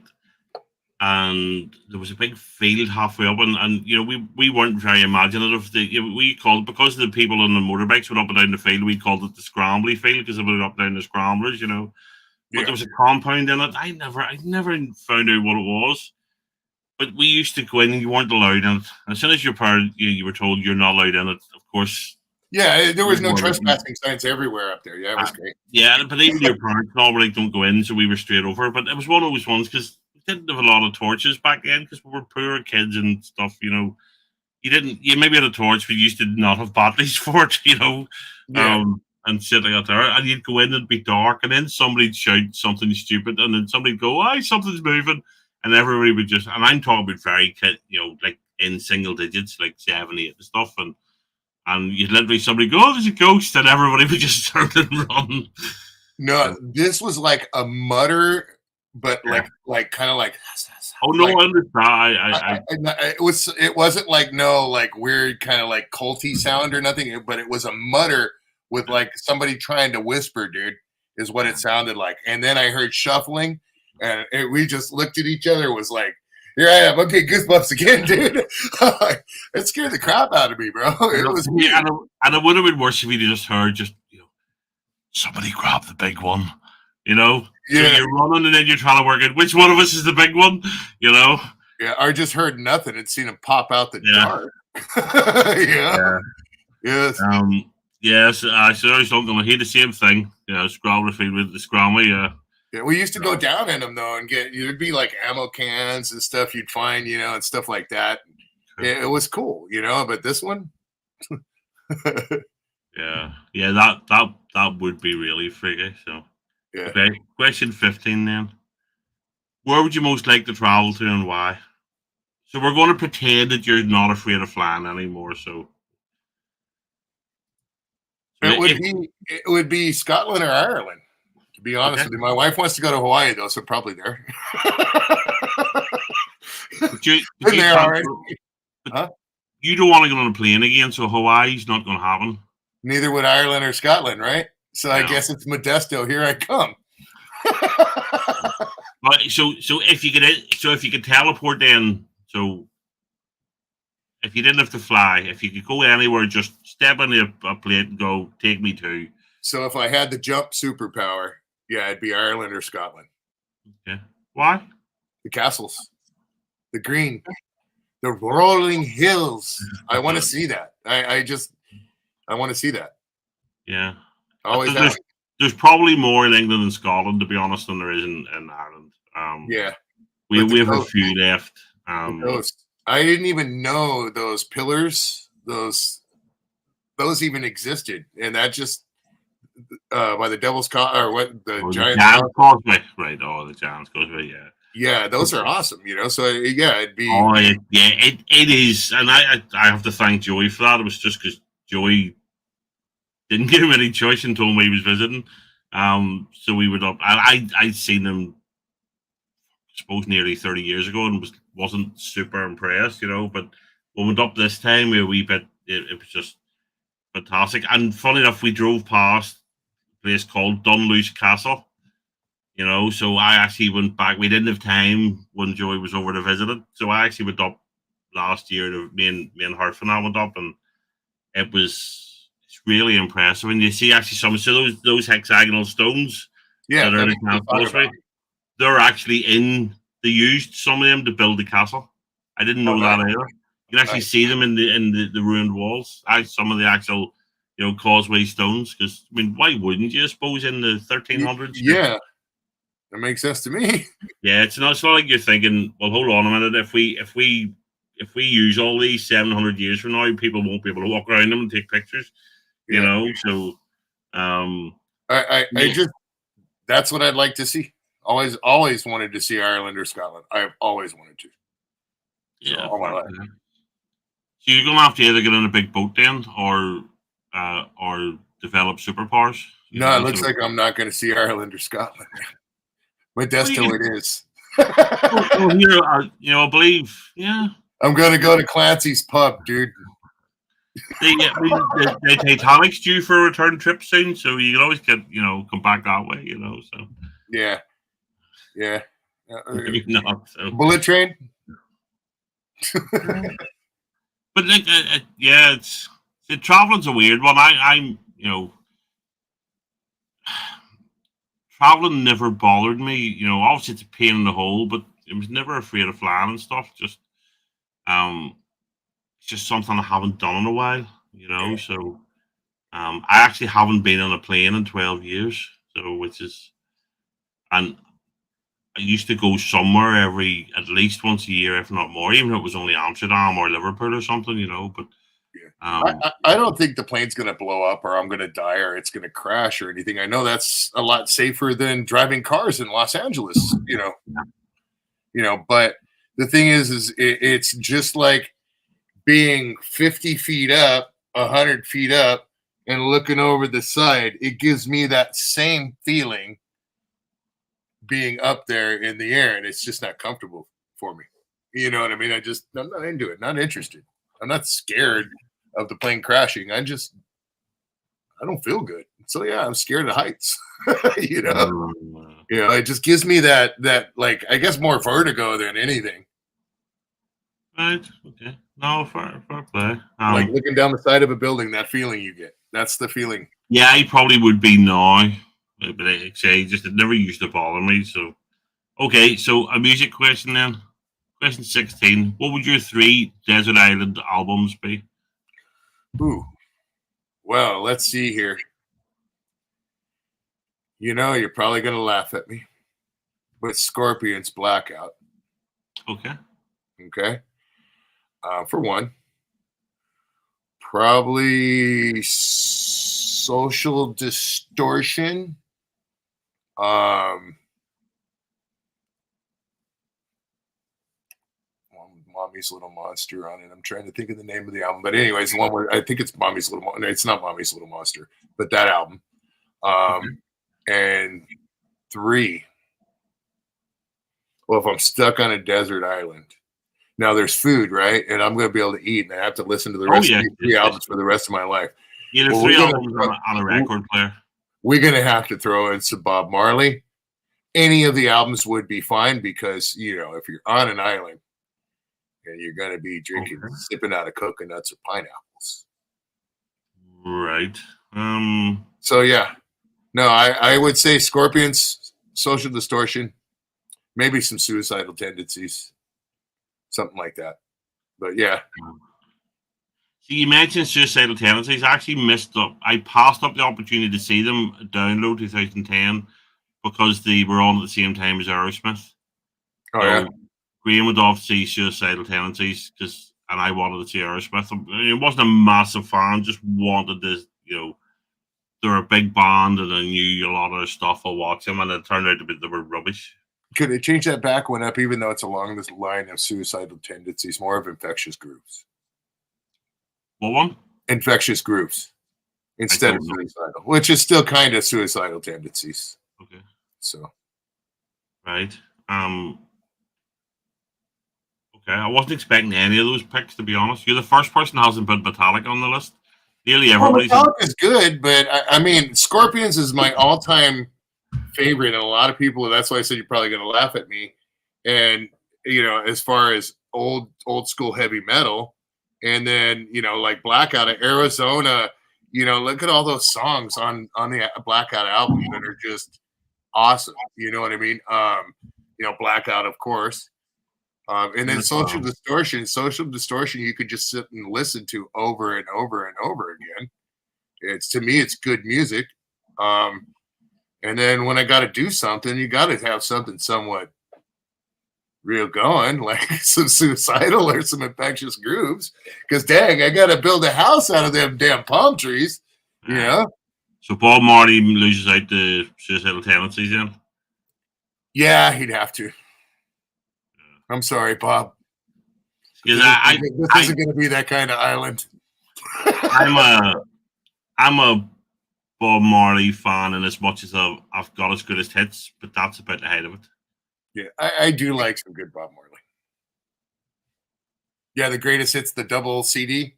and there was a big field halfway up, and we weren't very imaginative. We called, because the people on the motorbikes went up and down the field, we called it the Scrambly Field because they went up down the scramblers, But there was a compound in it. I never found out what it was. But we used to go in, and you weren't allowed in it. As soon as your parent, you were told you're not allowed in it, of course. Yeah, there was no trespassing signs everywhere up there. Yeah, it was great. Yeah, but even your parents normally don't go in, so we were straight over. But it was one of those ones because we didn't have a lot of torches back then because we were poor kids and stuff. You maybe had a torch, but you used to not have batteries for it. And shit like that there. And you'd go in and it'd be dark, and then somebody'd shout something stupid, and then somebody'd go, "Aye, something's moving." And everybody would just, and I'm talking about very kid, like in single digits, like 7, 8 and stuff. And you'd literally somebody go, "Oh, there's a ghost," and everybody would just turn and run. No, this was like a mutter, but like kind of like. Oh no, I understand. It wasn't like weird kind of like culty sound or nothing, but it was a mutter with like somebody trying to whisper, dude, is what it sounded like. And then I heard shuffling. And we just looked at each other. Was like, here I am. I'm getting goosebumps again, dude. It scared the crap out of me, bro. It was and it would have been worse if you just heard somebody grab the big one. Yeah. So you're running, and then you're trying to work out which one of us is the big one. Yeah, I just heard nothing and seen him pop out the jar. Yeah. Yes. Yes. I there's something. I hate the same thing. Scrambler field with the scramble. Yeah. Yeah, we used to go down in them though and there'd be like ammo cans and stuff you'd find, and stuff like that. It was cool, but this one, Yeah. That would be really freaky. So, Yeah. okay. Question 15 then. Where would you most like to travel to and why? So we're going to pretend that you're not afraid of flying anymore. So It would be Scotland or Ireland, to be honest okay. with you. My wife wants to go to Hawaii though, so probably there. But you Been there can't. already. But Huh? you don't want to get on a plane again, so Hawaii's not going to happen. Neither would Ireland or Scotland, right? So I No. guess it's Modesto. Here I come. But so if you could teleport then, so if you didn't have to fly, if you could go anywhere, just step on a plane and go, take me to. So if I had the jump superpower, yeah, it'd be Ireland or Scotland. Okay. Why? The castles, the green, the rolling hills. I want to see that. I want to see that. Yeah. Always have. There's probably more in England and Scotland, to be honest, than there is in Ireland. Yeah. We have a few left. I didn't even know those pillars, those even existed, and that just by the Devil's or what the Giants Causeway, right? Oh, the Giants Causeway, yeah. Yeah, those are awesome. So yeah, it'd be. Oh, it is, and I have to thank Joey for that. It was just because Joey didn't give him any choice and told me he was visiting. So we would up. I'd seen him, I suppose, nearly 30 years ago, and wasn't super impressed, But when we went up this time, we were a wee bit. It was just fantastic, and funny enough, we drove past a place called Dunluce Castle. So I actually went back. We didn't have time when Joey was over to visit it, so I actually went up last year. Me and Harf and I went up, and it's really impressive. And you see actually those hexagonal stones that are in the causeway, they're actually they used some of them to build the castle. I didn't know that either. You can actually see them in the ruined walls. Some of the actual causeway stones. Because why wouldn't you? I suppose in the 1300s. Yeah. That makes sense to me. Yeah, it's not like you're thinking, well, hold on a minute. If we use all these 700 years from now, people won't be able to walk around them and take pictures. So I just that's what I'd like to see. Always wanted to see Ireland or Scotland. I've always wanted to. Yeah, all my life. So you're gonna have to either get in a big boat then, or develop superpowers. No, it looks like I'm not going to see Ireland or Scotland. Modesto it is. I believe, yeah. I'm going to go to Clancy's pub, dude. The Titanic's due for a return trip soon, so you can always get, come back that way, so. Yeah. Maybe not, so. Bullet train? But traveling's a weird one. I'm traveling never bothered me. Obviously it's a pain in the hole, but I was never afraid of flying and stuff. Just, it's just something I haven't done in a while. So, I actually haven't been on a plane in 12 years. So, and I used to go somewhere at least once a year, if not more, even if it was only Amsterdam or Liverpool or something, But I don't think the plane's going to blow up or I'm going to die or it's going to crash or anything. I know that's a lot safer than driving cars in Los Angeles, But the thing is it's just like being 50 feet up, 100 feet up, and looking over the side. It gives me that same feeling being up there in the air, and it's just not comfortable for me. You know what I mean? I'm not into it, not interested. I'm not scared of the plane crashing. I don't feel good. So yeah, I'm scared of heights. It just gives me that like, I guess more vertigo than anything. Right. Okay. No, fair play. Like looking down the side of a building, that feeling you get. That's the feeling. Yeah, I probably would be now. But I say it never used to bother me. So okay, so a music question then. Question 16. What would your 3 Desert Island albums be? Ooh. Well, let's see here. You're probably going to laugh at me. But Scorpions Blackout. Okay. For one. Probably Social Distortion. Mommy's Little Monster on it. I'm trying to think of the name of the album, but anyways, the one where I think it's Mommy's Little Monster. It's not Mommy's Little Monster, but that album. And 3. Well, if I'm stuck on a desert island, now there's food, right? And I'm going to be able to eat, and I have to listen to the rest of these 3 albums for the rest of my life. Yeah, there's 3 albums on a record player. We're going to have to throw in some Bob Marley. Any of the albums would be fine because, you know, if you're on an island and you're going to be drinking, sipping out of coconuts or pineapples. Right. So, yeah. No, I would say Scorpions, Social Distortion, maybe some Suicidal Tendencies, something like that. But, yeah. So you mentioned Suicidal Tendencies. I actually missed up. I passed up the opportunity to see them at Download 2010 because they were on at the same time as Aerosmith. Oh, yeah. Graham would off see Suicidal Tendencies and I wanted to see Aerosmith. It wasn't a massive fan, just wanted to, you know, they're a big band and I knew a lot of their stuff. I'll watch them, and it turned out to be they were rubbish. Could they change that back one up, even though it's along this line of Suicidal Tendencies, more of Infectious Grooves? What one? Infectious Grooves instead of Suicidal, which is still kind of Suicidal Tendencies. Okay. So. Right. Okay. I wasn't expecting any of those picks, to be honest. You're the first person who hasn't put Metallica on the list. Nearly everybody's. Metallica is good, but I mean, Scorpions is my all-time favorite, and a lot of people. That's why I said you're probably going to laugh at me. And you know, as far as old school heavy metal, and then you know, like Blackout of Arizona. You know, look at all those songs on the Blackout album that are just awesome. You know what I mean? You know, Blackout, of course. And then Social Distortion, you could just sit and listen to over and over and over again. To me, it's good music. And then when I got to do something, you got to have something somewhat real going, like some Suicidal or some Infectious Grooves. Because dang, I got to build a house out of them damn palm trees. You know? So Bob Marley loses out the Suicidal Tendencies then? Yeah, he'd have to. I'm sorry, Bob. This isn't going to be that kind of island. I'm a Bob Marley fan, and as much as I've got his greatest hits, but that's about the height of it. Yeah, I do like some good Bob Marley. Yeah, the greatest hits, the double CD.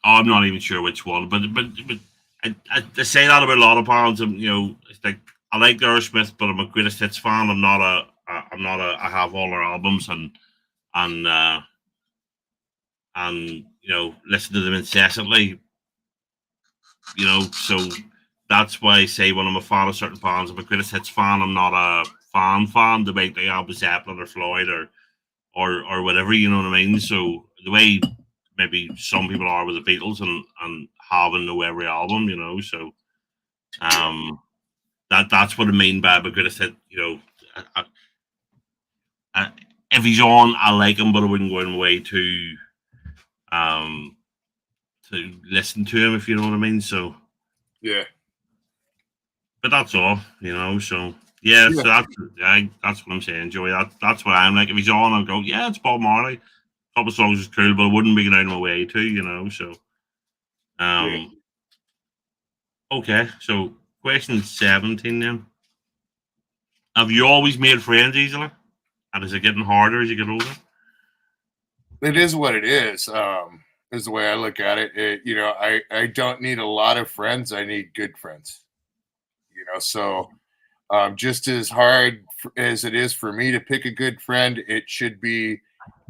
Oh, I'm not even sure which one, but I say that about a lot of bands. You know, it's like I like Aerosmith, but I'm a greatest hits fan. I have all their albums and you know, listen to them incessantly. You know, so that's why I say when I'm a fan of certain bands, I'm a greatest hits fan. I'm not a fan the way they have Zeppelin or Floyd or whatever. You know what I mean? So the way maybe some people are with the Beatles and having know every album, you know. So that's what I mean by a greatest hit. You know. If he's on, I like him, but I wouldn't go in way to listen to him, if you know what I mean. So yeah, but that's all, you know. So yeah. So that's what I'm saying, Joey. That's what I'm like. If he's on, I'll go, yeah, it's Bob Marley. A couple of songs is cool, but I wouldn't be going out of my way to, you know. So okay. So question 17 then. Have you always made friends easily? And is it getting harder as you get older? It is what it is. Is the way I look at it. You know, I don't need a lot of friends. I need good friends. You know, so just as hard as it is for me to pick a good friend, it should be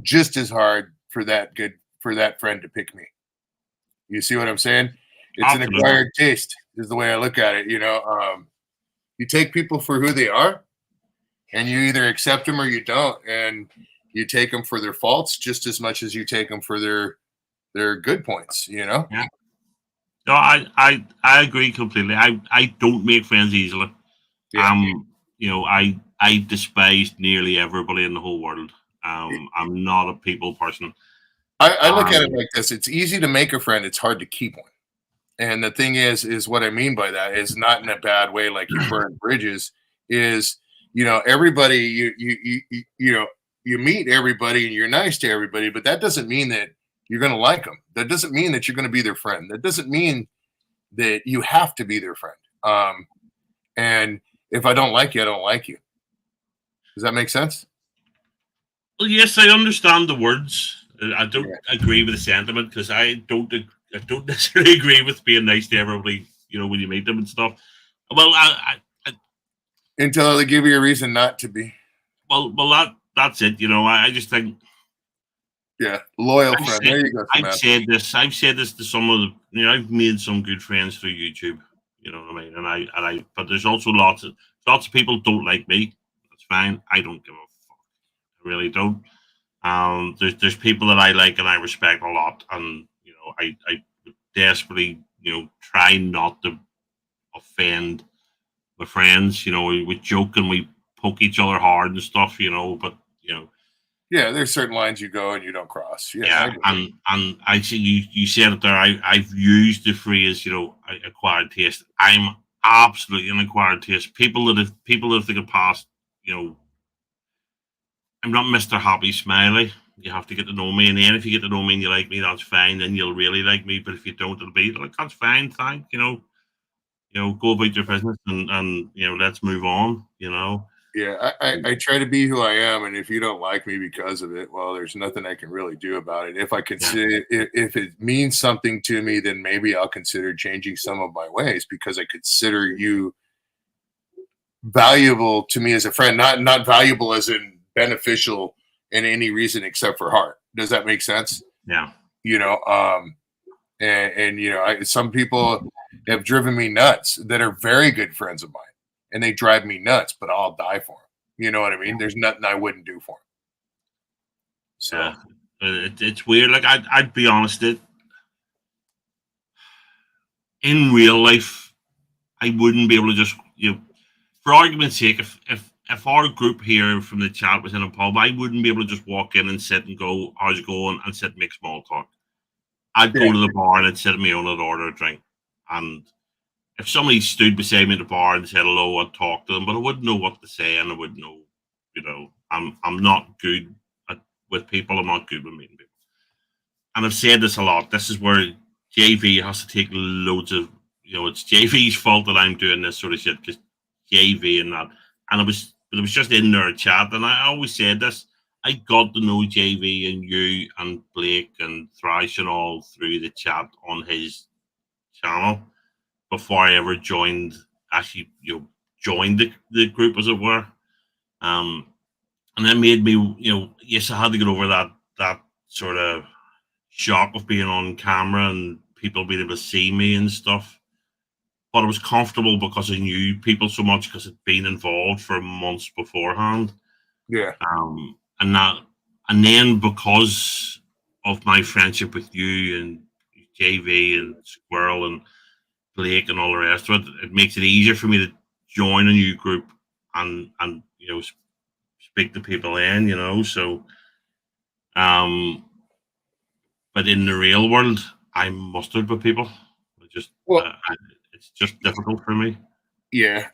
just as hard for that friend to pick me. You see what I'm saying? It's Absolutely. An acquired taste. Is the way I look at it. You know, you take people for who they are. And you either accept them or you don't, and you take them for their faults just as much as you take them for their good points. You know. Yeah. No, I agree completely. I don't make friends easily. Yeah. You know, I despise nearly everybody in the whole world. I'm not a people person. I look at it like this. It's easy to make a friend. It's hard to keep one. And the thing is what I mean by that is not in a bad way, like you burn bridges, is, everybody, you meet everybody and you're nice to everybody, but that doesn't mean that you're going to like them. That doesn't mean that you're going to be their friend. That doesn't mean that you have to be their friend. And if I don't like you, I don't like you. Does that make sense? Well, yes, I understand the words. I don't agree with the sentiment, because I don't necessarily agree with being nice to everybody, when you meet them and stuff. Well, until they give you a reason not to be. Well, that's it. I just think. Yeah, loyal friend. There you go. I've said this to some of the. I've made some good friends through YouTube. You know what I mean? And I. But there's also lots of people don't like me. That's fine. I don't give a fuck. I really don't. There's people that I like and I respect a lot, and I desperately try not to offend my friends. We joke and we poke each other hard and stuff. But yeah, there's certain lines you go and you don't cross. Yeah, and I see you said it there. I've used the phrase acquired taste. I'm absolutely an acquired taste. People that think of past, I'm not Mr. Happy Smiley. You have to get to know me, and then if you get to know me and you like me, that's fine. Then you'll really like me. But if you don't, it'll be like, that's fine. Thank go about your business and let's move on. Yeah, I try to be who I am, and if you don't like me because of it, well, there's nothing I can really do about it. If I consider if it means something to me, then maybe I'll consider changing some of my ways, because I consider you valuable to me as a friend, not valuable as in beneficial in any reason except for heart. Does that make sense? Yeah. Some people have driven me nuts that are very good friends of mine, and they drive me nuts, but I'll die for them. You know what I mean? There's nothing I wouldn't do for them. So it's weird. Like I'd be honest, in real life, I wouldn't be able to just for argument's sake, if our group here from the chat was in a pub, I wouldn't be able to just walk in and sit and go, how's it going, and sit and make small talk. I'd go to the bar and I'd sit on my own and order a drink. And if somebody stood beside me at the bar and said hello, I'd talk to them, but I wouldn't know what to say, and I wouldn't know, I'm not good with people. I'm not good with meeting people. And I've said this a lot. This is where JV has to take loads of, it's JV's fault that I'm doing this sort of shit, because JV and that. And it was just in their chat, and I always said this. I got to know JV and you and Blake and Thrash and all through the chat on his channel before I ever joined the group, as it were. And that made me, yes, I had to get over that sort of shock of being on camera and people being able to see me and stuff. But I was comfortable because I knew people so much, because I'd been involved for months beforehand. Yeah. And then because of my friendship with you and JV and Squirrel and Blake and all the rest of it, it makes it easier for me to join a new group and speak to people in, so but in the real world, I'm mustard with people. It's just difficult for me. Yeah,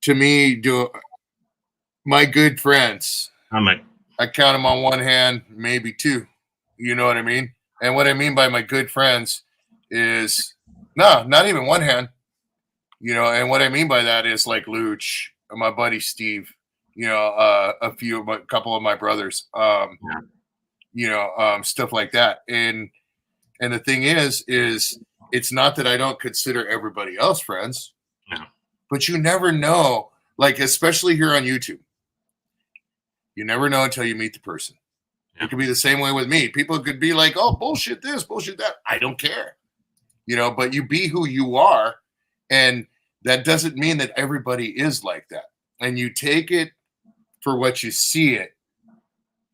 to me, my good friends, I count them on one hand, maybe two. You know what I mean? And what I mean by my good friends is, no, not even one hand. And what I mean by that is like Luch, my buddy Steve, a couple of my brothers, stuff like that. And the thing is it's not that I don't consider everybody else friends, but you never know, like, especially here on YouTube, you never know until you meet the person. It could be the same way with me. People could be like, oh, bullshit this, bullshit that. I don't care, but you be who you are. And that doesn't mean that everybody is like that. And you take it for what you see it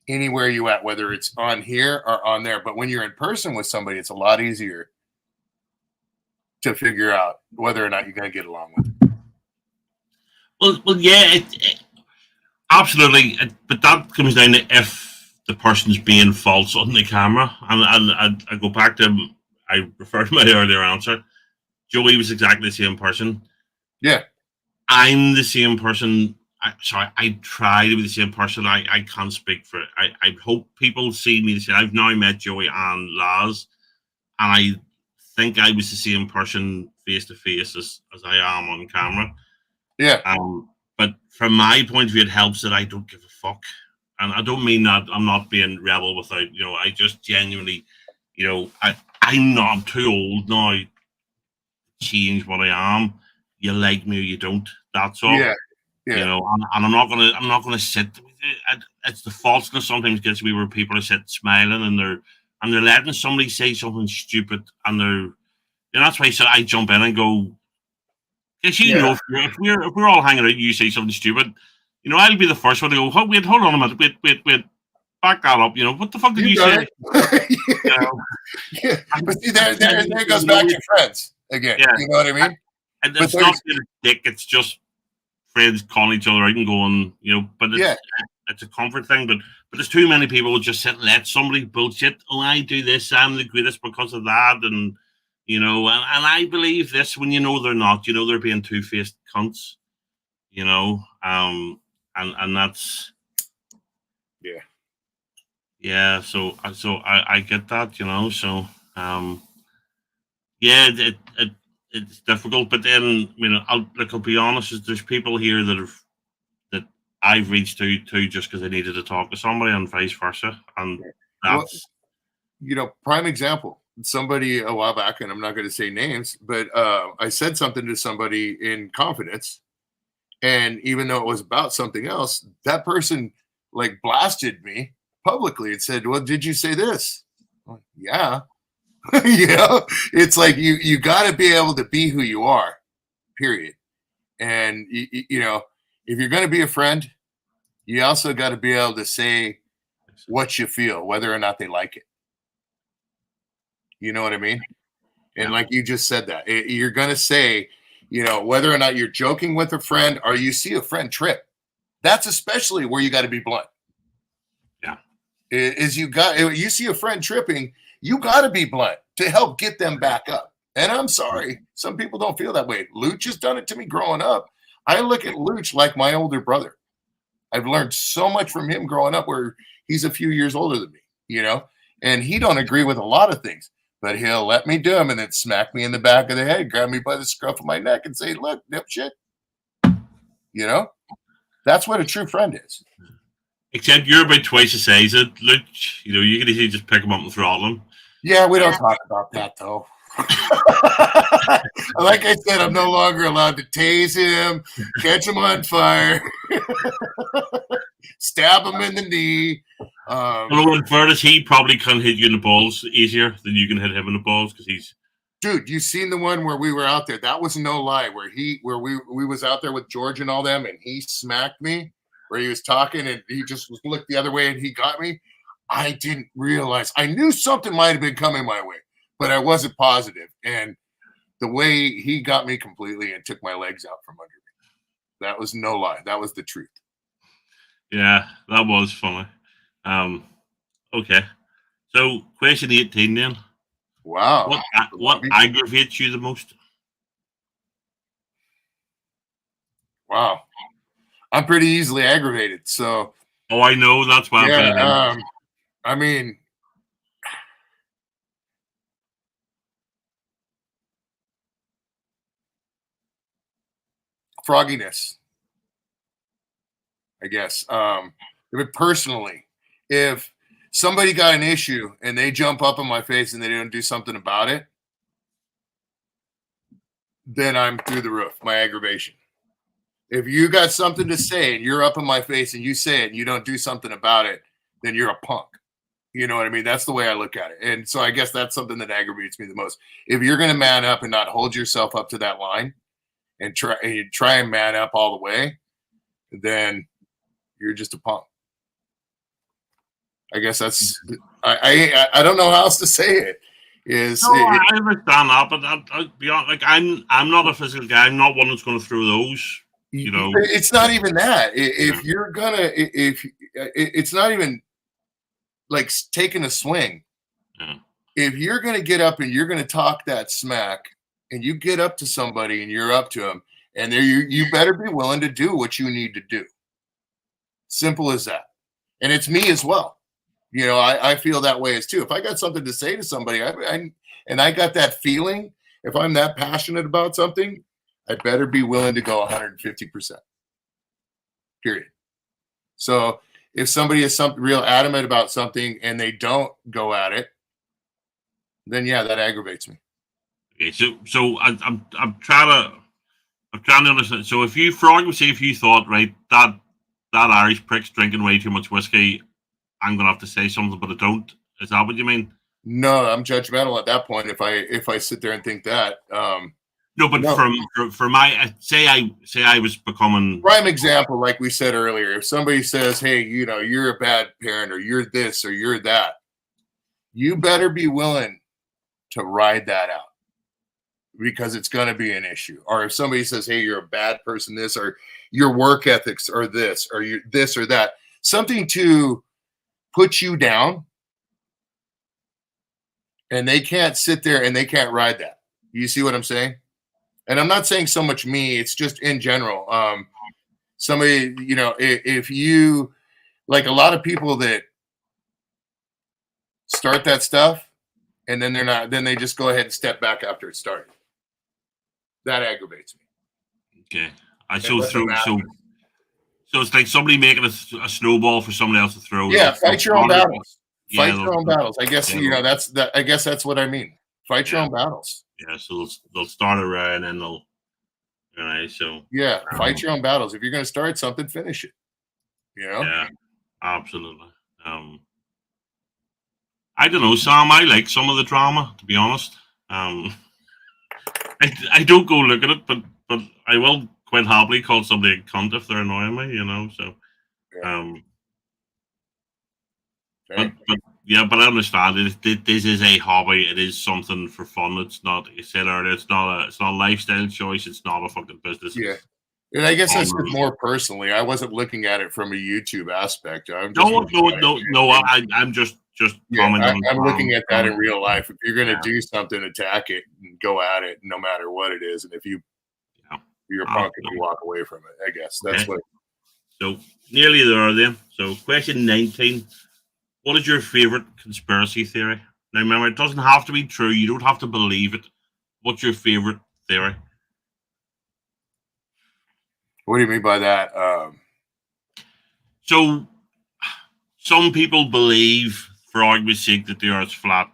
anywhere you at, whether it's on here or on there. But when you're in person with somebody, it's a lot easier to figure out whether or not you're going to get along with it. Well, yeah, absolutely. But that comes down to if the person's being false on the camera. And I go back to, I refer to my earlier answer. Joey was exactly the same person. Yeah. I'm the same person. I try to be the same person. I can't speak for it. I hope people see me the same. I've now met Joey and Laz, and I think I was the same person face to face as I am on camera. Yeah. But from my point of view, it helps that I don't give a fuck. And I don't mean that I'm not being rebel without, I just genuinely, I'm too old now to change what I am. You like me or you don't. That's all. Yeah. Yeah. And I'm not gonna sit. It's the falseness sometimes gets me where people are sitting smiling and they're letting somebody say something stupid and that's why I jump in and go, because if we're all hanging out and you say something stupid, I'll be the first one to go, hold on a minute, wait, back that up, what the fuck did you say? Yeah. But see, there it goes back to friends again. Yeah. You know what I mean? And it's not being a dick, it's just friends calling each other out and going, but it's a comfort thing. But there's too many people who just sit and let somebody bullshit. Oh, I do this, I'm the greatest because of that, and and I believe this when they're not. They're being two-faced cunts. And that's yeah. So I get that. So it's difficult, but then I'll be honest. There's people here that I've reached to just because I needed to talk to somebody, and vice versa. And that's prime example. Somebody a while back, and I'm not going to say names, but I said something to somebody in confidence, and even though it was about something else, that person blasted me publicly and said, "Well, did you say this?" I'm like, yeah. It's like you got to be able to be who you are, period. And if you're going to be a friend, you also got to be able to say what you feel, whether or not they like it. You know what I mean? And like you just said that, you're going to say, whether or not you're joking with a friend or you see a friend trip, that's especially where you got to be blunt. Yeah. You see a friend tripping, you got to be blunt to help get them back up. And I'm sorry, some people don't feel that way. Luch has done it to me growing up. I look at Luch like my older brother. I've learned so much from him growing up where he's a few years older than me, and he don't agree with a lot of things, but he'll let me do them and then smack me in the back of the head, grab me by the scruff of my neck and say, look, dipshit. That's what a true friend is. Except you're about twice the size of Luch. You can easily just pick him up and throttle him. Yeah, we don't talk about that, though. Like I said, I'm no longer allowed to tase him, catch him on fire, stab him in the knee. In fairness, he probably can hit you in the balls easier than you can hit him in the balls because he's. Dude, you seen the one where we were out there? That was no lie. Where we was out there with George and all them, and he smacked me. Where he was talking and he just looked the other way and he got me. I didn't realize. I knew something might have been coming my way, but I wasn't positive. And the way he got me completely and took my legs out from under me. That was no lie. That was the truth. Yeah, that was funny. Okay. So question 18 then. Wow. What aggravates you the most? Wow. I'm pretty easily aggravated. So. Oh, I know. That's why I'm I mean, frogginess, I guess. Personally, if somebody got an issue and they jump up in my face and they don't do something about it, then I'm through the roof, my aggravation. If you got something to say and you're up in my face and you say it and you don't do something about it, then you're a punk. You know what I mean? That's the way I look at it. And so I guess that's something that aggravates me the most. If you're going to man up and not hold yourself up to that line and try and man up all the way, then you're just a punk. I guess that's I don't know how else to say it. I understand that, but I'll be honest, I'm not a physical guy. I'm not one that's going to throw those. It's not even that. If you're gonna, if it's not even like taking a swing. Yeah. If you're going to get up and you're going to talk that smack, and you get up to somebody and you're up to them, and you better be willing to do what you need to do. Simple as that. And it's me as well. You know, I feel that way as too. If I got something to say to somebody, and I got that feeling, if I'm that passionate about something, I better be willing to go 150%. Period. So if somebody is real adamant about something and they don't go at it, then yeah, that aggravates me. Okay, so I'm trying to understand. So if you, for argument's sake, if you thought, right, that Irish prick's drinking way too much whiskey, I'm gonna have to say something, but I don't. Is that what you mean? No, I'm judgmental at that point if I sit there and think that. No, but no. For my say I was becoming prime example, like we said earlier. If somebody says, "Hey, you know, you're a bad parent, or you're this, or you're that," you better be willing to ride that out, because it's going to be an issue. Or if somebody says, "Hey, you're a bad person," this, or your work ethics, or this, or you this or that, something to put you down, and they can't sit there and they can't ride that. You see what I'm saying? And I'm not saying so much me, it's just in general. Somebody, you know, if you, like, a lot of people that start that stuff and then then they just go ahead and step back after it started. That aggravates me. Okay. So it's like somebody making a snowball for somebody else to throw. Yeah, fight your own battles. Fight your own battles. I guess, you know, I guess that's what I mean. Fight your own battles. Yeah, so they'll start around and they'll, all right, so. Yeah, fight your own battles. If you're going to start something, finish it. You know? Yeah, absolutely. I don't know, Sam, I like some of the drama, to be honest. I don't go look at it, but I will quite happily call somebody a cunt if they're annoying me, you know, so. But I understand it. This is a hobby. It is something for fun. It's not, like you said earlier, it's not a lifestyle choice. It's not a fucking business. Yeah. And I guess that's more personally. I wasn't looking at it from a YouTube aspect. I'm just commenting. I'm looking at that in real life. If you're going to do something, attack it and go at it, no matter what it is. And if you're a punk and you walk away from it, I guess that's what. So nearly there then. So question 19. What is your favorite conspiracy theory? Now, remember, it doesn't have to be true. You don't have to believe it. What's your favorite theory? What do you mean by that? So, some people believe, for argument's sake, that the Earth's flat.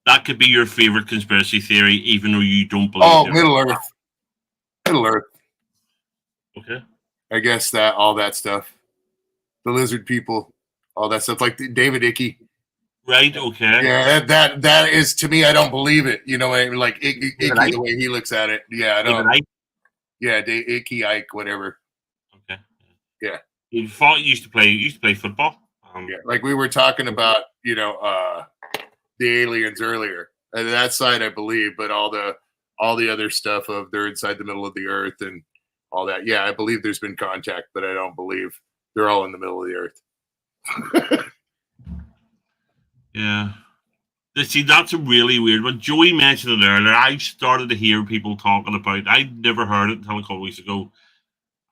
That could be your favorite conspiracy theory, even though you don't believe. Oh, Middle Earth. Middle Earth. Okay. I guess all that stuff. The lizard people. All that stuff, like David Icke. Right, okay. Yeah, that is, to me, I don't believe it. You know what I mean? Like Icke, the way he looks at it. Yeah, I don't. Yeah, Icke, Ike, whatever. Okay. Yeah. You used to play football. Yeah, like we were talking about, you know, the aliens earlier. And that side I believe, but all the other stuff of they're inside the middle of the earth and all that. Yeah, I believe there's been contact, but I don't believe they're all in the middle of the earth. Yeah. See, that's a really weird one. Joey mentioned it earlier. I started to hear people talking about. I'd never heard it until a couple of weeks ago,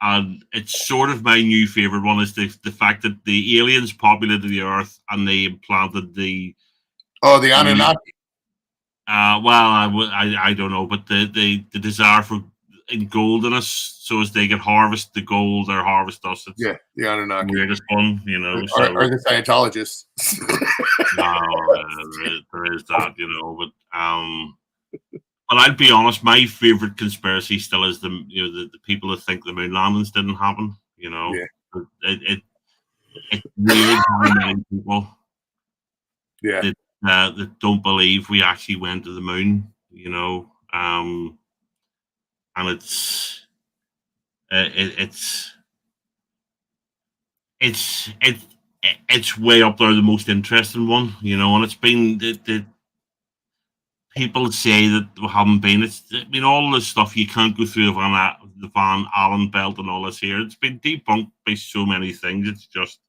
and it's sort of my new favorite one. Is the fact that the aliens populated the Earth and they implanted the Anunnaki. Well, I don't know, but the desire for in gold in us, so as they can harvest the gold or harvest us. It's the Anunnaki. Weirdest one, you know. Are the Scientologists? No, there is that, you know. But I'll be honest, my favorite conspiracy still is the people that think the moon landings didn't happen. You know, it really many people. Yeah. That don't believe we actually went to the moon. You know, and it's way up there, the most interesting one, you know, and it's been the people say that we haven't been. All the stuff you can't go through the Van Allen belt and all this here. It's been debunked by so many things. It's just,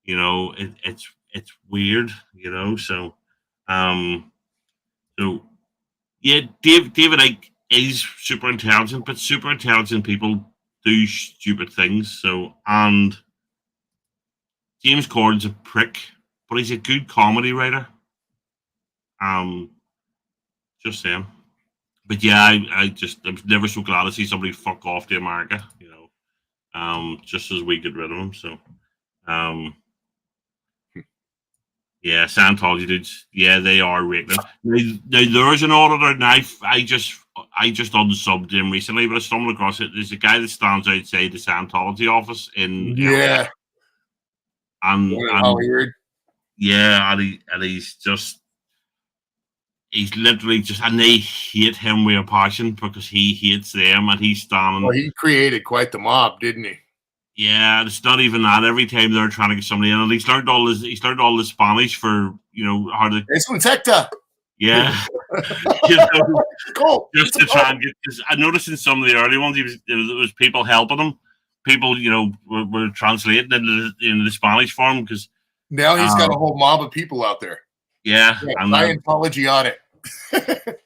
you know, it's weird, So, so yeah, David Icke is super intelligent, but super intelligent people do stupid things. So, and James Corden's a prick, but he's a good comedy writer. Just saying. But yeah, I'm never so glad to see somebody fuck off to America, just as we get rid of him. So, yeah, Scientology dudes, yeah, they are rating. Now there's an auditor, and I just unsubbed him recently, but I stumbled across it. There's a guy that stands outside the Scientology office in LA, and weird. Yeah, and he's literally just, and they hate him with a passion because he hates them, and he's standing. Well, he created quite the mob, didn't he? Yeah, it's not even that. Every time they're trying to get somebody in, and he's learned all the Spanish for how to. Es un secta. Yeah, cool. Just to try and get. Cause I noticed in some of the early ones, there was people helping him. People, were translating into the Spanish form because now he's got a whole mob of people out there. Yeah, Scientology on it.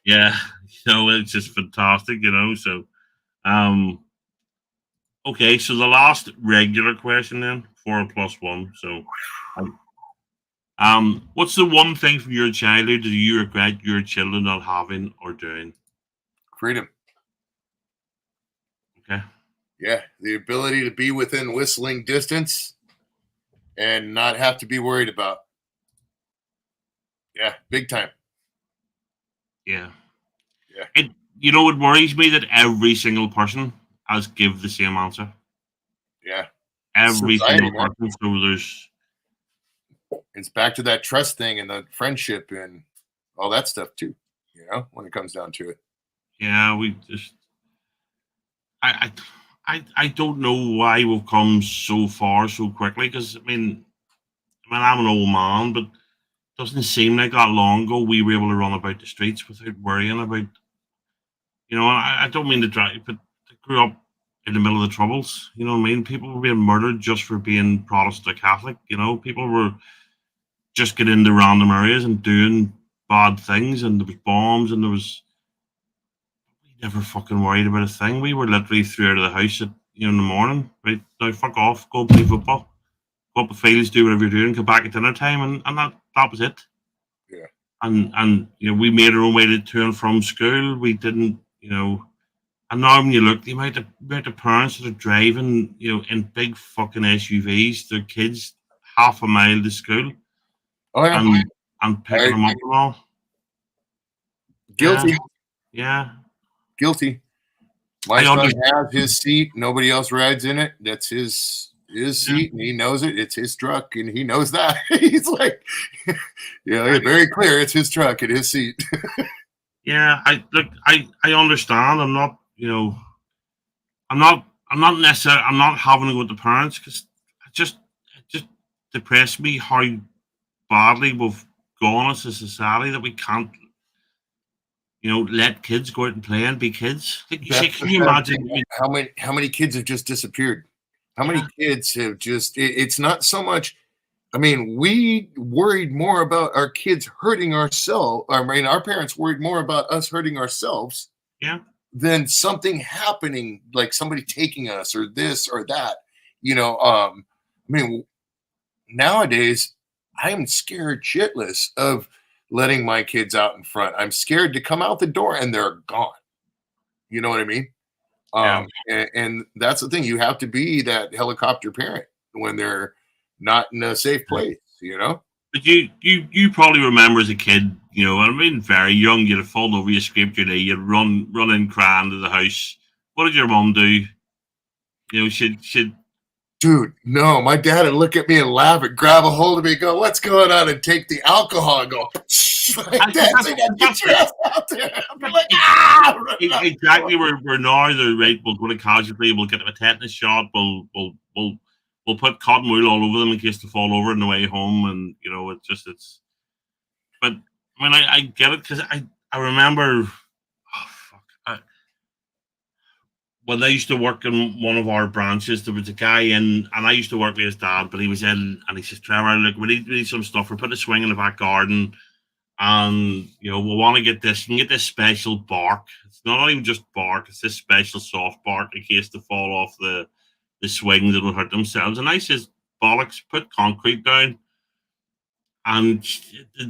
Yeah, it's just fantastic, So, okay, so the last regular question then, 4+1. So, what's the one thing from your childhood that you regret your children not having or doing? Freedom. Okay. Yeah, the ability to be within whistling distance and not have to be worried about. Yeah, big time. Yeah. It it worries me that every single person has give the same answer. Yeah. Every single person. So it's back to that trust thing and the friendship and all that stuff too, when it comes down to it. Yeah, we just I don't know why we've come so far so quickly, because I'm an old man, but it doesn't seem like that long ago we were able to run about the streets without worrying about, I don't mean to drag, but I grew up in the middle of the Troubles. You know what I mean? People were being murdered just for being Protestant or Catholic. People were just getting into random areas and doing bad things, and there was bombs, and we never fucking worried about a thing. We were literally through out of the house at in the morning. Right now, fuck off, go play football, go up the fields, do whatever you're doing, come back at dinner time, and that was it. Yeah. And we made our own way to and from school. We didn't, and now when you look, the amount of parents that are driving, in big fucking SUVs, their kids half a mile to school. Oh yeah. And picking them up and all. Guilty. Yeah. Guilty. My son has his seat. Nobody else rides in it. That's his seat, and he knows it. It's his truck, and he knows that. He's like, very clear. It's his truck and his seat. Yeah, I understand. I'm not, I'm not necessarily. I'm not having to go with the parents, because it just depressed me how badly we've gone as a society that we can't, let kids go out and play and be kids. Like you say, can you imagine how many kids have just disappeared? How many kids have just? It's not so much. We worried more about our kids hurting ourselves. Our parents worried more about us hurting ourselves. Yeah. Than something happening, like somebody taking us or this or that. Nowadays I am scared shitless of letting my kids out in front. I'm scared to come out the door and they're gone. You know what I mean? And that's the thing. You have to be that helicopter parent when they're not in a safe place, But you probably remember as a kid, very young, you'd have fallen over, you scraped your knee, you'd run in crying to the house. What did your mom do? She'd Dude, no, my dad would look at me and laugh and grab a hold of me and go, "What's going on?" and take the alcohol and go, get your ass out there. I'm like, exactly. We're now the right. We'll go to casualty. We'll get them a tetanus shot. We'll put cotton wool all over them in case they fall over on the way home, and it's. But I get it, because I remember. when I used to work in one of our branches, there was a guy in, and I used to work with his dad, but he was in, and he says, Trevor, look, we need some stuff. We're putting a swing in the back garden, and, you know, we want to get this, you can get this special bark. It's not even just bark, it's this special soft bark in case they fall off the swing that will hurt themselves. And I says, bollocks, put concrete down. And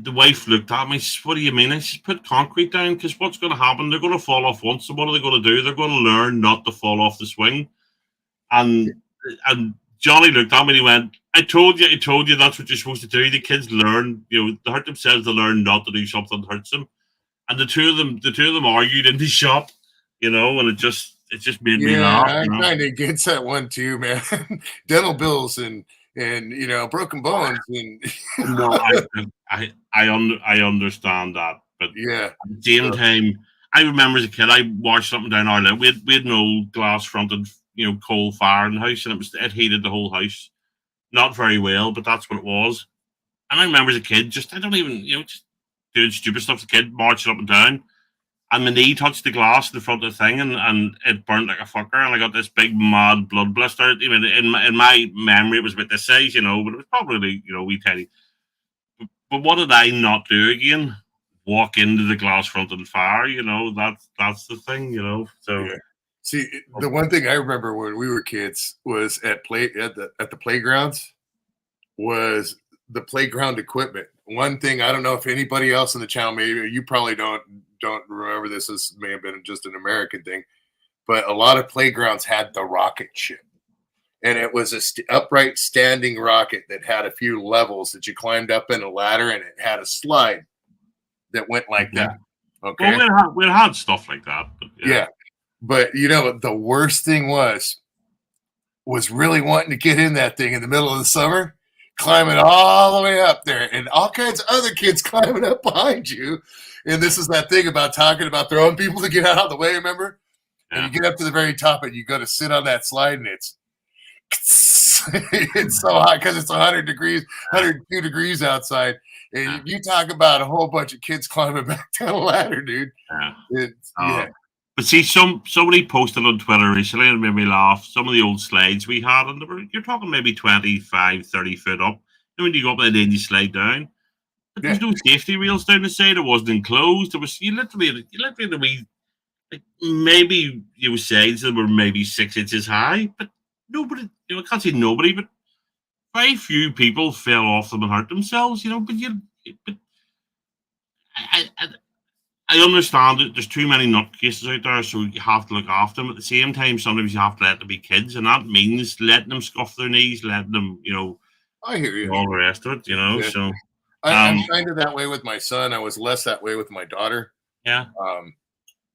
the wife looked at me. She says, what do you mean? I said, put concrete down, because what's going to happen? They're going to fall off once. So what are they going to do? They're going to learn not to fall off the swing. And Johnny looked at me and he went, I told you that's what you're supposed to do. The kids learn, you know, they hurt themselves, they learn not to do something that hurts them. And the two of them argued in the shop, you know, and it just made me laugh. I kind of gets that one too, man. Dental bills and you know, broken bones and no, I understand that, but yeah, at the same time, I remember as a kid, I watched something down our lane. We had an old glass fronted, you know, coal fire in the house, and it heated the whole house. Not very well, but that's what it was. And I remember as a kid, just I don't even, you know, just doing stupid stuff as a kid, marching up and down. And my knee touched the glass in the front of the thing, and it burned like a fucker. And I got this big mad blood blister. I mean, in my memory, it was about this size, you know, but it was probably, you know, wee tiny. But what did I not do again? Walk into the glass fronted fire, you know. That's the thing, you know. So, yeah. See, the one thing I remember when we were kids was at the playgrounds was the playground equipment. One thing I don't know if anybody else in the channel, maybe you probably don't remember this. This may have been just an American thing, but a lot of playgrounds had the rocket ship, and it was a upright standing rocket that had a few levels that you climbed up in a ladder, and it had a slide that went like that. Okay, well, we had stuff like that, but yeah. But you know, the worst thing was really wanting to get in that thing in the middle of the summer, climbing all the way up there, and all kinds of other kids climbing up behind you. And this is that thing about talking about throwing people to get out of the way, remember? Yeah. And you get up to the very top and you go to sit on that slide, and it's so hot because it's 100 degrees, 102 degrees outside. And you talk about a whole bunch of kids climbing back down a ladder, dude. Yeah. But see, somebody posted on Twitter recently and made me laugh. Some of the old slides we had, and you're talking maybe 25, 30 foot up. And when you go up there, then you slide down. But there's no safety rails down the side. It wasn't enclosed. It was you literally the wee, like maybe you sides that were maybe 6 inches high. But nobody, you know, I can't say nobody, but very few people fell off them and hurt themselves. You know, but I understand that there's too many nutcases out there, so you have to look after them. At the same time, sometimes you have to let them be kids, and that means letting them scuff their knees, letting them, you know, I hear you. All the rest of it, you know. Yeah. So I'm kind of that way with my son. I was less that way with my daughter. Yeah.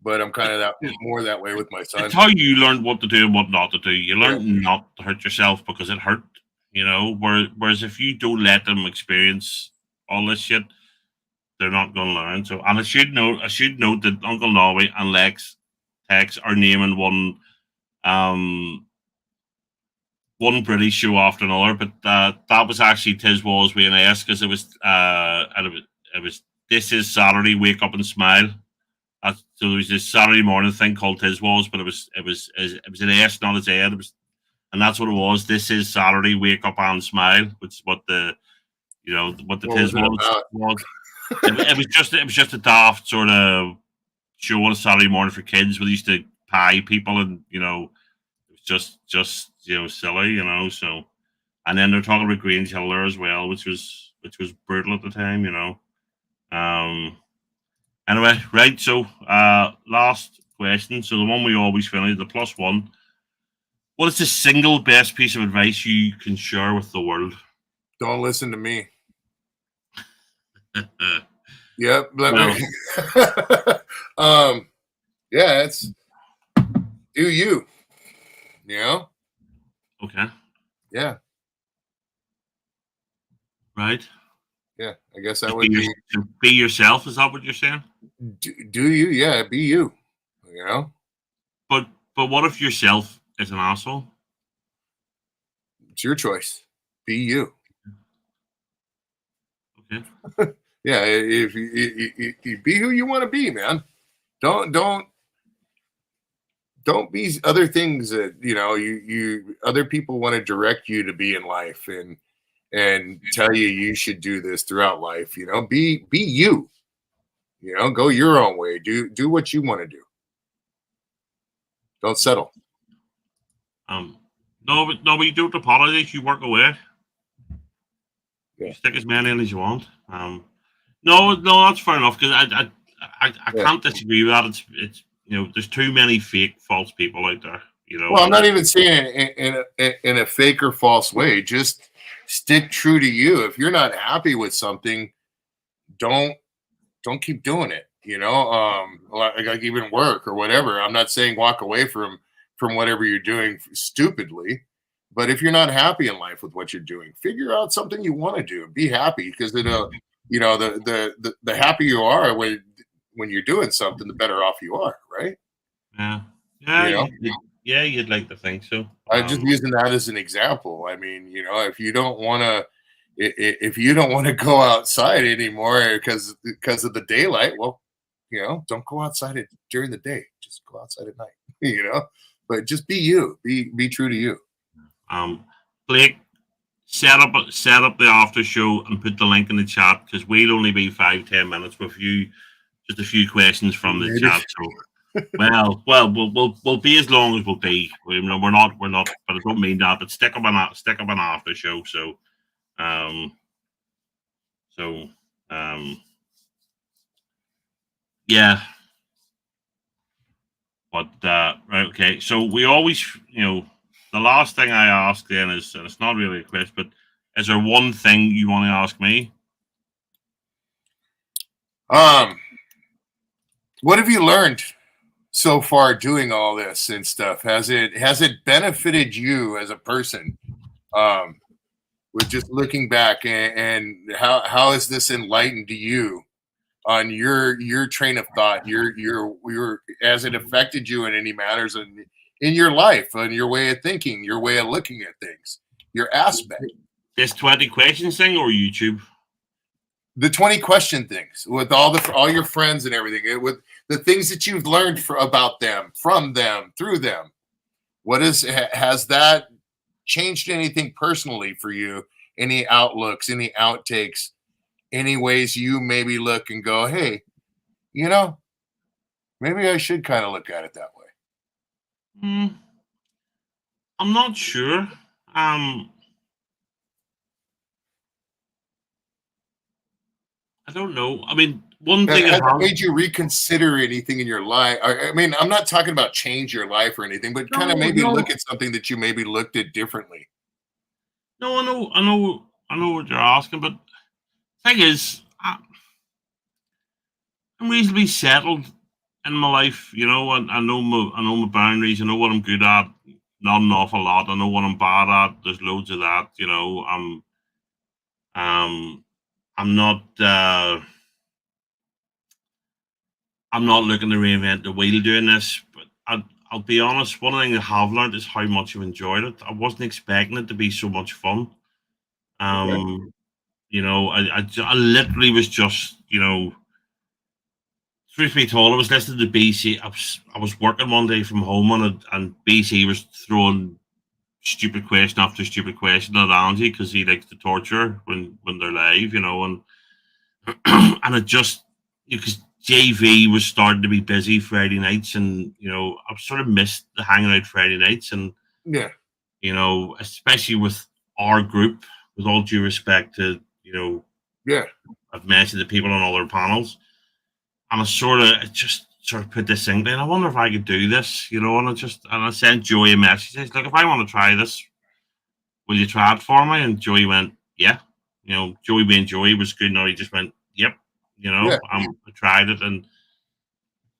But I'm kind of more that way with my son. It's how you learn what to do and what not to do. You learn not to hurt yourself because it hurt, you know. Whereas if you don't let them experience all this shit, they're not going to learn. So, and I should note that Uncle Norway and Tex are naming one British show after another, but that was actually Tiswas with an S because it was This Is Saturday, Wake Up and Smile. So there was this Saturday morning thing called Tiswas, but it was an S, not a Z. And that's what it was. This is Saturday, Wake Up and Smile, which is what the Tiswas was. It was just a daft sort of show on a Saturday morning for kids where they used to pie people, and you know, it was just you know, silly, you know. So, and then they're talking about Green Killer as well, which was brutal at the time, you know. Anyway, right. So, last question. So the one we always finish, the +1. What is the single best piece of advice you can share with the world? Don't listen to me. Yep. Well, yeah, it's do you. You know? Okay. Yeah. Right. Yeah, I guess that would be yourself. Is that what you're saying? Do you? Yeah, be you. You know. But what if yourself is an asshole? It's your choice. Be you. Okay. Yeah, if you be who you want to be, man. Don't don't be other things that you other people want to direct you to be in life and tell you should do this throughout life. Be you. Go your own way. Do what you want to do. Don't settle. No, but you don't apologize. You work away. Yeah. You stick as many in as you want. No, that's fair enough because I can't disagree with that. It's there's too many fake, false people out there. Well, I'm not even saying in a fake or false way. Just stick true to you. If you're not happy with something, don't keep doing it. Like even work or whatever. I'm not saying walk away from whatever you're doing stupidly, but if you're not happy in life with what you're doing, figure out something you want to do. Be happy because the happier you are when you're doing something, the better off you are, right? Yeah, you'd like to think so. I'm just using that as an example. I mean, if you don't want to go outside anymore because of the daylight, well, don't go outside during the day. Just go outside at night. But just be you. Be true to you. Blake, set up the after show and put the link in the chat because we'll only be 5-10 minutes with you. Just a few questions from the chat. So, we'll be as long as we'll be. We're not. But I don't mean that. But stick up an after show. So, yeah. But right, okay. So we always, the last thing I ask then is, and it's not really a question, but is there one thing you want to ask me? What have you learned so far doing all this and stuff? Has it benefited you as a person? With just looking back and how has this enlightened you on your train of thought, your as it affected you in any matters in your life, on your way of thinking, your way of looking at things, your aspect? This 20 questions thing or YouTube? The 20 question things with all your friends and everything, with the things that you've learned about them, from them, through them. Has that changed anything personally for you? Any outlooks, any outtakes, any ways you maybe look and go, hey, maybe I should kind of look at it that way? I'm not sure. I don't know. I mean, one thing has it made you reconsider anything in your life? I mean, I'm not talking about change your life or anything, but kind of maybe look at something that you maybe looked at differently. No, I know what you're asking, but the thing is, I'm reasonably settled in my life. I know my boundaries. I know what I'm good at. Not an awful lot. I know what I'm bad at. There's loads of that. I'm not. I'm not looking to reinvent the wheel doing this, but I'll be honest. One thing I have learned is how much I've enjoyed it. I wasn't expecting it to be so much fun. I literally was just, truth be told, I was listening to BC. I was working one day from home and BC was throwing stupid question after stupid question at Angie because he likes to torture when they're live, and and it just because JV was starting to be busy Friday nights, and I've sort of missed the hanging out Friday nights, and especially with our group, with all due respect to I've mentioned the people on other panels, and I just put this thing down. I wonder if I could do this, and I sent Joey a message. He's like, if I want to try this, will you try it for me? And Joey went, yeah. Joey being Joey was good. Now he just went, yep. I tried it, and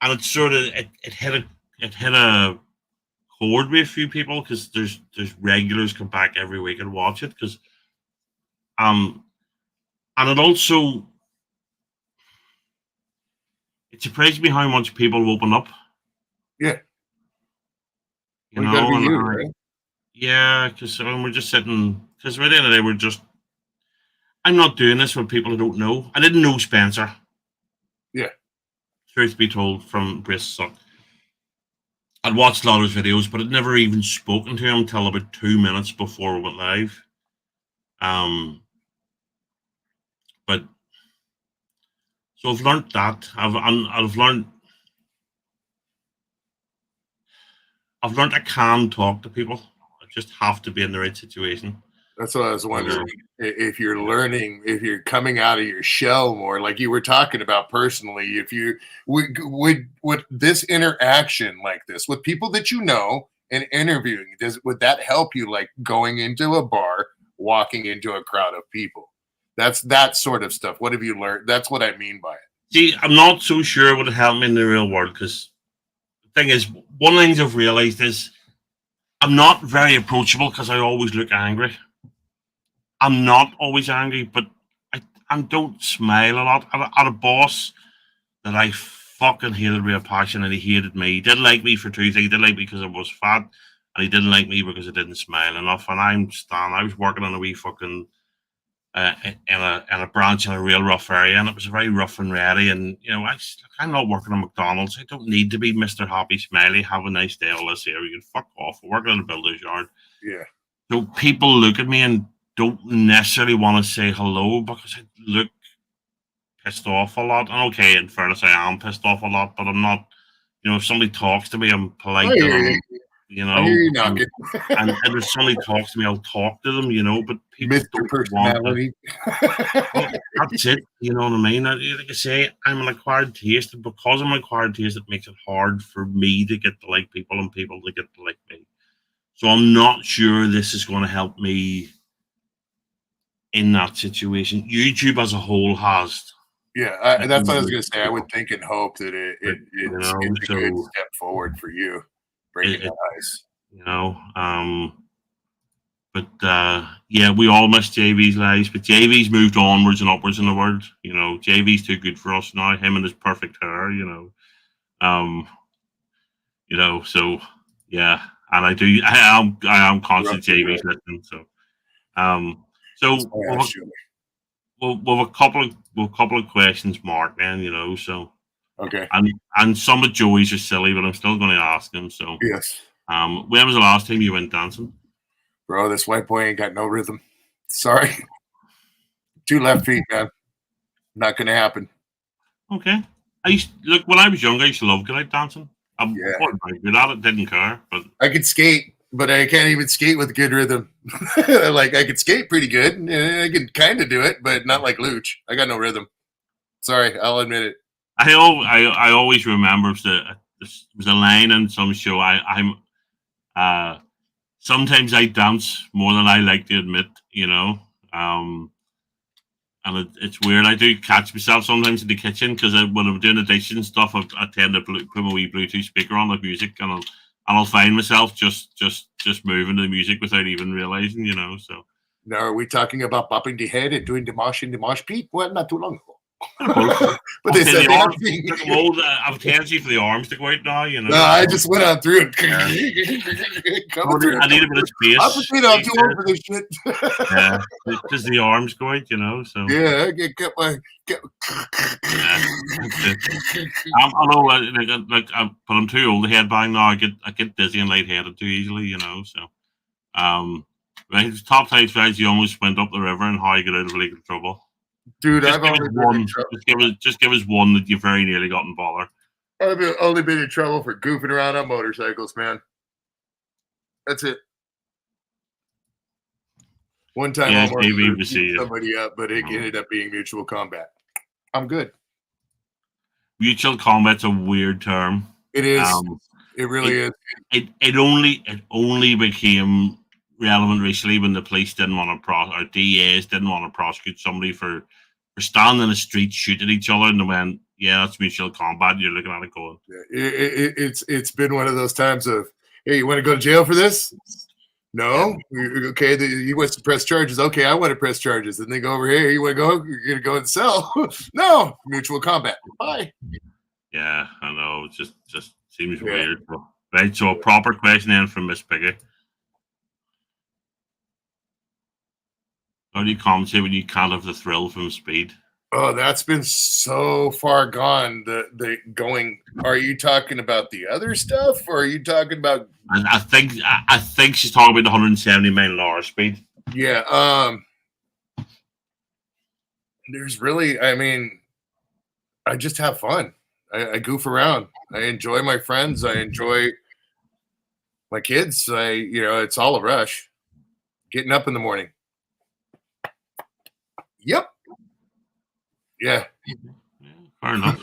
it sort of it hit a chord with a few people because there's regulars come back every week and watch it because and it surprised me how much people open up. Yeah. Right? Yeah, because we're just sitting. Because by the end of the day, I'm not doing this with people I don't know. I didn't know Spencer. Yeah. Truth be told, from Bristol. I'd watched a lot of his videos, but I'd never even spoken to him until about 2 minutes before we went live. But so I've learned that. I've learned I can talk to people. I just have to be in the right situation. That's what I was wondering. If you're learning, if you're coming out of your shell more, like you were talking about personally, if you would this interaction like this with people that you know and interviewing, would that help you like going into a bar, walking into a crowd of people? That's that sort of stuff. What have you learned? That's what I mean by it. See, I'm not so sure it would help me in the real world because the thing is, one of the things I've realized is I'm not very approachable because I always look angry. I'm not always angry, but I don't smile a lot. I had a boss that I fucking hated with a passion, and he hated me. He didn't like me for two things. He didn't like me because I was fat, and he didn't like me because I didn't smile enough. And I was working on a wee fucking in a branch in a real rough area, and it was very rough and ready. And you know, I'm not working at McDonald's. I don't need to be Mr. Happy Smiley. Have a nice day, all this here. You can fuck off. We're working in a builder's yard. Yeah. So people look at me and don't necessarily want to say hello because I look pissed off a lot. And okay, in fairness, I am pissed off a lot, but I'm not. You know, if somebody talks to me, I'm polite. You know, and if somebody talks to me, I'll talk to them. You know, but people Mr. don't Personality. well, that's it. You know what I mean? Like I say, I'm an acquired taste, and because I'm an acquired taste, it makes it hard for me to get to like people and people to get to like me. So I'm not sure this is going to help me in that situation. YouTube as a whole has. Yeah, that's what I was going to say. I would think and hope that it's a good step forward for you, breaking that ice. You know, but yeah, we all miss JV's lives, but JV's moved onwards and upwards in the world. You know, JV's too good for us now. Him and his perfect hair. You know, so yeah, and I am constant JV's listening. So we'll have a couple of questions, Mark. Man, you know, so okay, and some of Joey's are silly, but I'm still going to ask him. So yes. When was the last time you went dancing? Bro, this white boy ain't got no rhythm. Sorry. 2 left feet, man. Not going to happen. Okay. Look, when I was younger, I used to love good at dancing. I wasn't very good at it, didn't care. But I could skate, but I can't even skate with good rhythm. Like, I could skate pretty good, and I could kind of do it, but not like Luch. I got no rhythm. Sorry, I'll admit it. I always remember there was a line in some show. Sometimes I dance more than I like to admit, you know. And it's weird. I do catch myself sometimes in the kitchen because when I'm doing the dishes and stuff, I tend to put my wee Bluetooth speaker on the music, and I'll find myself just moving to the music without even realizing, you know. So now, are we talking about bopping the head and doing the mosh in the mosh pit? Well, not too long ago. But they said I've tendency for the arms to go out now, you know. No, I just went on through it. I need a bit of space. I'm too old for this shit. Yeah, just the arms go out, you know. So yeah, I get my. I know, but I'm too old to headbang now. I get dizzy and lightheaded too easily, you know. So, right, top tight guys, you almost went up the river, and how you get out of legal trouble. Dude, I've only been in trouble. Just give us one that you very nearly got in bother. I've only been in trouble for goofing around on motorcycles, man. That's it. One time I beat somebody up, but it ended up being mutual combat. I'm good. Mutual combat's a weird term. It is. It really is. It only became relevant recently when the police didn't want to or DAs didn't want to prosecute somebody for standing in the street shooting each other, and they went, yeah, that's mutual combat. And you're looking at it going, it's been one of those times of, hey, you want to go to jail for this? No. Okay, you want to press charges. Okay, I want to press charges. And they go over here. You want to go? You're gonna go and sell? No, mutual combat. Bye. Yeah, I know. It just seems weird. Right. So a proper question then from Miss Piggy. How do you compensate when you can't have the thrill from speed? Oh, that's been so far gone. The going. Are you talking about the other stuff, or are you talking about? I think she's talking about the 170-mile-an-hour speed. Yeah. There's really. I mean, I just have fun. I goof around. I enjoy my friends. I enjoy my kids. It's all a rush. Getting up in the morning. Yep. Yeah. Fair enough.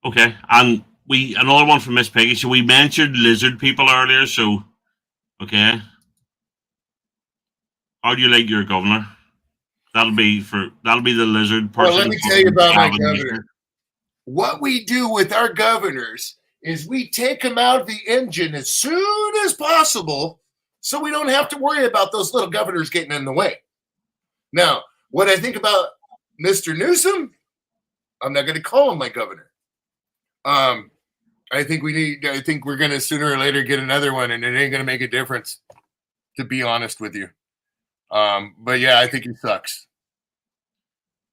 Okay, and another one from Miss Peggy. So we mentioned lizard people earlier. So, okay, how do you like your governor? That'll be the lizard person. Well, let me tell you about my governor. What we do with our governors is we take them out of the engine as soon as possible, so we don't have to worry about those little governors getting in the way. Now, what I think about Mr. Newsom, I'm not going to call him my governor. I think we're going to sooner or later get another one, and it ain't going to make a difference, to be honest with you. But yeah, I think he sucks.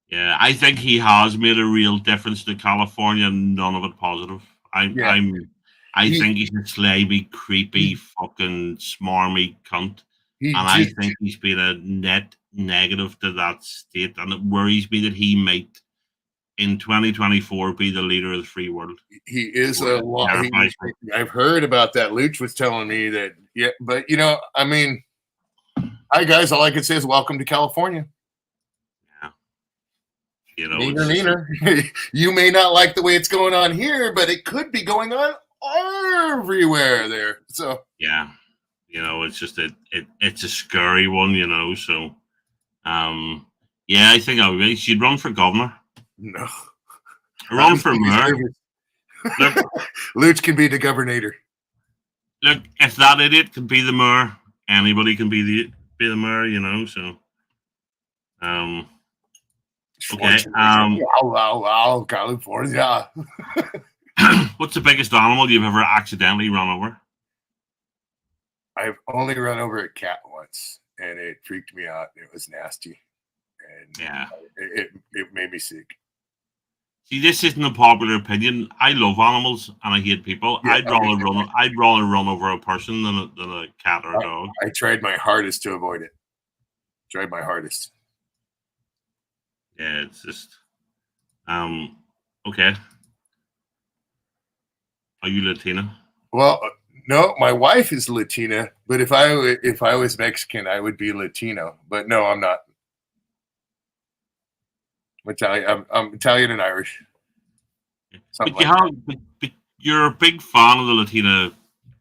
Yeah, I think he has made a real difference to California, none of it positive. I think he's a slimy, creepy, fucking smarmy cunt. I think he's been a net negative to that state, and it worries me that he might, in 2024, be the leader of the free world. He is I've heard about that. Luch was telling me that, yeah, but I mean, hi guys, all I can say is welcome to California. Neener. You may not like the way it's going on here, but it could be going on everywhere there. So yeah, it's just it's a scary one, So, yeah, I think she'd run for governor. No, run for mayor. Look, Luch can be the governor. Look, if that idiot can be the mayor, anybody can be the mayor. So, okay. California. What's the biggest animal you've ever accidentally run over? I've only run over a cat once, and it freaked me out. It was nasty, and yeah, it made me sick. See, this isn't a popular opinion. I love animals and I hate people. Yeah, I'd rather run over a person than a cat or a dog. I tried my hardest to avoid it. Tried my hardest. Yeah, it's just okay. Are you Latina? Well, no, my wife is Latina, but if I was Mexican, I would be Latino. But no, I'm not. I'm Italian and Irish. But you're a big fan of the Latina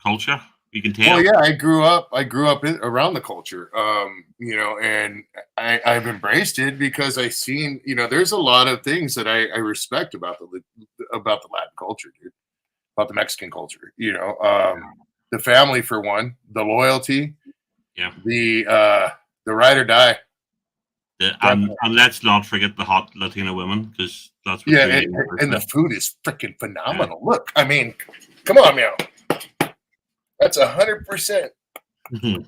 culture. You can tell. Well, yeah, I grew up around the culture, and I've embraced it because I've seen, there's a lot of things that I respect about the Latin culture, dude, about the Mexican culture, the family for one, the loyalty, yeah, the ride or die. And let's not forget the hot Latina women, because that's what and the food is freaking phenomenal. Yeah. Look, I mean, come on, meow. That's 100%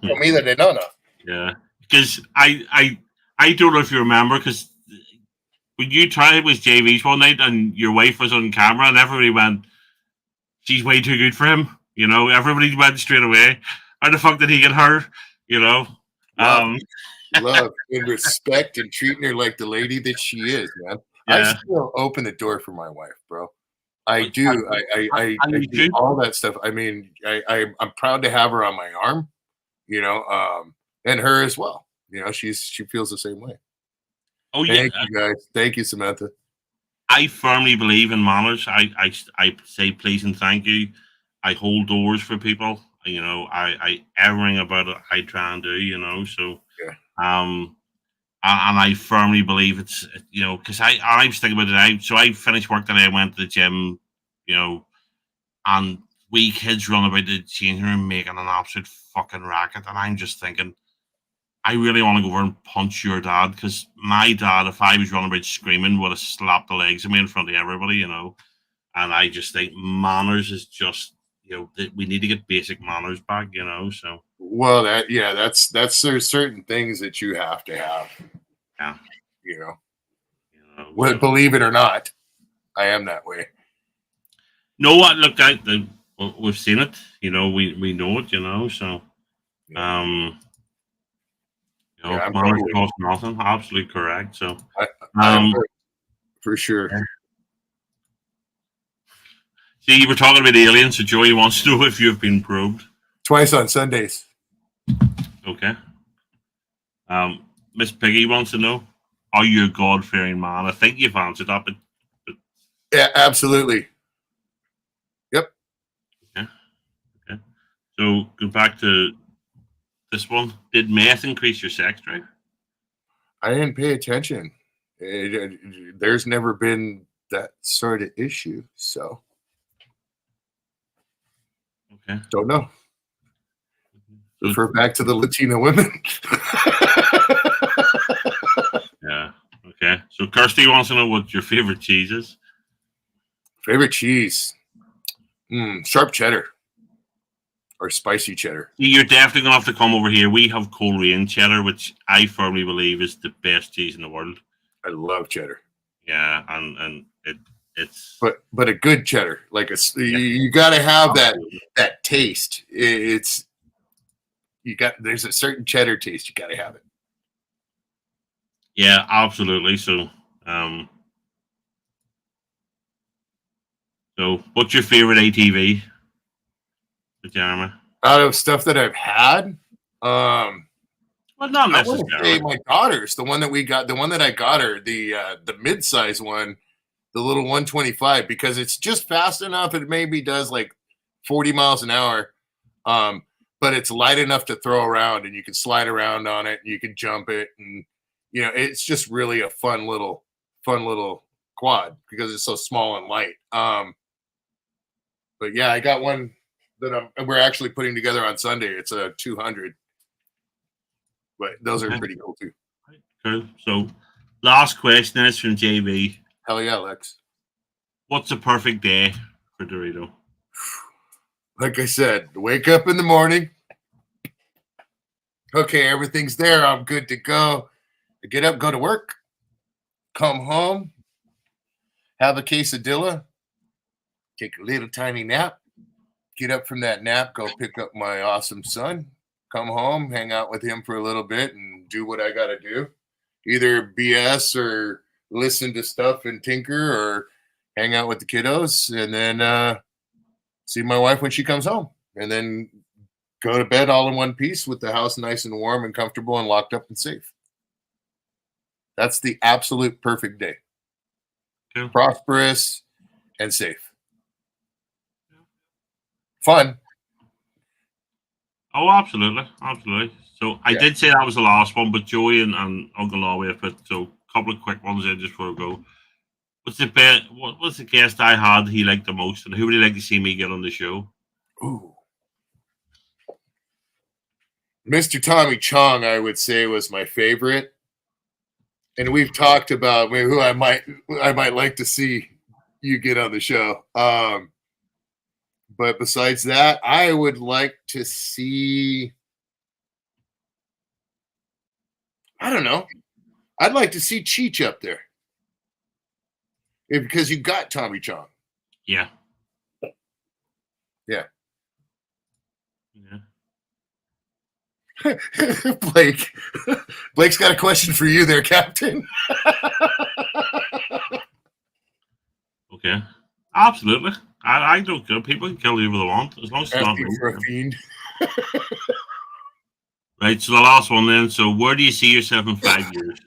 comida de nona. Yeah, because I don't know if you remember, because when you tried it with JV's one night and your wife was on camera and everybody went, she's way too good for him. Everybody went straight away. How the fuck did he get her? Love and respect and treating her like the lady that she is, man. Yeah. I still open the door for my wife, bro. I do. I do all that stuff. I mean, I'm proud to have her on my arm, and her as well. She feels the same way. Oh, Thank you guys. Thank you, Samantha. I firmly believe in manners. I say please and thank you. I hold doors for people. I everything about it I try and do. So yeah. And I firmly believe it's, because I was thinking about it. So I finished work today, I went to the gym, and we kids run about the changing room making an absolute fucking racket. And I'm just thinking, I really want to go over and punch your dad, because my dad, if I was running about screaming, would have slapped the legs of me in front of everybody, And I just think manners is just, we need to get basic manners back, So. Well, there's certain things that you have to have. Yeah. Well, believe it or not, I am that way. No, what? Look, we've seen it. We know it. So, money costs nothing. Absolutely correct. So, for sure. Yeah. See, you were talking about aliens, so Joey wants to know if you've been probed. Twice on Sundays. Okay. Miss Piggy wants to know, are you a God-fearing man? I think you've answered that, but yeah, absolutely. Yep. Okay. So, go back to this one. Did meth increase your sex drive? I didn't pay attention. There's never been that sort of issue, so. Okay. Don't know. Refer back to the Latino women. Yeah. Okay. So Kirsty wants to know what your favorite cheese is. Favorite cheese? Sharp cheddar or spicy cheddar. You're definitely gonna have to come over here. We have Coleraine cheddar, which I firmly believe is the best cheese in the world. I love cheddar. Yeah, and it's but a good cheddar, like you got to have that taste. There's a certain cheddar taste. You got to have it. Yeah, absolutely. So, what's your favorite ATV, Jeremy? Out of stuff that I've had, well, not necessarily. I would say my daughter's the one that we got. The one that I got her, the mid-size one, the little 125, because it's just fast enough. It maybe does like 40 miles an hour, but it's light enough to throw around, and you can slide around on it, and you can jump it, and it's just really a fun little quad because it's so small and light. But yeah, I got one that we're actually putting together on Sunday. It's a 200, but those are pretty cool too. Cool. So, last question is from JB. Hell yeah, Lex. What's a perfect day for Dorito? Like I said, wake up in the morning. Okay, everything's there. I'm good to go. I get up, go to work, come home, have a quesadilla, take a little tiny nap, get up from that nap, go pick up my awesome son, come home, hang out with him for a little bit, and do what I got to do. Either BS or listen to stuff and tinker or hang out with the kiddos, and then see my wife when she comes home, and then go to bed all in one piece with the house nice and warm and comfortable and locked up and safe. That's the absolute perfect day. Cool. Prosperous and safe. Fun. Oh, absolutely. Absolutely. So I did say that was the last one, but Joey and Uncle Lawie have put a couple of quick ones in just before we go. What's the guest I had he liked the most, and who would he like to see me get on the show? Ooh. Mr. Tommy Chong, I would say, was my favorite. And we've talked about who I might like to see you get on the show. But besides that, I would like to see, I don't know. I'd like to see Cheech up there. Because you got Tommy Chong. Yeah. Yeah. Yeah. Blake's got a question for you there, Captain. Okay. Absolutely. I don't care. People can kill whoever they want as long as it's not me. For a fiend. Right, so the last one then. So where do you see yourself in 5 years?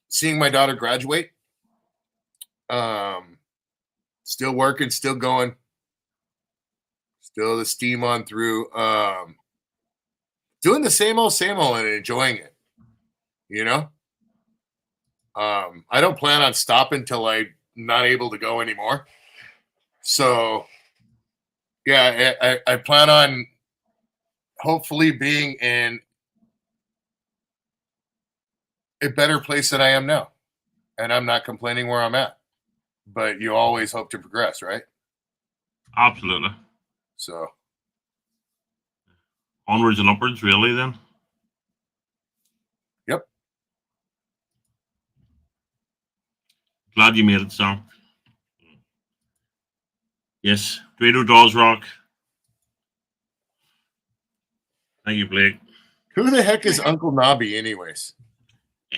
Seeing my daughter graduate. Still working, still going. Still the steam on through. Doing the same old and enjoying it. I don't plan on stopping till I'm not able to go anymore. So, yeah, I plan on hopefully being in a better place than I am now. And I'm not complaining where I'm at. But you always hope to progress, right? Absolutely. So. Onwards and upwards, really, then? Yep. Glad you made it, Sam. Yes, Dorito does rock. Thank you, Blake. Who the heck is Uncle Nobby, anyways?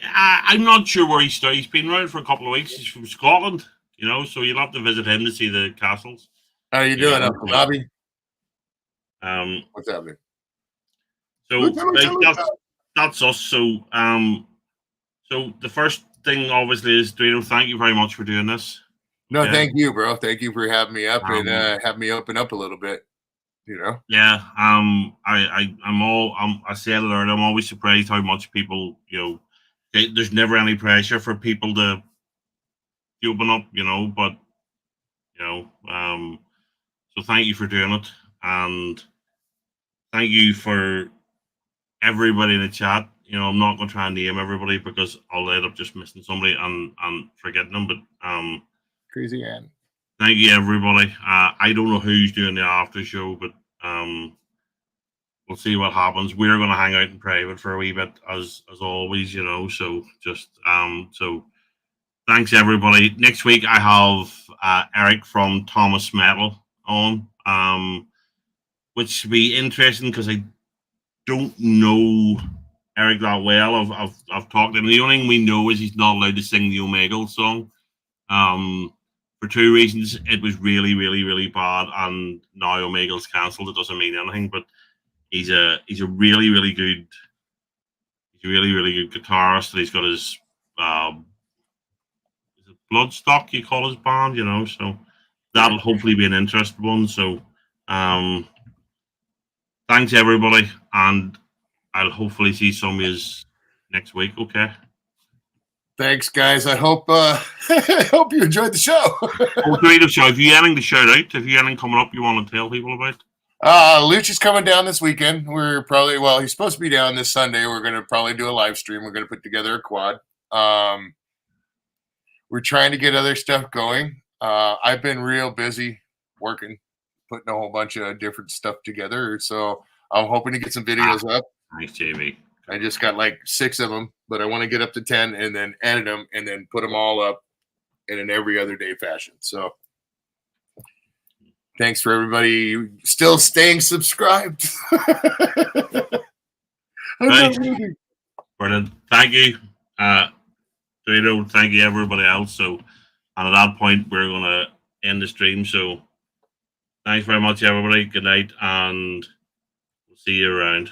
I'm not sure where he's started. He's been around for a couple of weeks. He's from Scotland, so you'll have to visit him to see the castles. How are you doing, Uncle Nobby? What's happening? So that's us. So the first thing, obviously, is Dorito. Thank you very much for doing this. No, thank you, bro. Thank you for having me up and have me open up a little bit. Yeah. I said it earlier. I'm always surprised how much people, there's never any pressure for people to open up, but so thank you for doing it, and thank you for everybody in the chat. I'm not going to try and name everybody because I'll end up just missing somebody and forgetting them. But Crazy Ann. Thank you, everybody. I don't know who's doing the after show, but we'll see what happens. We're going to hang out in private for a wee bit, as always. So just so thanks, everybody. Next week I have Eric from Thomas Metal on, which will be interesting because I don't know Eric that well. I've talked to him. The only thing we know is he's not allowed to sing the Omegle song. For two reasons. It was really, really, really bad, and now Omegle's cancelled. It doesn't mean anything, but he's a really, really good guitarist. And he's got his is it Bloodstock, you call his band, so that'll hopefully be an interesting one. So thanks, everybody, and I'll hopefully see some of you next week. Okay. Thanks, guys. I hope I hope you enjoyed the show. Creative show. Have you anything to shout out? Have you anything coming up you want to tell people about? Luch is coming down this weekend. We're probably he's supposed to be down this Sunday. We're going to probably do a live stream. We're going to put together a quad. We're trying to get other stuff going. I've been real busy working, putting a whole bunch of different stuff together. So I'm hoping to get some videos up. Nice, JV. I just got like 6 of them, but I want to get up to 10 and then edit them and then put them all up in an every other day fashion. So thanks for everybody still staying subscribed. Right. Brilliant. Thank you. Dorito, thank you, everybody else. So, and at that point, we're going to end the stream. So, thanks very much, everybody. Good night, and we'll see you around.